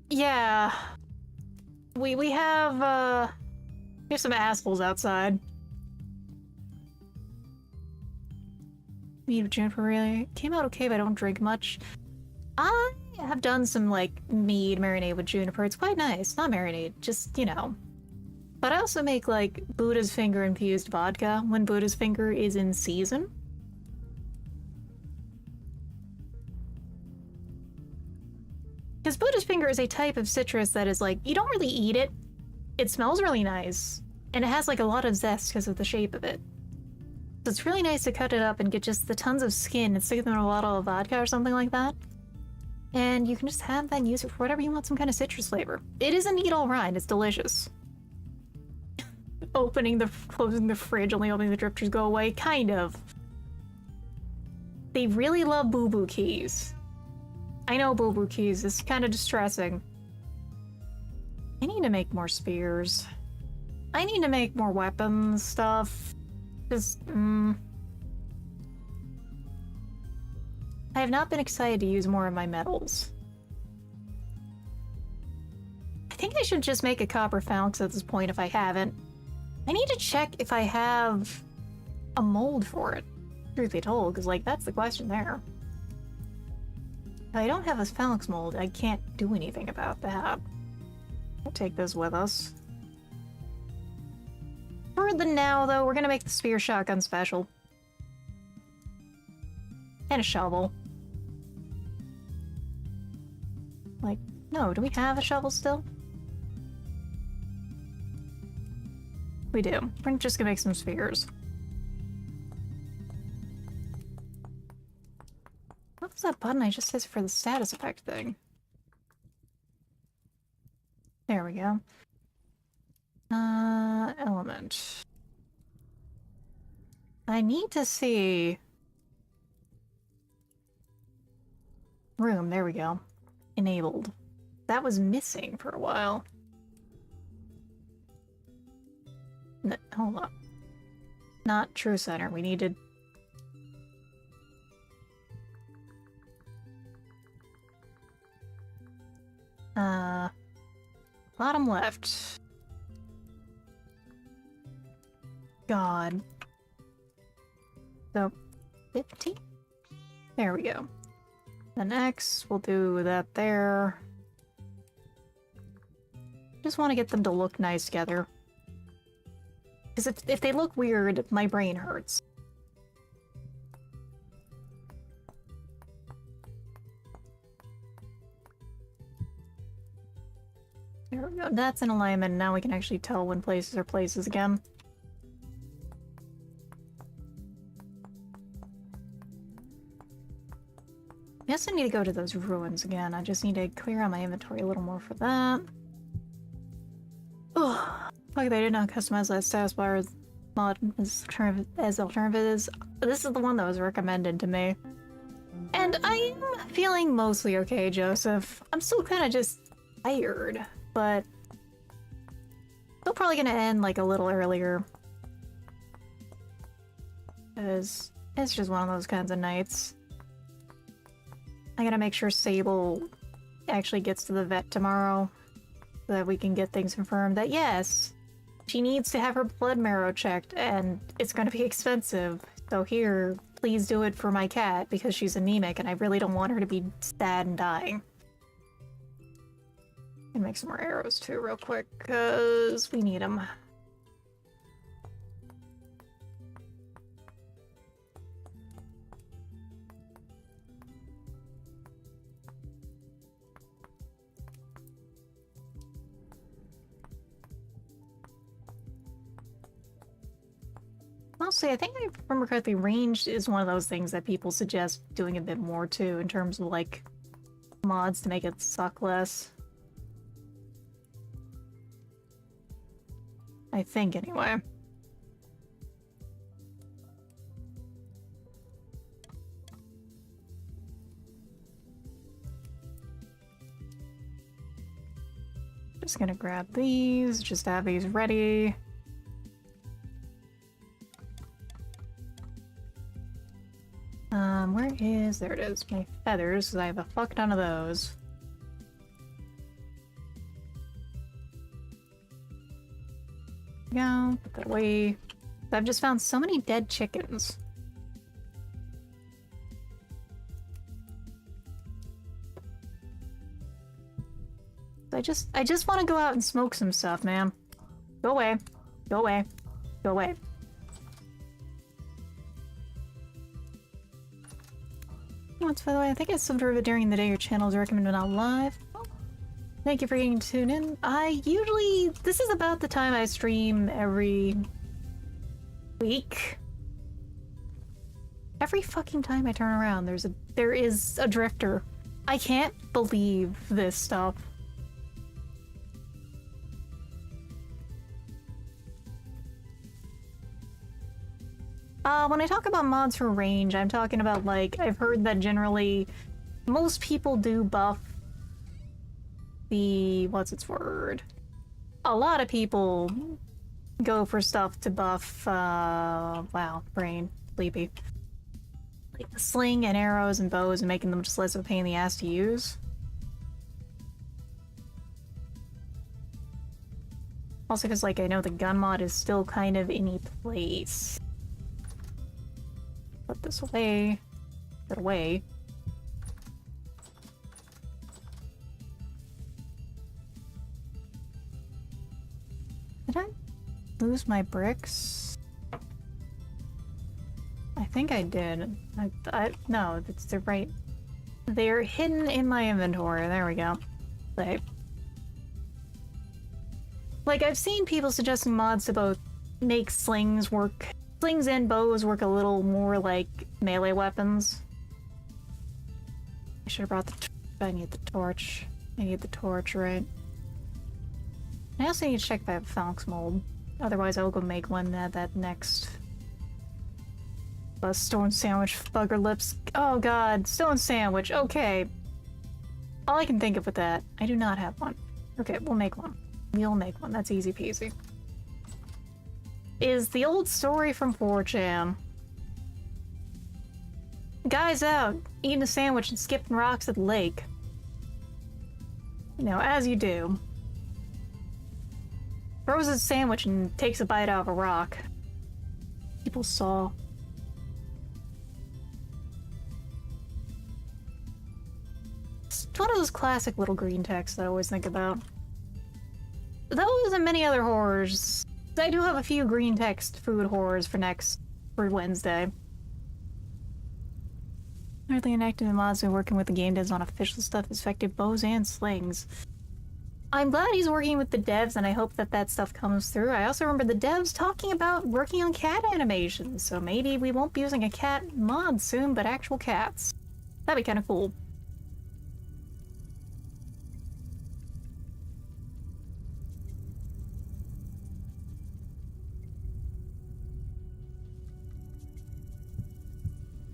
Yeah. We have some assholes outside. Mead of juniper really came out okay, but I don't drink much. I have done some, like, mead marinade with juniper. It's quite nice. Not marinade, just, you know. But I also make, like, Buddha's Finger infused vodka when Buddha's Finger is in season. Because Buddha's Finger is a type of citrus that is, like, you don't really eat it. It smells really nice. And it has, like, a lot of zest because of the shape of it. So it's really nice to cut it up and get just the tons of skin and stick them in a bottle of vodka or something like that. And you can just have that and use it for whatever you want, some kind of citrus flavor. It isn't eat all rind, it's delicious. Closing the fridge, only hoping the drifters go away, kind of. They really love boo-boo keys. I know boo-boo keys, it's kind of distressing. I need to make more spears. I need to make more weapons stuff. Just, I have not been excited to use more of my metals. I think I should just make a copper phalanx at this point if I haven't. I need to check if I have a mold for it, truth be told, because, like, that's the question there. If I don't have a phalanx mold, I can't do anything about that. We'll take this with us. For the now, though, we're gonna make the spear shotgun special. And a shovel. Like, no, do we have a shovel still? We do. We're just gonna make some spheres. What was that button I just hit for the status effect thing? There we go. Element. I need to see... Room, there we go. Enabled. That was missing for a while. Hold up. Not true center. We needed... Bottom left. God. So, 15? There we go. Then X, we'll do that there. Just want to get them to look nice together. Because if they look weird, my brain hurts. There we go. That's in alignment. Now we can actually tell when places are places again. I guess I need to go to those ruins again. I just need to clear out my inventory a little more for that. Ugh. Like they did not customize that status bar as mod as alternatives. This is the one that was recommended to me. And I am feeling mostly okay, Joseph. I'm still kind of just tired, but still probably gonna end like a little earlier. Because it's just one of those kinds of nights. I gotta make sure Sable actually gets to the vet tomorrow so that we can get things confirmed that yes, she needs to have her blood marrow checked and it's gonna be expensive. So here, please do it for my cat because she's anemic and I really don't want her to be sad and dying. And make some more arrows too real quick because we need them. Mostly, I think I remember correctly, ranged is one of those things that people suggest doing a bit more too, in terms of, like, mods to make it suck less. I think, anyway. Just gonna grab these, just have these ready. Where is... there it is, my feathers, because I have a fuck ton of those. Go, put that away. I've just found so many dead chickens. I just want to go out and smoke some stuff, man. Go away. Go away. Go away. By the way, I think I summed it during the day your channel is recommended not live. Oh, thank you for getting tuned in. I usually... this is about the time I stream every week. Every fucking time I turn around, there is a drifter. I can't believe this stuff. When I talk about mods for range, I'm talking about, like, I've heard that generally most people do buff the... what's its word? A lot of people go for stuff to buff, wow, brain, sleepy. Like the sling and arrows and bows and making them just less of a pain in the ass to use. Also because, like, I know the gun mod is still kind of in place. Put this away. Put it away. Did I lose my bricks? I think I did. No, they're right. They're hidden in my inventory. There we go. Like, I've seen people suggesting mods to both make slings and bows work a little more like melee weapons. I should have brought I need the torch. I need the torch, right? I also need to check if I have Phoenix mold. Otherwise, I will go make one that next. Stone sandwich, bugger lips. Oh god, stone sandwich. Okay. All I can think of with that. I do not have one. Okay, we'll make one. We'll make one. That's easy peasy. Is the old story from 4chan. Guy's out, eating a sandwich and skipping rocks at the lake. You know, as you do. Throws his sandwich and takes a bite out of a rock. People saw. It's one of those classic little green texts that I always think about. Those and many other horrors. I do have a few green text food horrors for Wednesday. Currently inactive in mods and working with the game devs on official stuff, effective bows and slings. I'm glad he's working with the devs, and I hope that stuff comes through. I also remember the devs talking about working on cat animations, so maybe we won't be using a cat mod soon, but actual cats. That'd be kind of cool.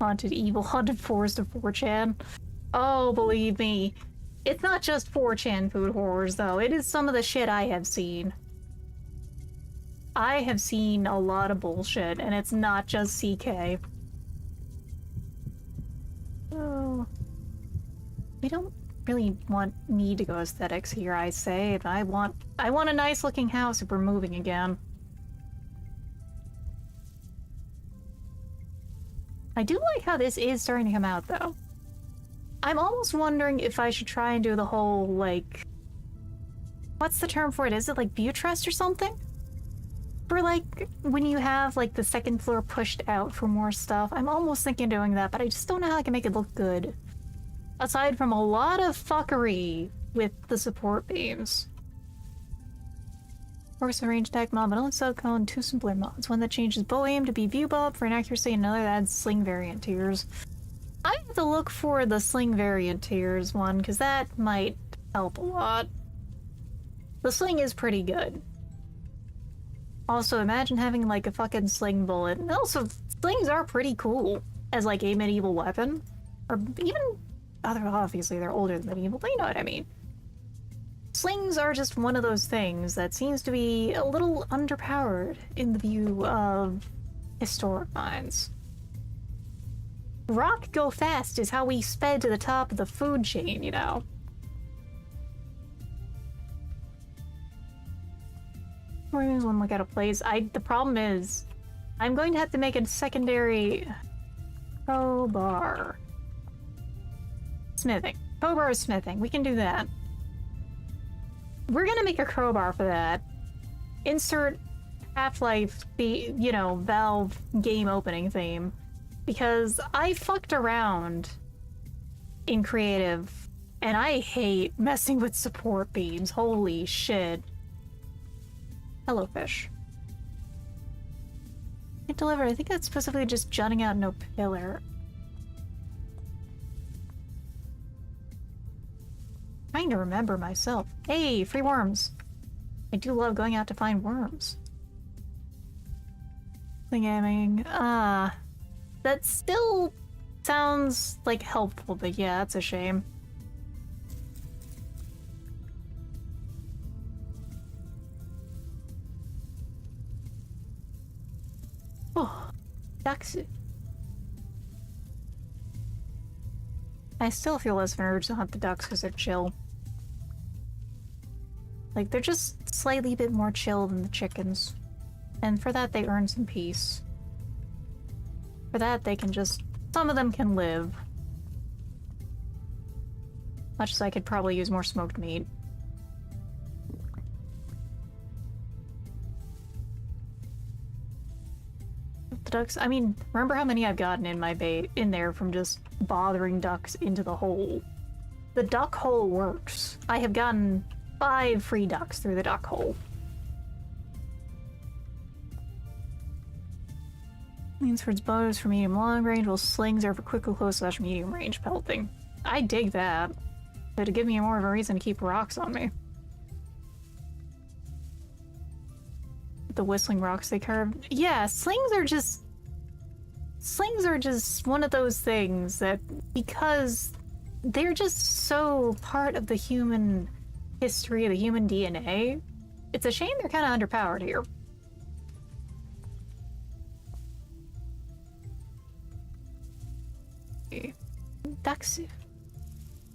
Haunted evil, haunted forest of 4chan. Oh, believe me. It's not just 4chan food horrors, though. It is some of the shit I have seen. I have seen a lot of bullshit, and it's not just CK. Oh. We don't really need to go aesthetics here, I say. I want a nice looking house if we're moving again. I do like how this is starting to come out, though. I'm almost wondering if I should try and do the whole, like... What's the term for it? Is it, like, buttress or something? For, like, when you have, like, the second floor pushed out for more stuff. I'm almost thinking of doing that, but I just don't know how I can make it look good. Aside from a lot of fuckery with the support beams. Works with range attack mod, but only subcone, two simpler mods. One that changes bow aim to be view bob for inaccuracy, and another that adds sling variant tiers. I have to look for the sling variant tiers one, because that might help a lot. The sling is pretty good. Also, imagine having like a fucking sling bullet. And also, slings are pretty cool as like a medieval weapon. Or even obviously they're older than medieval, but you know what I mean. Slings are just one of those things that seems to be a little underpowered in the view of historic minds. Rock go fast is how we sped to the top of the food chain, you know. Or maybe one look out of place. The problem is, I'm going to have to make a secondary crowbar. Smithing. Crowbar smithing. We can do that. We're gonna make a crowbar for that. Insert Half-Life, Valve game opening theme. Because I fucked around in creative, and I hate messing with support beams. Holy shit. Hello, fish. Can't deliver. I think that's specifically just jutting out no pillar. Trying to remember myself. Hey, free worms. I do love going out to find worms. Gaming. That still sounds like helpful, but yeah, that's a shame. Oh, ducks. I still feel less of an urge to hunt the ducks because they're chill. Like, they're just slightly bit more chill than the chickens. And for that, they earn some peace. For that, they can just... Some of them can live. Much as I could probably use more smoked meat. The ducks... I mean, remember how many I've gotten in my bait in there from just bothering ducks into the hole? The duck hole works. I have gotten 5 free ducks through the duck hole. Leans for its bows for medium long range, while slings are for quick or close / medium range pelting. I dig that. It'd give me more of a reason to keep rocks on me. The whistling rocks they carve. Yeah, slings are just one of those things that, because they're just so part of the human history, the human DNA, it's a shame they're kind of underpowered here. Ducks.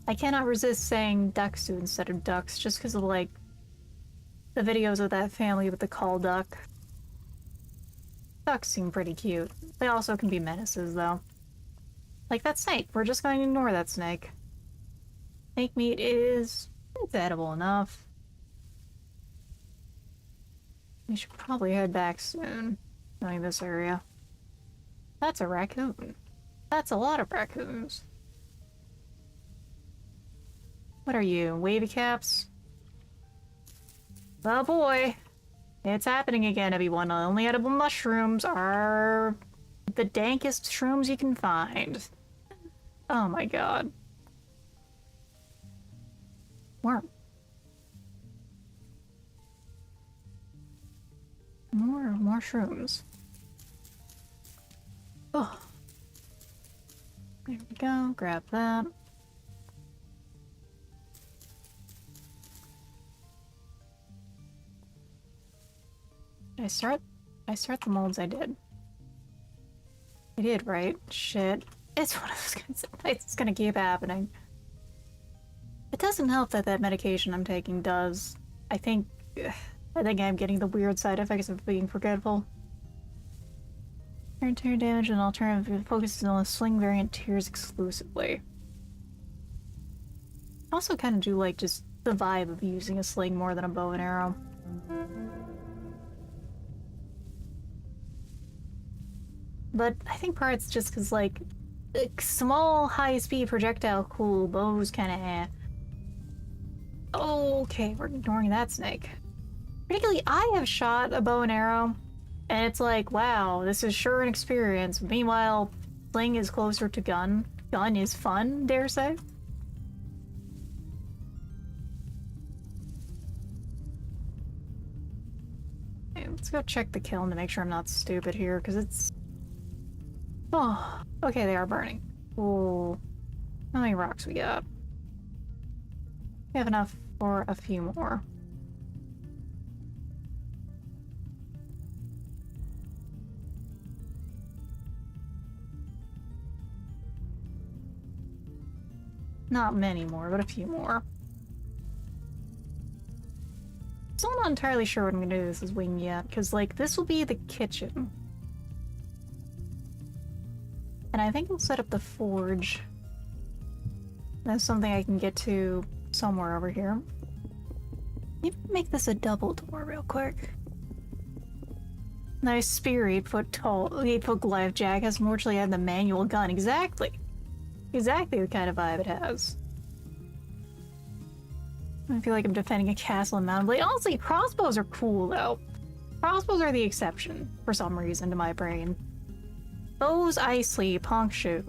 I cannot resist saying ducks instead of ducks, just because of, like, the videos of that family with the call duck. Ducks seem pretty cute. They also can be menaces, though. Like that snake. We're just going to ignore that snake. Snake meat is... it's edible enough. We should probably head back soon, knowing this area. That's a raccoon. That's a lot of raccoons. What are you, wavy caps? Oh boy. It's happening again, everyone. Only edible mushrooms are the dankest shrooms you can find. Oh my god. Worm. More shrooms. Oh. There we go, grab that. Did I start the molds? I did. I did, right? Shit. It's what I was gonna say. It's gonna keep happening. It doesn't help that that medication I'm taking does. I think I'm getting the weird side effects of being forgetful. Tear damage and alternative focuses on the sling variant tears exclusively. I also kind of do like just the vibe of using a sling more than a bow and arrow. But I think part it's just because, like, small, high-speed projectile cool, bows kind of eh. Oh, okay, we're ignoring that snake. Particularly, I have shot a bow and arrow, and it's like, wow, this is sure an experience. Meanwhile, sling is closer to gun. Gun is fun, dare say. Okay, let's go check the kiln to make sure I'm not stupid here, because it's... oh, okay, they are burning. Cool. How many rocks we got? We have enough for a few more. Not many more, but a few more. Still not entirely sure what I'm gonna do with this wing yet, because, like, this will be the kitchen. And I think we'll set up the forge. That's something I can get to somewhere over here. Maybe make this a double door real quick. Nice spear 8-foot tall, 8-foot Goliath Jack has unfortunately had the manual gun. Exactly. Exactly the kind of vibe it has. I feel like I'm defending a castle in Mountain Blade. Honestly, crossbows are cool though. Crossbows are the exception, for some reason, to my brain. Bows, I sleep, honk shoot.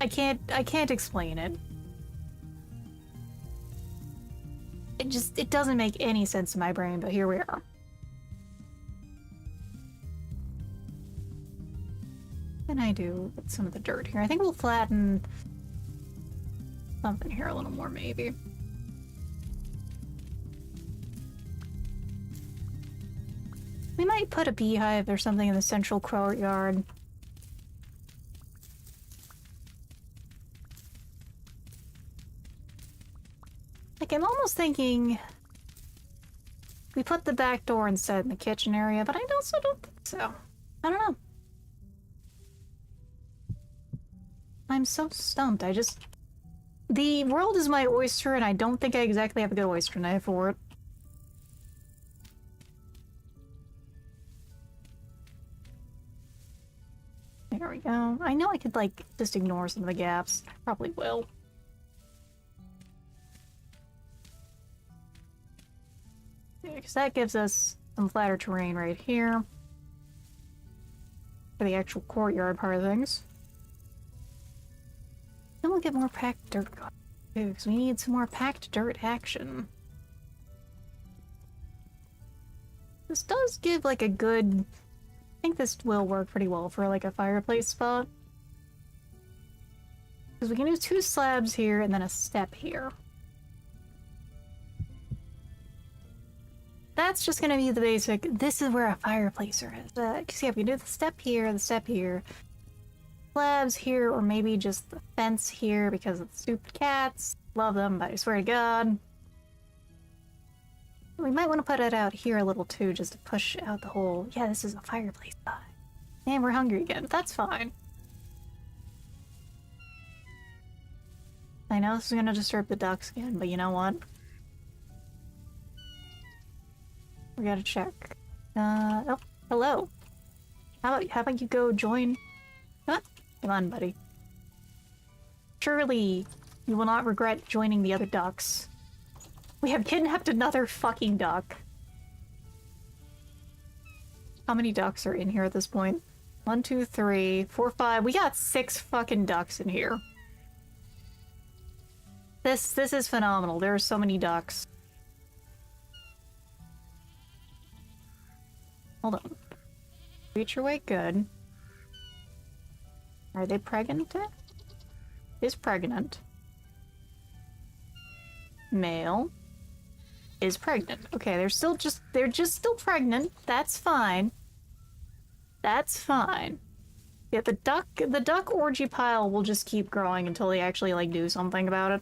I can't explain it. It doesn't make any sense in my brain, but here we are. What can I do with some of the dirt here? I think we'll flatten something here a little more, maybe. We might put a beehive or something in the central courtyard. Like, I'm almost thinking... we put the back door instead in the kitchen area, but I also don't think so. I don't know. I'm so stumped. The world is my oyster, and I don't think I exactly have a good oyster knife for it. There we go. I know I could, like, just ignore some of the gaps. I probably will. Because that gives us some flatter terrain right here. For the actual courtyard part of things. Then we'll get more packed dirt too, because we need some more packed dirt action. This does give, like, a good... I think this will work pretty well for, like, a fireplace spot. Because we can do 2 slabs here and then a step here. That's just gonna be the basic, this is where a fireplacer is. Because yeah, we can do the step here, slabs here, or maybe just the fence here because of the stupid cats. Love them, but I swear to God. We might want to put it out here a little too, just to push out the whole, yeah, this is a fireplace spot. And we're hungry again, but that's fine. I know this is gonna disturb the ducks again, but you know what? We gotta check. Oh, hello. How about you go join? Come on, buddy. Surely you will not regret joining the other ducks. We have kidnapped another fucking duck. How many ducks are in here at this point? 1, 2, 3, 4, 5. We got 6 fucking ducks in here. This is phenomenal. There are so many ducks. Hold on. Reach your way, good. Are they pregnant? Is pregnant. Male. Is pregnant. Okay, they're just still pregnant. That's fine. That's fine. Yeah, the duck orgy pile will just keep growing until they actually, like, do something about it.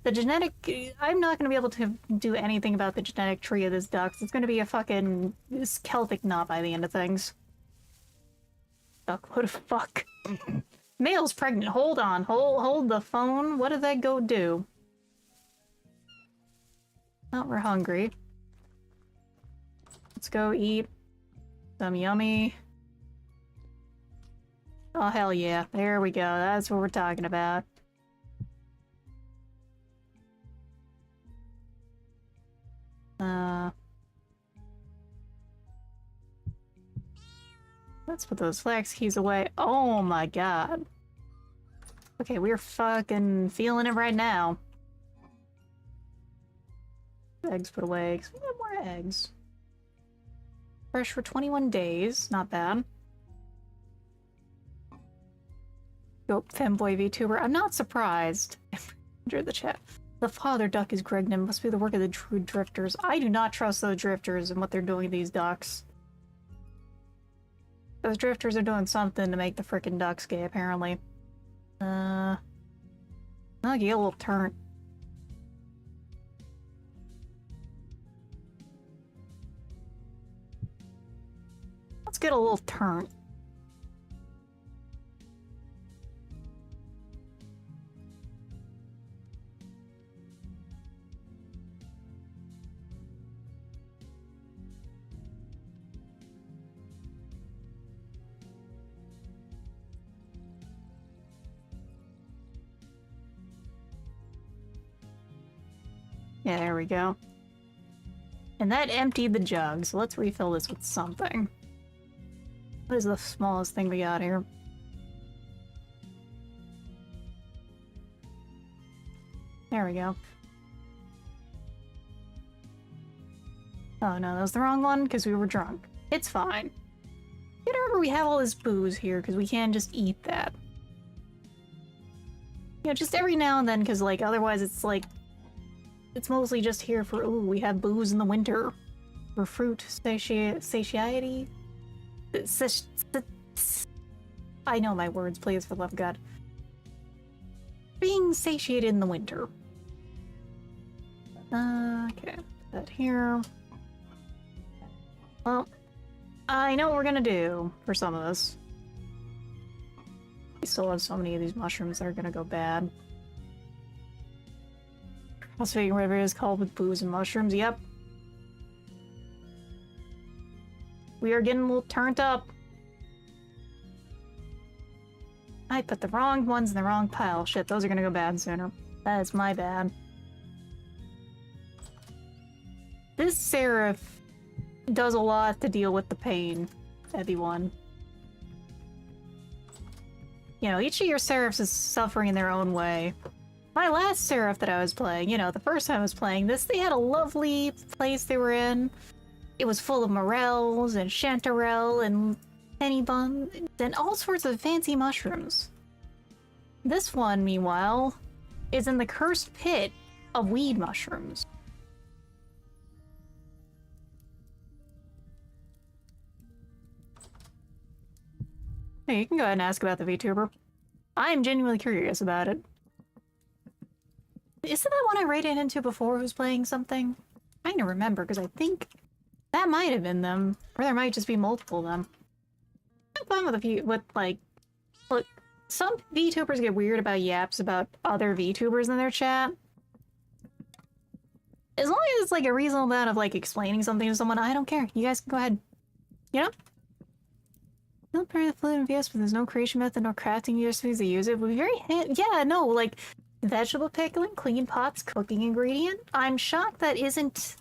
The genetic... I'm not gonna be able to do anything about the genetic tree of this duck. It's gonna be a fucking Celtic knot by the end of things. Duck, what the fuck? Male's pregnant. Hold on. Hold the phone. What did that go do? Oh, we're hungry. Let's go eat some yummy... Oh, hell yeah. There we go. That's what we're talking about. Let's put those flax keys away. Oh my god. Okay, we're fucking feeling it right now. Eggs put away, because we have more eggs. Fresh for 21 days, not bad. Go femboy VTuber. I'm not surprised. Enjoy the chat. The father duck is pregnant. Must be the work of the true drifters. I do not trust those drifters and what they're doing to these ducks. Those drifters are doing something to make the frickin' ducks gay, apparently. I'll get a little turn. Let's get a little turn. Yeah, there we go. And that emptied the jug, so let's refill this with something. What is the smallest thing we got here? There we go. Oh no, that was the wrong one because we were drunk. It's fine. You gotta remember we have all this booze here because we can't just eat that. You know, just every now and then, because, like, otherwise it's like... It's mostly just here for, ooh, we have booze in the winter. For fruit satiety? I know my words, please, for the love of God. being satiated in the winter. Okay, put that here. Well, I know what we're gonna do for some of this. We still have so many of these mushrooms that are gonna go bad. Crossfading, whatever it is called, with booze and mushrooms. Yep. We are getting a little turned up. I put the wrong ones in the wrong pile. Shit, those are gonna go bad sooner. That is my bad. This seraph does a lot to deal with the pain, ebi-one. You know, each of your seraphs is suffering in their own way. My last seraph that I was playing, you know, the first time I was playing this, they had a lovely place they were in. It was full of morels and chanterelle and penny buns and all sorts of fancy mushrooms. This one, meanwhile, is in the cursed pit of weed mushrooms. Hey, you can go ahead and ask about the VTuber. I'm genuinely curious about it. Isn't that one I raided into before who was playing something? I don't remember, because I think that might have been them. Or there might just be multiple of them. I'm fine with a few, like, look, some VTubers get weird about yaps about other VTubers in their chat. As long as it's like a reasonable amount of like explaining something to someone, I don't care. You guys can go ahead. You know? Don't pair the fluid and VS, but there's no creation method nor crafting recipes that use it. Would be very yeah, no, like vegetable pickling, clean pots, cooking ingredient. I'm shocked that isn't.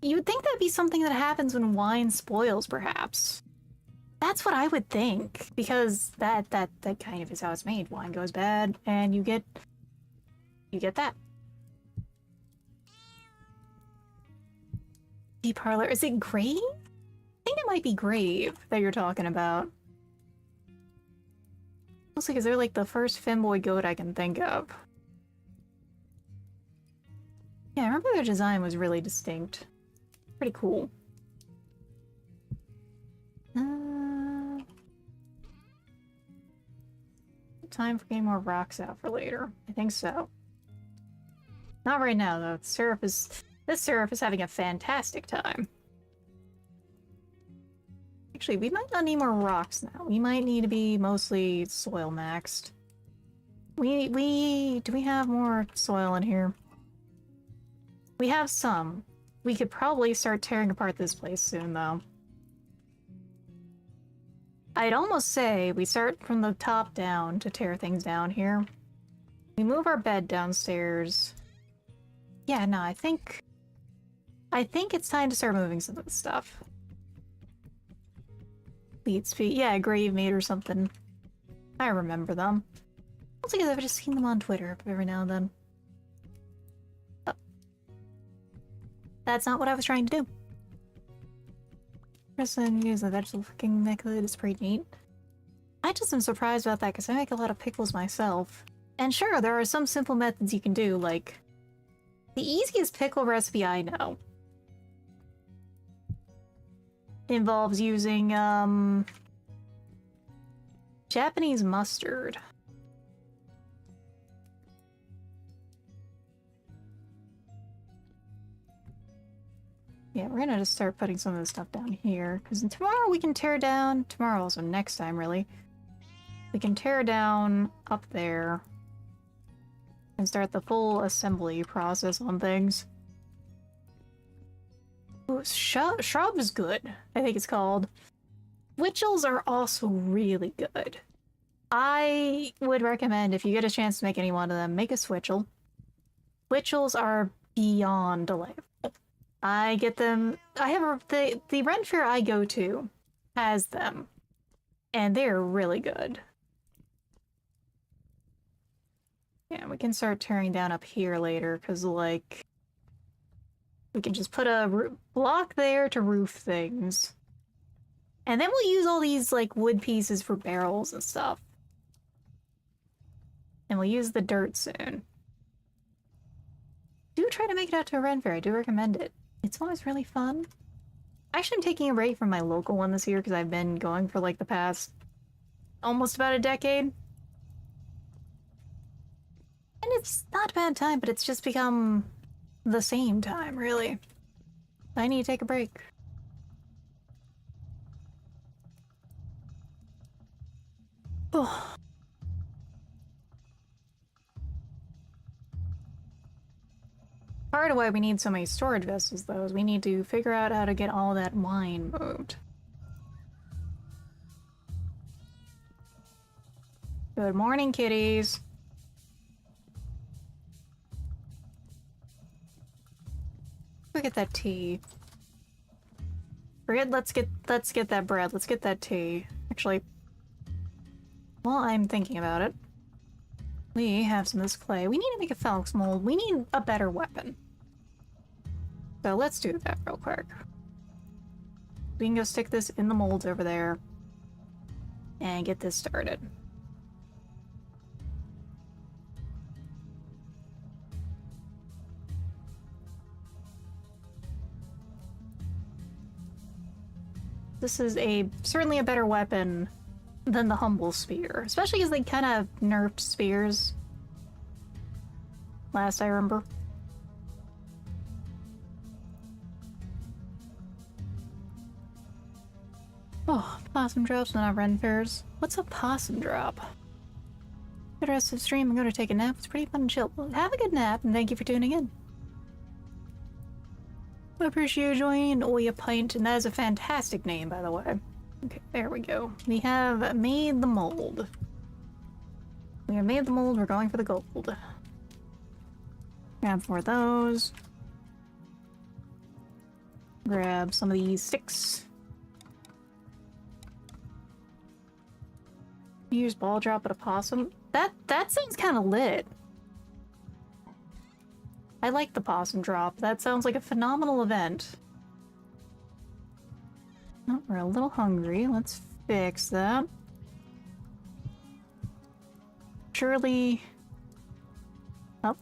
You would think that'd be something that happens when wine spoils, perhaps. That's what I would think, because that kind of is how it's made. Wine goes bad, and you get that. Tea parlor, is it Grave? I think it might be Grave that you're talking about. Mostly because they're like the first femboy goat I can think of. Yeah, I remember their design was really distinct. Pretty cool. Time for getting more rocks out for later. I think so. Not right now, though. This seraph is having a fantastic time. Actually, we might not need more rocks now. We might need to be mostly soil maxed. Do we have more soil in here? We have some. We could probably start tearing apart this place soon, though. I'd almost say we start from the top down to tear things down here. We move our bed downstairs. Yeah, no, I think it's time to start moving some of the stuff. Lead speed, yeah, Grave Mate or something. I remember them. Also, because I've just seen them on Twitter every now and then. But that's not what I was trying to do. Person use the vegetable cooking method is pretty neat. I just am surprised about that because I make a lot of pickles myself. And sure, there are some simple methods you can do, like the easiest pickle recipe I know involves using Japanese mustard. Yeah, we're gonna just start putting some of this stuff down here, because tomorrow we can tear down, tomorrow, so next time really, we can tear down up there and start the full assembly process on things. Ooh, shrub is good, I think it's called. Witchels are also really good. I would recommend, if you get a chance to make any one of them, make a switchel. Witchels are beyond delightful. I get them. I have the Ren Fair I go to has them, and they're really good. Yeah, we can start tearing down up here later, because like we can just put a block there to roof things, and then we'll use all these like wood pieces for barrels and stuff, and we'll use the dirt soon. Do try to make it out to a Ren Fair. I do recommend it. It's always really fun. Actually, I'm taking a break from my local one this year because I've been going for like the past almost about a decade. It's not a bad time, but it's just become the same time, really. I need to take a break. Oh. Part of why we need so many storage vessels, though, is we need to figure out how to get all that wine moved. Good morning, kitties. Look at that tea. Forget, let's get that bread. Let's get that tea. Actually, while I'm thinking about it, we have some of this clay. We need to make a Felix mold. We need a better weapon. So let's do that real quick. We can go stick this in the molds over there and get this started. This is certainly a better weapon than the humble spear, especially because they kind of nerfed spears last I remember. Oh, possum drops, not ren fairs. What's a possum drop? Good rest of the stream. I'm going to take a nap. It's pretty fun and chill. Well, have a good nap, and thank you for tuning in. I appreciate you joining Oya Pint, and that is a fantastic name, by the way. Okay, there we go. We have made the mold. We have made the mold. We're going for the gold. Grab 4 of those. Grab some of these sticks. Use ball drop at a possum. That sounds kind of lit. I like the possum drop. That sounds like a phenomenal event. Oh, we're a little hungry. Let's fix that. Surely... Oh.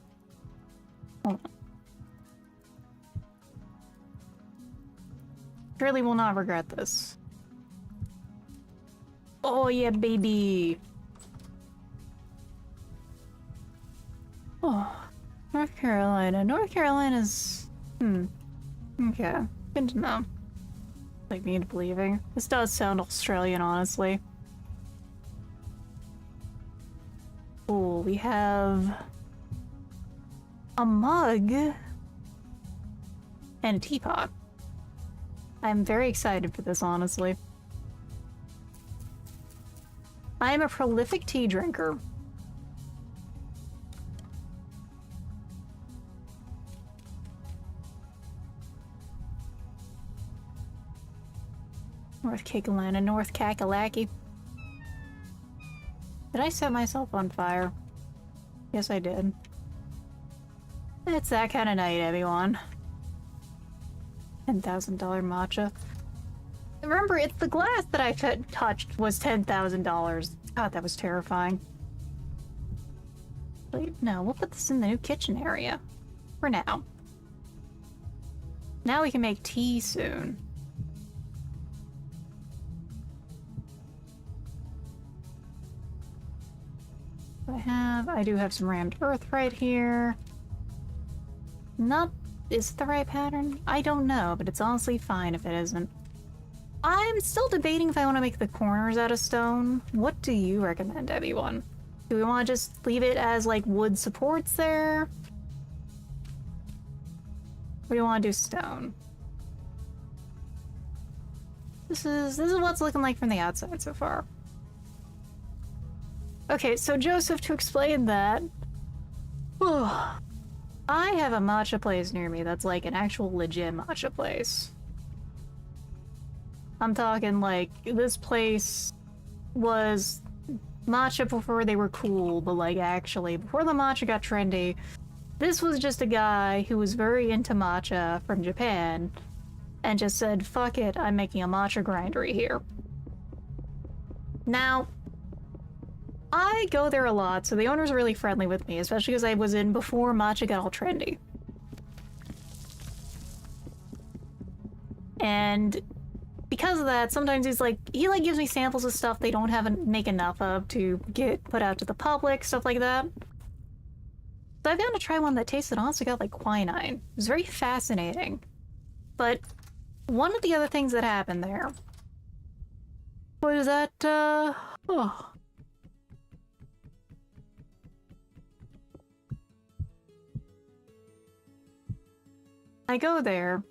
Hold on. Surely will not regret this. Oh yeah, baby! Oh. North Carolina. North Carolina's... Okay. Good to know. Like me believing. This does sound Australian, honestly. Oh, we have... a mug... and a teapot. I'm very excited for this, honestly. I am a prolific tea drinker. North Carolina, North Kakalaki. Did I set myself on fire? Yes, I did. It's that kind of night, everyone. $10,000 matcha. Remember, it's the glass that I touched was $10,000. God, that was terrifying. Wait, no, we'll put this in the new kitchen area. For now. Now we can make tea soon. I do have some rammed earth right here. Is it the right pattern? I don't know, but it's honestly fine if it isn't. I'm still debating if I want to make the corners out of stone. What do you recommend, everyone? Do we want to just leave it as like wood supports there? Or do you want to do stone? This is what's looking like from the outside so far. Okay, so Joseph, to explain that, I have a matcha place near me that's like an actual legit matcha place. I'm talking like, this place was matcha before they were cool, but like actually, before the matcha got trendy, this was just a guy who was very into matcha from Japan and just said, fuck it, I'm making a matcha grindery here. Now, I go there a lot, so the owner's really friendly with me, especially because I was in before matcha got all trendy. And because of that, sometimes he gives me samples of stuff they don't make enough of to get put out to the public, stuff like that. So I've gotten to try one that tasted honestly got like quinine. It was very fascinating. But one of the other things that happened there was that, oh. I go there,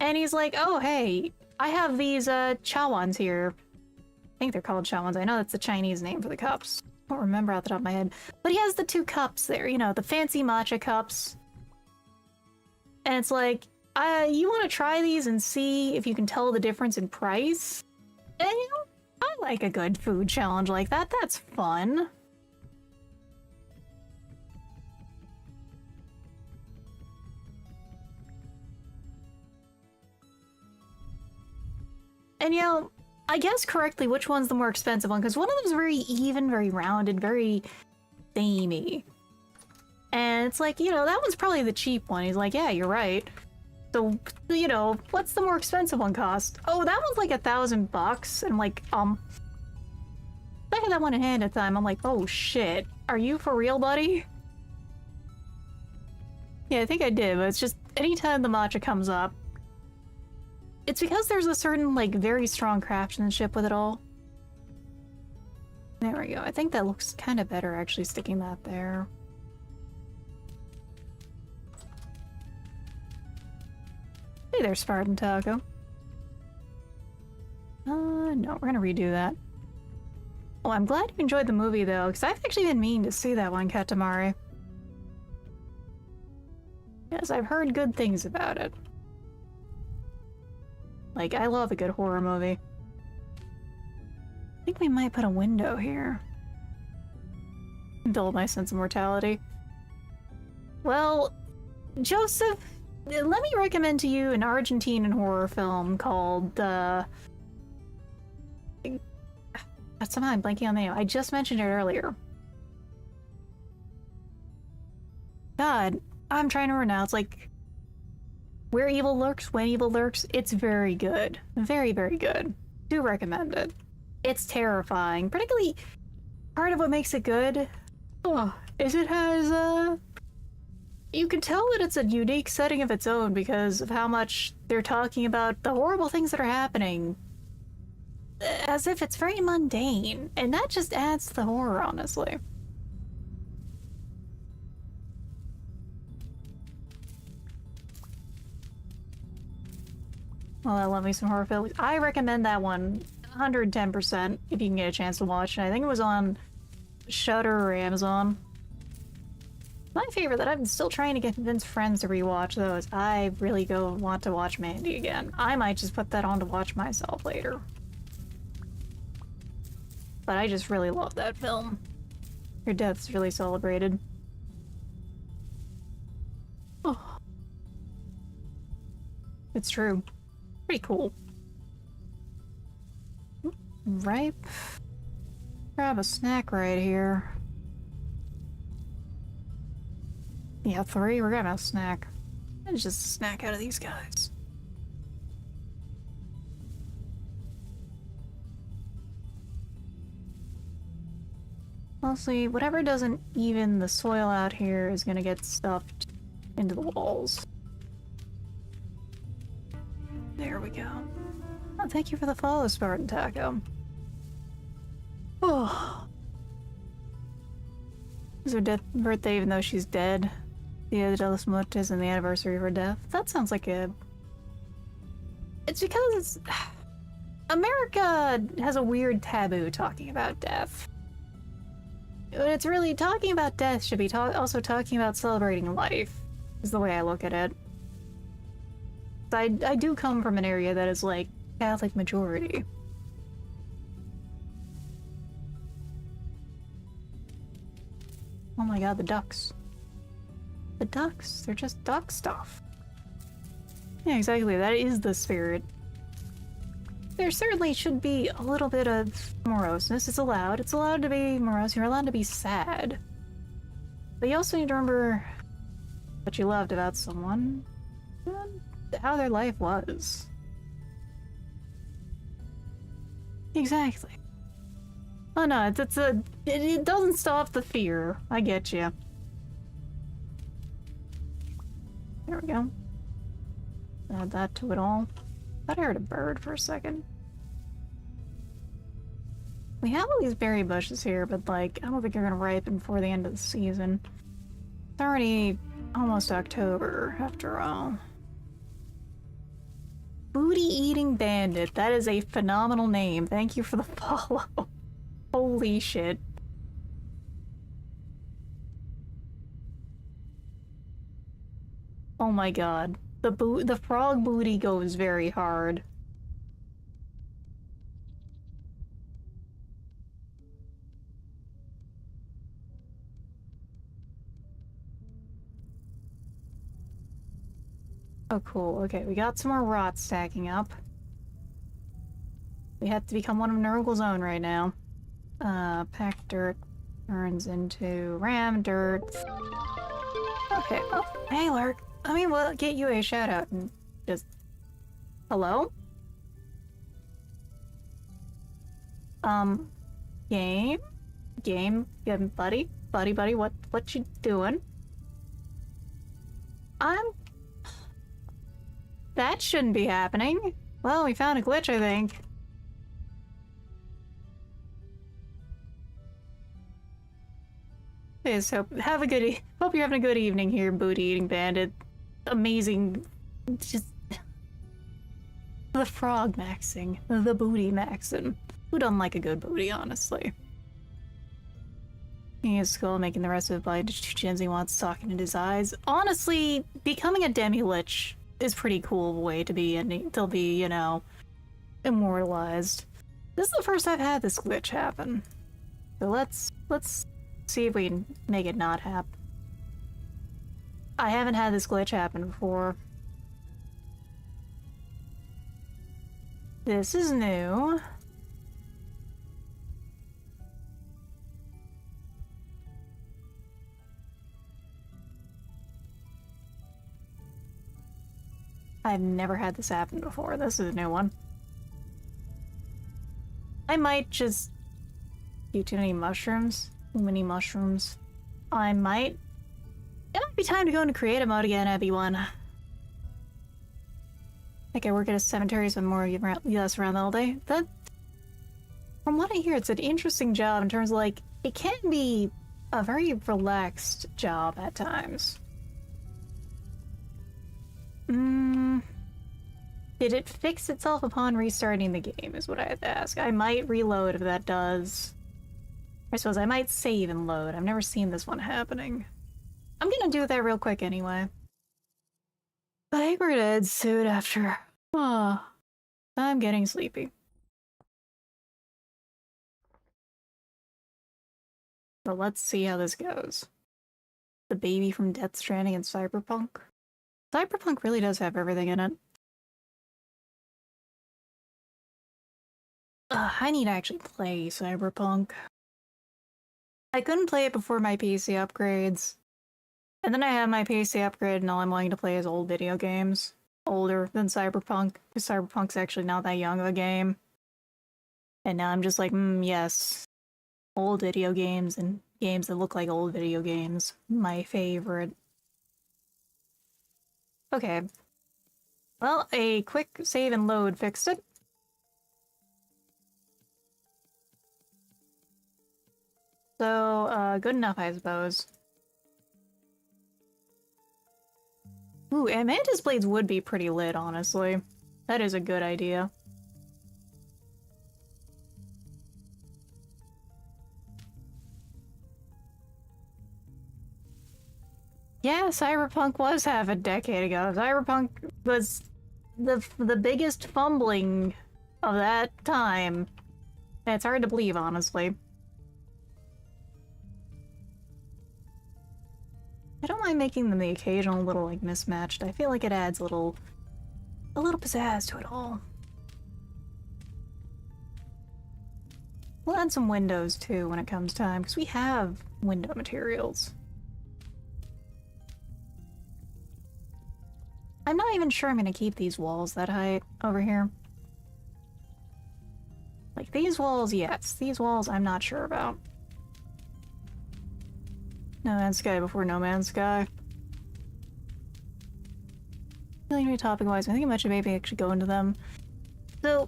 and he's like, oh, hey, I have these, chawans here. I think they're called chawans. I know that's the Chinese name for the cups. I don't remember off the top of my head. But he has the two cups there, you know, the fancy matcha cups. And it's like, you want to try these and see if you can tell the difference in price? And, you know, I like a good food challenge like that. That's fun. And, you know, I guess correctly which one's the more expensive one, because one of them's very even, very rounded, very samey. And it's like, you know, that one's probably the cheap one. He's like, yeah, you're right. So, you know, what's the more expensive one cost? Oh, that one's like $1,000. And I'm like, I had that one in hand at the time. I'm like, oh shit. Are you for real, buddy? Yeah, I think I did, but it's just anytime the matcha comes up, it's because there's a certain, like, very strong craftsmanship with it all. There we go. I think that looks kind of better, actually, sticking that there. Hey there, Spartan Taco. No, we're gonna redo that. Oh, I'm glad you enjoyed the movie, though, because I've actually been meaning to see that one, Katamari. Yes, I've heard good things about it. Like, I love a good horror movie. I think we might put a window here. Dull my sense of mortality. Well, Joseph, let me recommend to you an Argentine horror film called, somehow I'm blanking on the name. I just mentioned it earlier. God, I'm trying to remember now. It's like Where Evil Lurks, When Evil Lurks. It's very good. Very, very good. Do recommend it. It's terrifying. Particularly, part of what makes it good is it has, you can tell that it's a unique setting of its own because of how much they're talking about the horrible things that are happening. As if it's very mundane. And that just adds to the horror, honestly. Well, I love me some horror films. I recommend that one 110% if you can get a chance to watch it. I think it was on Shudder or Amazon. My favorite that I'm still trying to get convince friends to rewatch though is I really want to watch Mandy again. I might just put that on to watch myself later. But I just really love that film. Her death's really celebrated. Oh. It's true. Pretty cool. Ripe. Grab a snack right here. Yeah, 3. We're grabbing a snack. It's just a snack out of these guys. Mostly, whatever doesn't even the soil out here is gonna get stuffed into the walls. There we go. Oh, thank you for the follow, Spartan Taco. Oh. Is her birthday even though she's dead? Dia de los Muertos and the anniversary of her death? That sounds like a... It's because America has a weird taboo talking about death. But it's really... Talking about death should be also talking about celebrating life, is the way I look at it. I do come from an area that is, like, Catholic majority. Oh my god, the ducks. The ducks, they're just duck stuff. Yeah, exactly, that is the spirit. There certainly should be a little bit of moroseness. It's allowed. It's allowed to be morose. You're allowed to be sad. But you also need to remember what you loved about someone and how their life was. Exactly. Oh no, it doesn't stop the fear. I get you. There we go. Add that to it all. Thought I heard a bird for a second. We have all these berry bushes here, but like, I don't think they're gonna ripen before the end of the season. It's already almost October, after all. Booty Eating Bandit. That is a phenomenal name. Thank you for the follow. Holy shit. Oh my god. The frog booty goes very hard. Oh cool, okay, we got some more rot stacking up. We have to become one of Nurgle's own right now. Packed dirt turns into ram dirt. Okay, oh, hey Lurk. I mean, we'll get you a shout out and just... Hello? Game? Game, buddy? Buddy, what you doing? That shouldn't be happening. Well, we found a glitch, I think. Okay, so have a good hope you're having a good evening here, Booty Eating Bandit. Amazing. Just... The frog maxing. The booty maxing. Who doesn't like a good booty, honestly? He is skull making the rest of it blind to Genzi wants talking in his eyes. Honestly, becoming a demi-lich is pretty cool way to be, you know, immortalized. This is the first I've had this glitch happen. So let's see if we can make it not happen. I haven't had this glitch happen before. This is new. I've never had this happen before. This is a new one. I might just eat too many mushrooms. Too many mushrooms. I might... It might be time to go into creative mode again, ebi-one. Like I work at a cemetery, so I'm more less around all day. That... From what I hear, it's an interesting job in terms of, like, it can be a very relaxed job at times. Did it fix itself upon restarting the game, is what I have to ask. I might reload if that does. I suppose I might save and load. I've never seen this one happening. I'm gonna do that real quick anyway. I think we're gonna head soon after. Oh, I'm getting sleepy. But let's see how this goes. The baby from Death Stranding and Cyberpunk. Cyberpunk really does have everything in it. I need to actually play Cyberpunk. I couldn't play it before my PC upgrades. And then I have my PC upgrade and all I'm willing to play is old video games. Older than Cyberpunk, because Cyberpunk's actually not that young of a game. And now I'm just like, yes. Old video games and games that look like old video games. My favorite. Okay. Well, a quick save and load fixed it. So, good enough, I suppose. Ooh, and Mantis Blades would be pretty lit, honestly. That is a good idea. Yeah, Cyberpunk was half a decade ago. Cyberpunk was the biggest fumbling of that time. It's hard to believe, honestly. I don't mind making them the occasional little, like, mismatched. I feel like it adds a little pizzazz to it all. We'll add some windows, too, when it comes time, because we have window materials. I'm not even sure I'm gonna keep these walls that height over here. Like, these walls, yes. These walls, I'm not sure about. No Man's Sky before No Man's Sky. Feeling me topic-wise, I think I mentioned maybe I should go into them. So,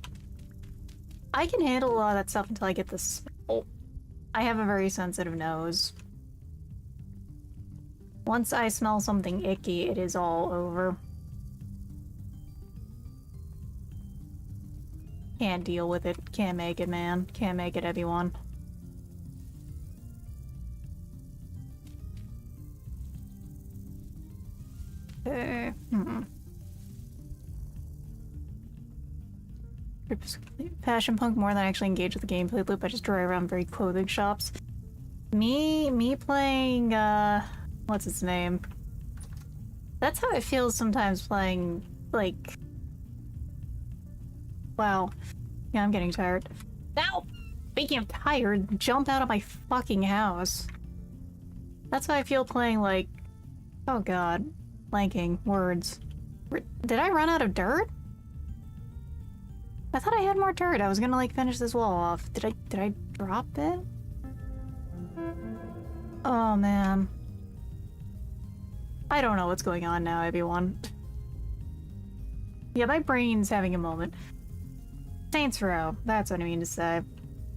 I can handle a lot of that stuff until I get the smell. I have a very sensitive nose. Once I smell something icky, it is all over. Can't deal with it. Can't make it, man. Can't make it, everyone. Passion punk more than I actually engage with the gameplay loop. I just drive around very clothing shops. Me playing, what's its name? That's how it feels sometimes playing, like... Wow. Yeah, I'm getting tired. Now, speaking of tired, jump out of my fucking house. That's how I feel playing, like... Oh god. Blanking. Words. Did I run out of dirt? I thought I had more dirt. I was gonna, like, finish this wall off. Did I drop it? Oh, man. I don't know what's going on now, everyone. Yeah, my brain's having a moment. Saints Row. That's what I mean to say.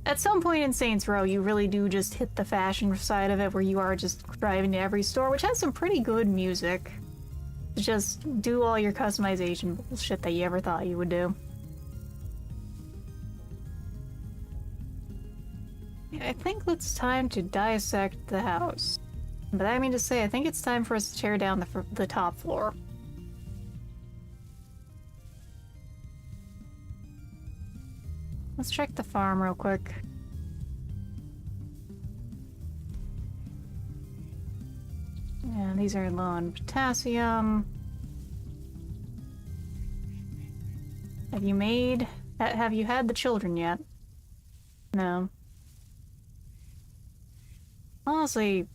At some point in Saints Row, you really do just hit the fashion side of it, where you are just driving to every store, which has some pretty good music. Just do all your customization bullshit that you ever thought you would do. I think it's time to dissect the house. But I mean to say, I think it's time for us to tear down the top floor. Let's check the farm real quick. Yeah, these are low on potassium. Have you had the children yet? No. Honestly,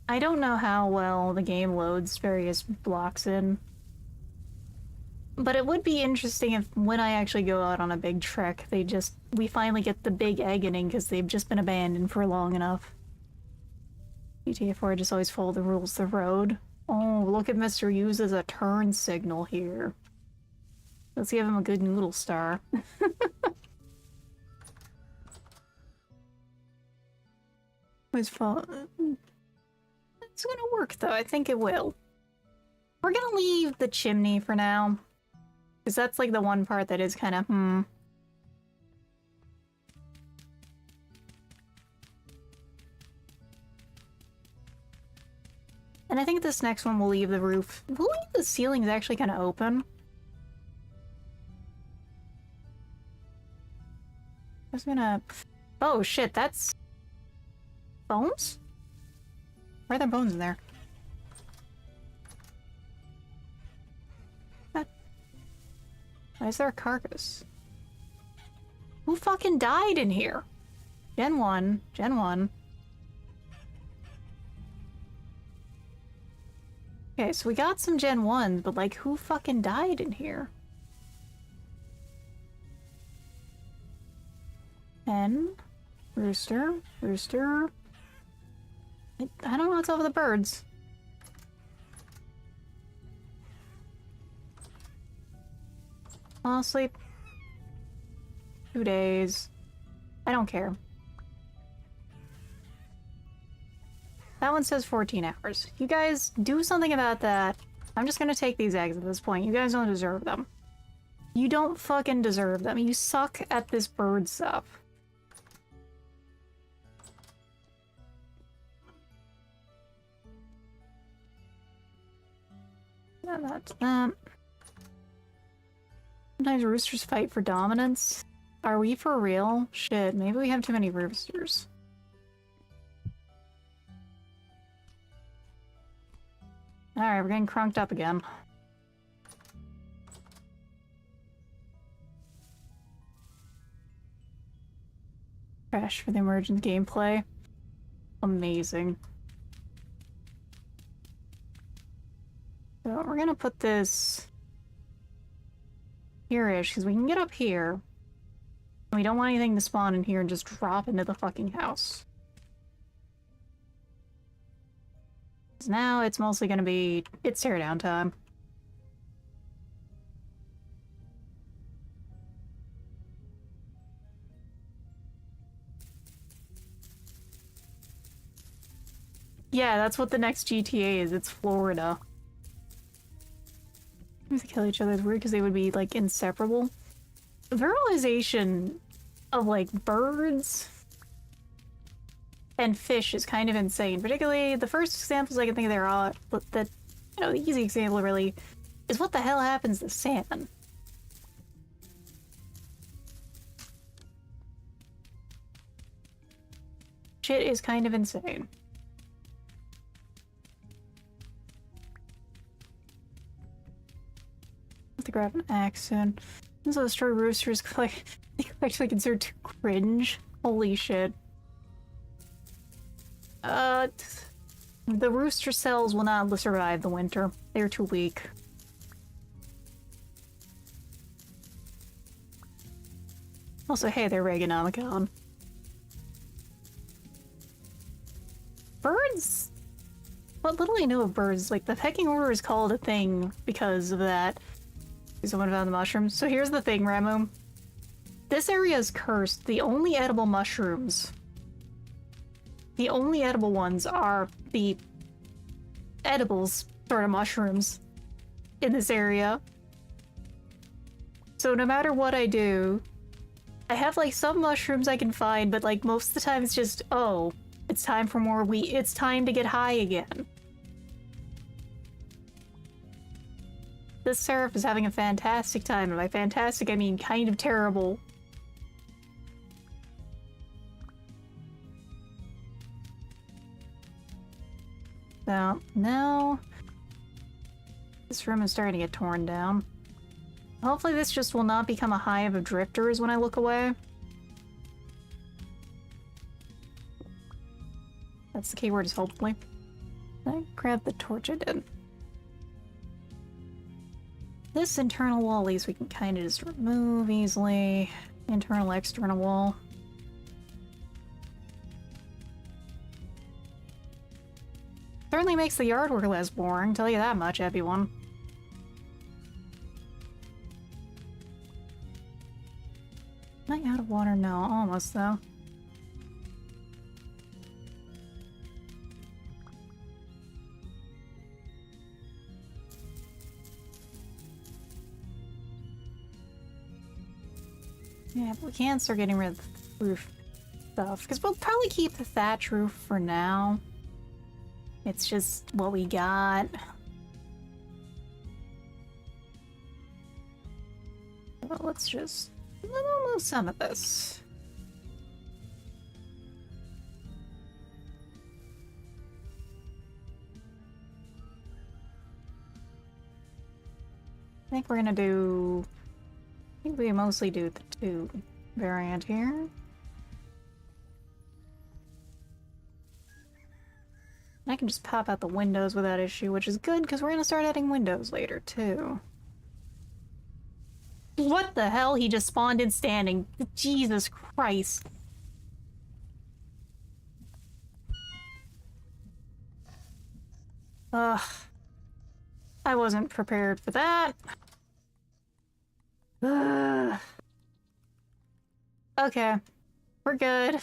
I don't know how well the game loads various blocks in. But it would be interesting if when I actually go out on a big trek, we finally get the big eggening because they've just been abandoned for long enough. GTA 4 just always follow the rules of the road. Oh, look at Mr. uses a turn signal here. Let's give him a good noodle star. It's gonna work though, I think it will. We're gonna leave the chimney for now. Because that's like the one part that is kind of, And I think this next one will leave the roof. We'll leave the ceilings actually kind of open. I was gonna... Oh shit, that's... bones? Why are there bones in there? What? Why is there a carcass? Who fucking died in here? Gen 1. Gen 1. Okay, so we got some Gen 1, but like, who fucking died in here? Hen? Rooster? Rooster? I don't know what's up with the birds. I'll sleep 2 days. I don't care. That one says 14 hours. You guys do something about that. I'm just gonna take these eggs at this point. You guys don't deserve them. You don't fucking deserve them. You suck at this bird stuff. Yeah, that's that. Sometimes roosters fight for dominance. Are we for real? Shit, maybe we have too many roosters. Alright, we're getting crunked up again. Crash for the emergent gameplay. Amazing. So we're gonna put this here-ish, because we can get up here. And we don't want anything to spawn in here and just drop into the fucking house. Now it's mostly gonna be... it's teardown time. Yeah, that's what the next GTA is. It's Florida. If they kill each other, it's weird because they would be, like, inseparable. Viralization of, like, birds and fish is kind of insane. Particularly, the first examples I can think of there are, the easy example really is what the hell happens to salmon? Shit is kind of insane. Have to grab an axe soon. So the stray roosters like actually considered too cringe. Holy shit. The rooster cells will not survive the winter. They're too weak. Also, hey, they're Reaganomicon. Birds? What little I know of birds, like, the pecking order is called a thing because of that. Someone found the mushrooms. So here's the thing, Ramu. This area is cursed. The only edible mushrooms, the only edible ones are the edibles sort of mushrooms in this area. So no matter what I do, I have like some mushrooms I can find, but like most of the time it's just, oh, it's time for more wheat. It's time to get high again. This seraph is having a fantastic time, and by fantastic I mean kind of terrible. So, now... this room is starting to get torn down. Hopefully this just will not become a hive of drifters when I look away. That's the keyword, is hopefully. I grab the torch I did. This internal wall, at least we can kind of just remove easily. Internal, external wall. Certainly makes the yard work less boring, tell you that much, ebi-one. Am I out of water? No, almost though. Yeah, but we can start getting rid of the roof stuff, because we'll probably keep the thatch roof for now. It's just what we got. Well, let's just remove some of this. I think we're gonna do... I think we mostly do the 2 variant here. I can just pop out the windows without issue, which is good because we're gonna start adding windows later too. What the hell? He just spawned in standing. Jesus Christ. Ugh. I wasn't prepared for that. Ugh. Okay. We're good.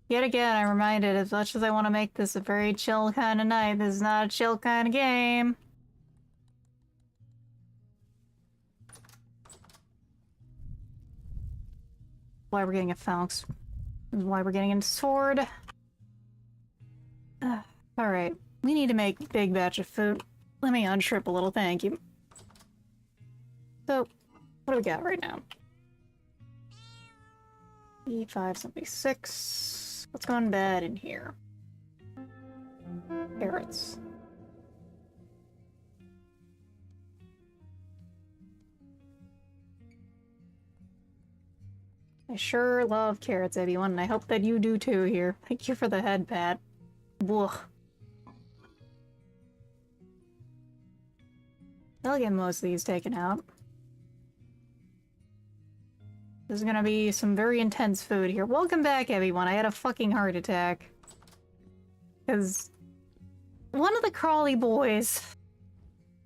Yet again, I'm reminded, as much as I want to make this a very chill kind of night, this is not a chill kind of game. Why we're getting a phalanx. Why we're getting a sword. Alright. We need to make a big batch of food. Let me untrip a little, thank you. So, what do we got right now? E576. What's going bad in here? Carrots. I sure love carrots, ebi-one, and I hope that you do too here. Thank you for the head pat. Ugh. I'll get most of these taken out. This is gonna be some very intense food here. Welcome back, ebi-one. I had a fucking heart attack. Because one of the crawly boys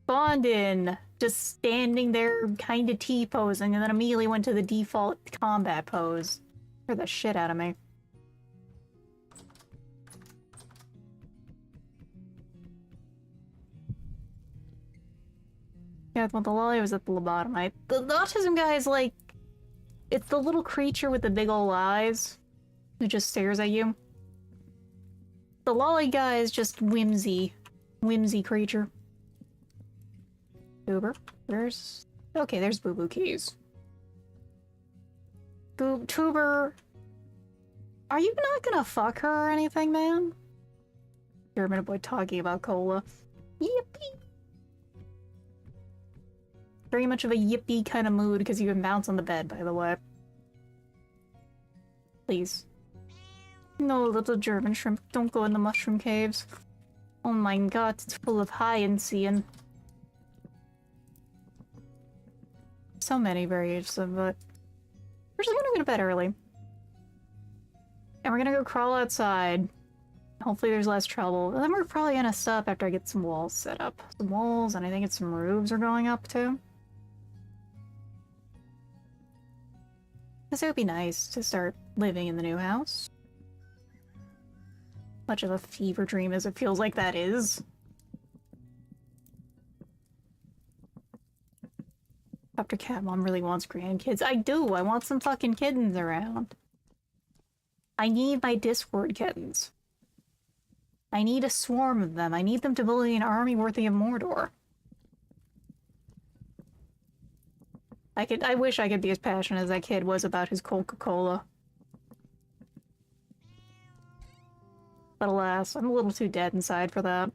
spawned in, just standing there kinda T-posing, and then immediately went to the default combat pose. Scared the shit out of me. Yeah, well, the lolly was at the lobotomite. The autism guy is like... It's the little creature with the big ol' eyes who just stares at you. The lolly guy is just whimsy. Whimsy creature. Uber. There's... Okay, there's Boo Boo Keys. Tuber... Are you not gonna fuck her or anything, man? You're a minute boy talking about cola. Yippee! Very much of a yippee kind of mood because you can bounce on the bed, by the way. Please. No, little German shrimp, don't go in the mushroom caves. Oh my god, it's full of high and seeing. So many variations of it. We're just gonna go to bed early. And we're gonna go crawl outside. Hopefully there's less trouble. And then we're probably gonna stop after I get some walls set up. Some walls, and I think it's some roofs are going up too. Because it would be nice to start living in the new house. Much of a fever dream as it feels like that is. Dr. Cat Mom really wants grandkids. I do! I want some fucking kittens around. I need my Discord kittens. I need a swarm of them. I need them to build an army worthy of Mordor. I wish I could be as passionate as that kid was about his Coca-Cola. But alas, I'm a little too dead inside for that.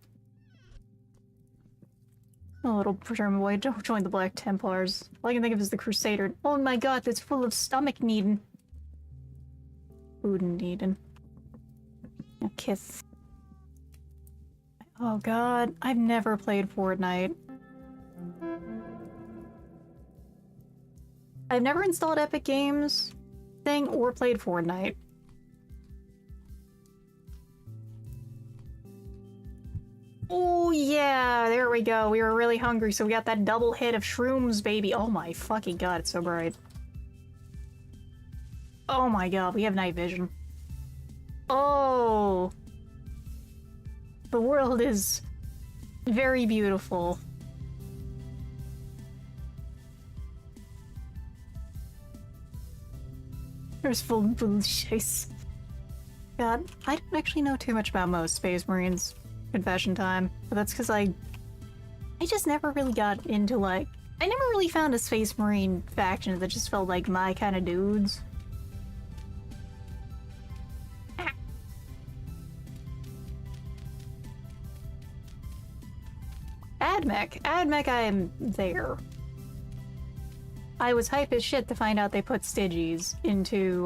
A little German boy, don't join the Black Templars. All I can think of is the Crusader. Oh my god, that's full of stomach needing. Food needing. A kiss. Oh god, I've never played Fortnite. I've never installed Epic Games thing or played Fortnite. Oh yeah, there we go. We were really hungry, so we got that double hit of shrooms, baby. Oh my fucking god, it's so bright. Oh my god, we have night vision. Oh. The world is very beautiful. There's full bullshit. God, I don't actually know too much about most Space Marines. Confession time. But that's because I just never really got into, like... I never really found a Space Marine faction that just felt like my kind of dudes. Admech. Admech, I am there. I was hype as shit to find out they put Stygies into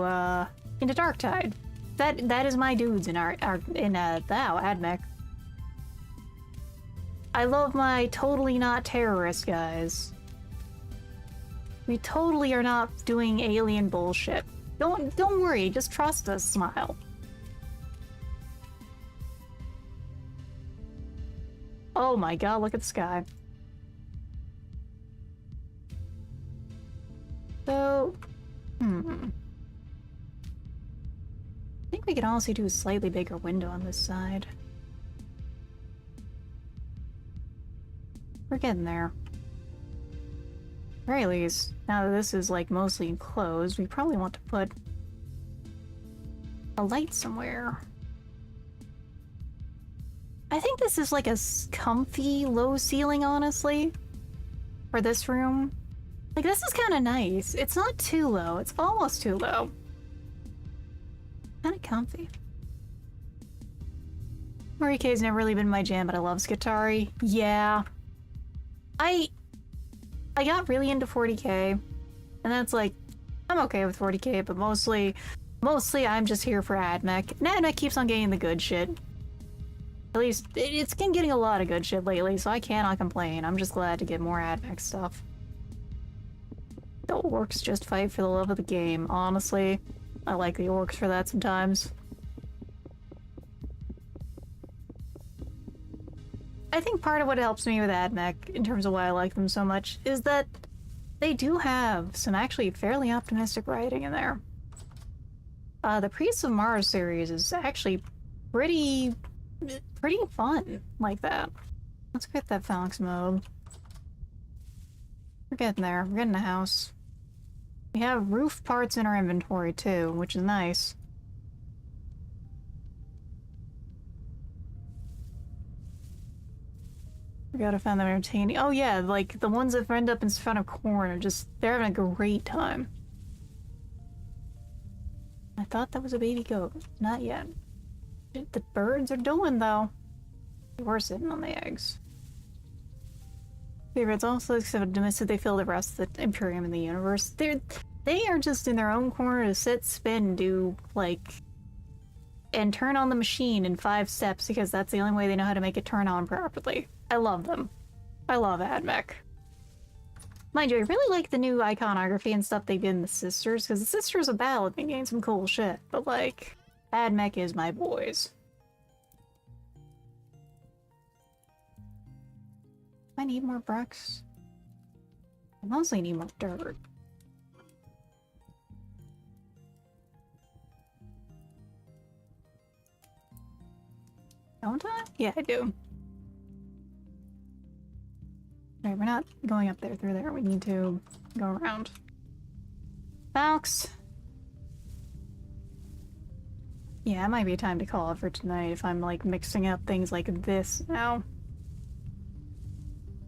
Darktide. That is my dudes in Admech. I love my totally not terrorist guys. We totally are not doing alien bullshit. Don't worry, just trust us, smile. Oh my god, look at the sky. So, I think we could honestly do a slightly bigger window on this side. We're getting there. At the very least, now that this is like mostly enclosed, we probably want to put a light somewhere. I think this is like a comfy low ceiling, honestly, for this room. Like, this is kind of nice. It's not too low. It's almost too low. Kind of comfy. Morikei's never really been my jam, but I love Skitarii. Yeah. I got really into 40k, and that's like, I'm okay with 40k, but mostly I'm just here for Admech. And Admech keeps on getting the good shit. At least, it's been getting a lot of good shit lately, so I cannot complain. I'm just glad to get more Admech stuff. The orcs just fight for the love of the game, honestly. I like the orcs for that sometimes. I think part of what helps me with Admech, in terms of why I like them so much, is that they do have some actually fairly optimistic writing in there. The Priests of Mars series is actually pretty fun like that. Let's get that Phalanx mode. We're getting there. We're getting a house. We have roof parts in our inventory too, which is nice. We gotta find them entertaining. Oh yeah, like the ones that end up in front of corn are just, they're having a great time. I thought that was a baby goat. Not yet. The birds are doing though. We're sitting on the eggs. Favorites also except domestic, they fill the rest of the Imperium in the universe. They are just in their own corner to sit, spin, do like, and turn on the machine in 5 steps because that's the only way they know how to make it turn on properly. I love them. I love AdMech. Mind you, I really like the new iconography and stuff they did in the Sisters, because the Sisters of Battle have been getting some cool shit, but like, AdMech is my boys. I need more bricks. I mostly need more dirt. Don't I? Yeah, I do. Alright, we're not going up there through there. We need to go around. Falx! Yeah, it might be time to call it for tonight if I'm like mixing up things like this now.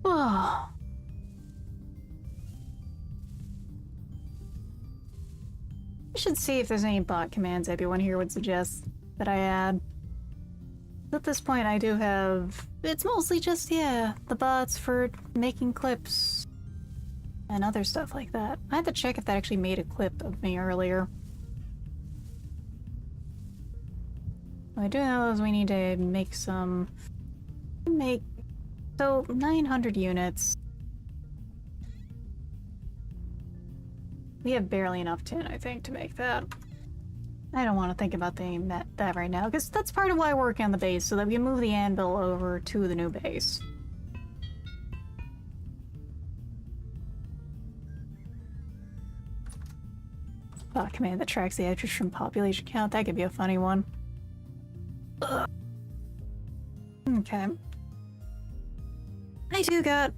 Oh. I should see if there's any bot commands everyone here would suggest that I add. At this point, I do have... It's mostly just, yeah, the bots for making clips and other stuff like that. I had to check if that actually made a clip of me earlier. What I do know is we need to make some... So, 900 units. We have barely enough tin, I think, to make that. I don't want to think about that right now, because that's part of why I work on the base, so that we can move the anvil over to the new base. Oh, command that tracks the actors from population count. That could be a funny one. Ugh. Okay. I do got...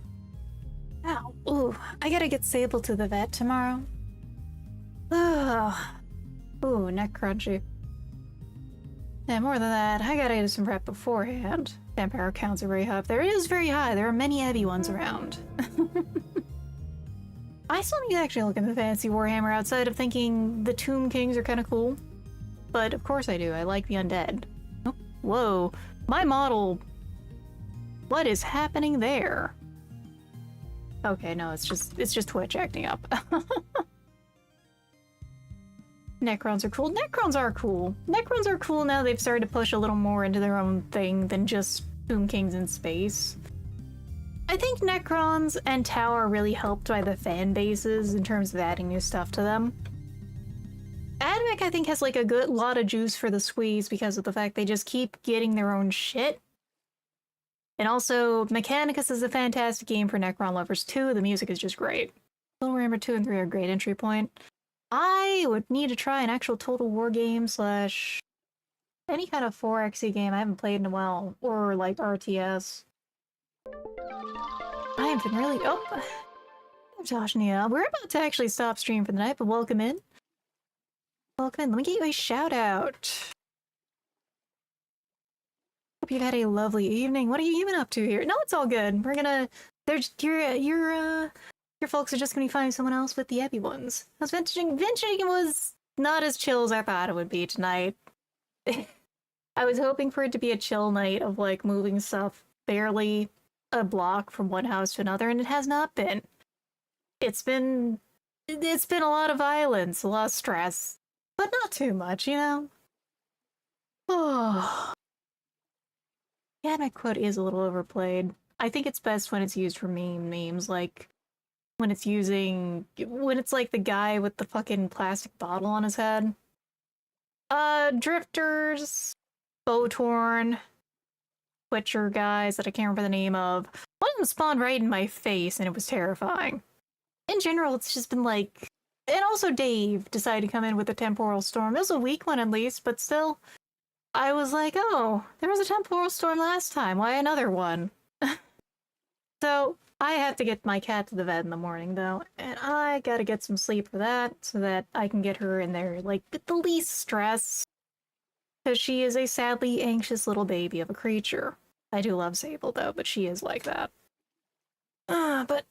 Ow. Ooh, I gotta get Sable to the vet tomorrow. Ugh. Ooh, neck crunchy. And more than that, I gotta do some prep beforehand. Vampire counts are very high up there. It is very high. There are many ebi-ones around. I still need to actually look at the fancy Warhammer outside of thinking the Tomb Kings are kind of cool. But of course I do. I like the undead. Oh, whoa. My model... What is happening there? Okay, no, it's just Twitch acting up. Necrons are cool. Necrons are cool. Necrons are cool now they've started to push a little more into their own thing than just Tomb Kings in space. I think Necrons and Tau are really helped by the fan bases in terms of adding new stuff to them. AdMech, I think, has like a good lot of juice for the squeeze because of the fact they just keep getting their own shit. And also, Mechanicus is a fantastic game for Necron lovers too. The music is just great. Total Warhammer 2 and 3 are a great entry point. I would need to try an actual Total War game slash any kind of 4Xe game I haven't played in a while, or like RTS. I have been really... Oh! I'm Josh and Nia. We're about to actually stop stream for the night, but welcome in. Welcome in. Let me get you a shout out. Hope you've had a lovely evening. What are you even up to here? No, it's all good. We're gonna... Your folks are just gonna be finding someone else with the epi ones. I was venturing was not as chill as I thought it would be tonight. I was hoping for it to be a chill night of like moving stuff barely a block from one house to another, and it has not been. It's been a lot of violence, a lot of stress, but not too much, you know? Oh. Yeah, my quote is a little overplayed. I think it's best when it's used for memes, like when it's like the guy with the fucking plastic bottle on his head. Drifters, Bowtorn, Twitcher guys that I can't remember the name of. One of them spawned right in my face and it was terrifying. In general, it's just been like... And also Dave decided to come in with a temporal storm. It was a weak one at least, but still... I was like, oh, there was a temporal storm last time. Why another one? So, I have to get my cat to the vet in the morning, though, and I gotta get some sleep for that so that I can get her in there, like, with the least stress. Because she is a sadly anxious little baby of a creature. I do love Sable, though, but she is like that. But,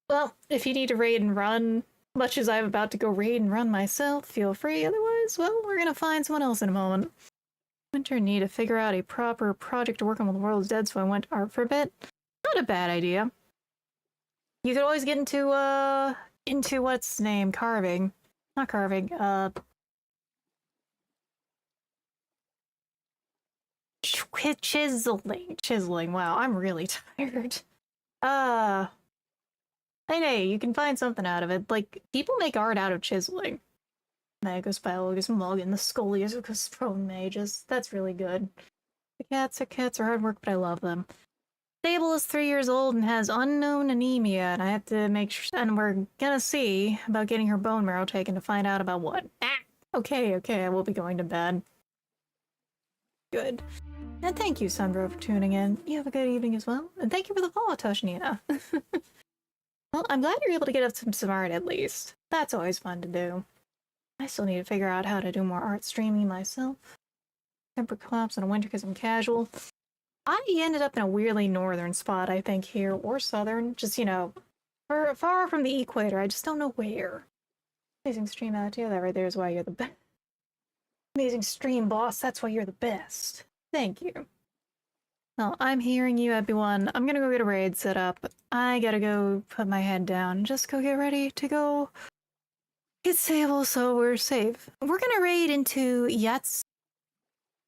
well, if you need to raid and run, much as I'm about to go raid and run myself, feel free. Otherwise, well, we're gonna find someone else in a moment. Winter need to figure out a proper project to work on while the world is dead, so I went art for a bit. Not a bad idea. You could always get into what's its name? Carving. Not carving, chiseling. Chiseling. Wow, I'm really tired. Uh, I know, you can find something out of it. Like, people make art out of chiseling. Magus, Biologus, Mulligan, the Scoliosus, Prone Magus. That's really good. The cats are hard work, but I love them. Sable is 3 years old and has unknown anemia, and I have to make sure, and we're gonna see about getting her bone marrow taken to find out about what. Ah! Okay, I will be going to bed. Good. And thank you, Sandra, for tuning in. You have a good evening as well. And thank you for the follow, Toshnina. Well, I'm glad you're able to get up some art at least. That's always fun to do. I still need to figure out how to do more art streaming myself. Temper collapse in a winter because I'm casual. I ended up in a weirdly northern spot, I think, here, or southern. Just, far from the equator. I just don't know where. Amazing stream out. Yeah, that right there is why you're the best. Amazing stream, boss. That's why you're the best. Thank you. Well, I'm hearing you, ebi-one. I'm gonna go get a raid set up. I gotta go put my head down. Just go get ready to go get Sable so we're safe. We're gonna raid into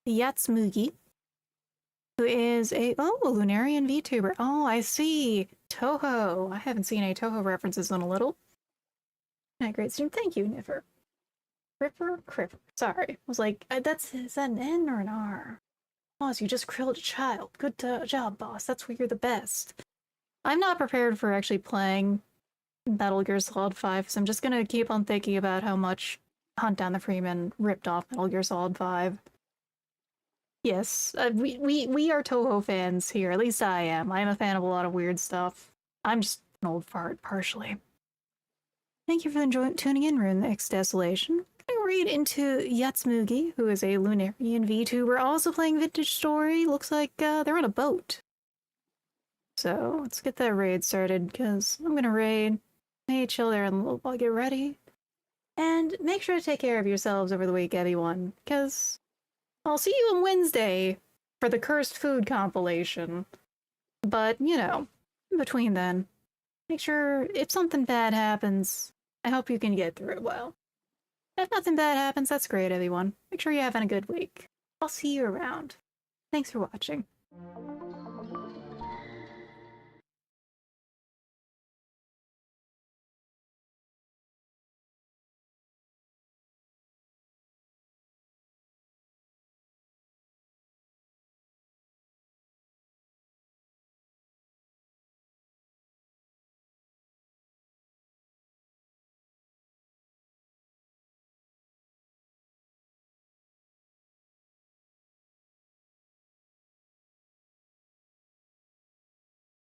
Yatsmugi, who is a Lunarian VTuber. Oh, I see. Toho. I haven't seen any Toho references in a little. Not great stream. Thank you, Niffer. Cripper. Sorry. I was like, is that an N or an R? Boss, you just krilled a child. Good job, boss. That's where you're the best. I'm not prepared for actually playing Metal Gear Solid 5, so I'm just gonna keep on thinking about how much Hunt Down the Freeman ripped off Metal Gear Solid 5. Yes, we are Toho fans here. At least I am. I'm a fan of a lot of weird stuff. I'm just an old fart, partially. Thank you for tuning in, Rune X Desolation. I'm gonna read into Yatsmugi, who is a Lunarian VTuber, also playing Vintage Story. Looks like they're on a boat. So let's get that raid started, because I'm gonna raid. Hey, chill there and I'll get ready. And make sure to take care of yourselves over the week, everyone, because I'll see you on Wednesday for the Cursed Food compilation. But, in between then, make sure if something bad happens, I hope you can get through it well. If nothing bad happens, that's great, everyone. Make sure you're having a good week. I'll see you around. Thanks for watching.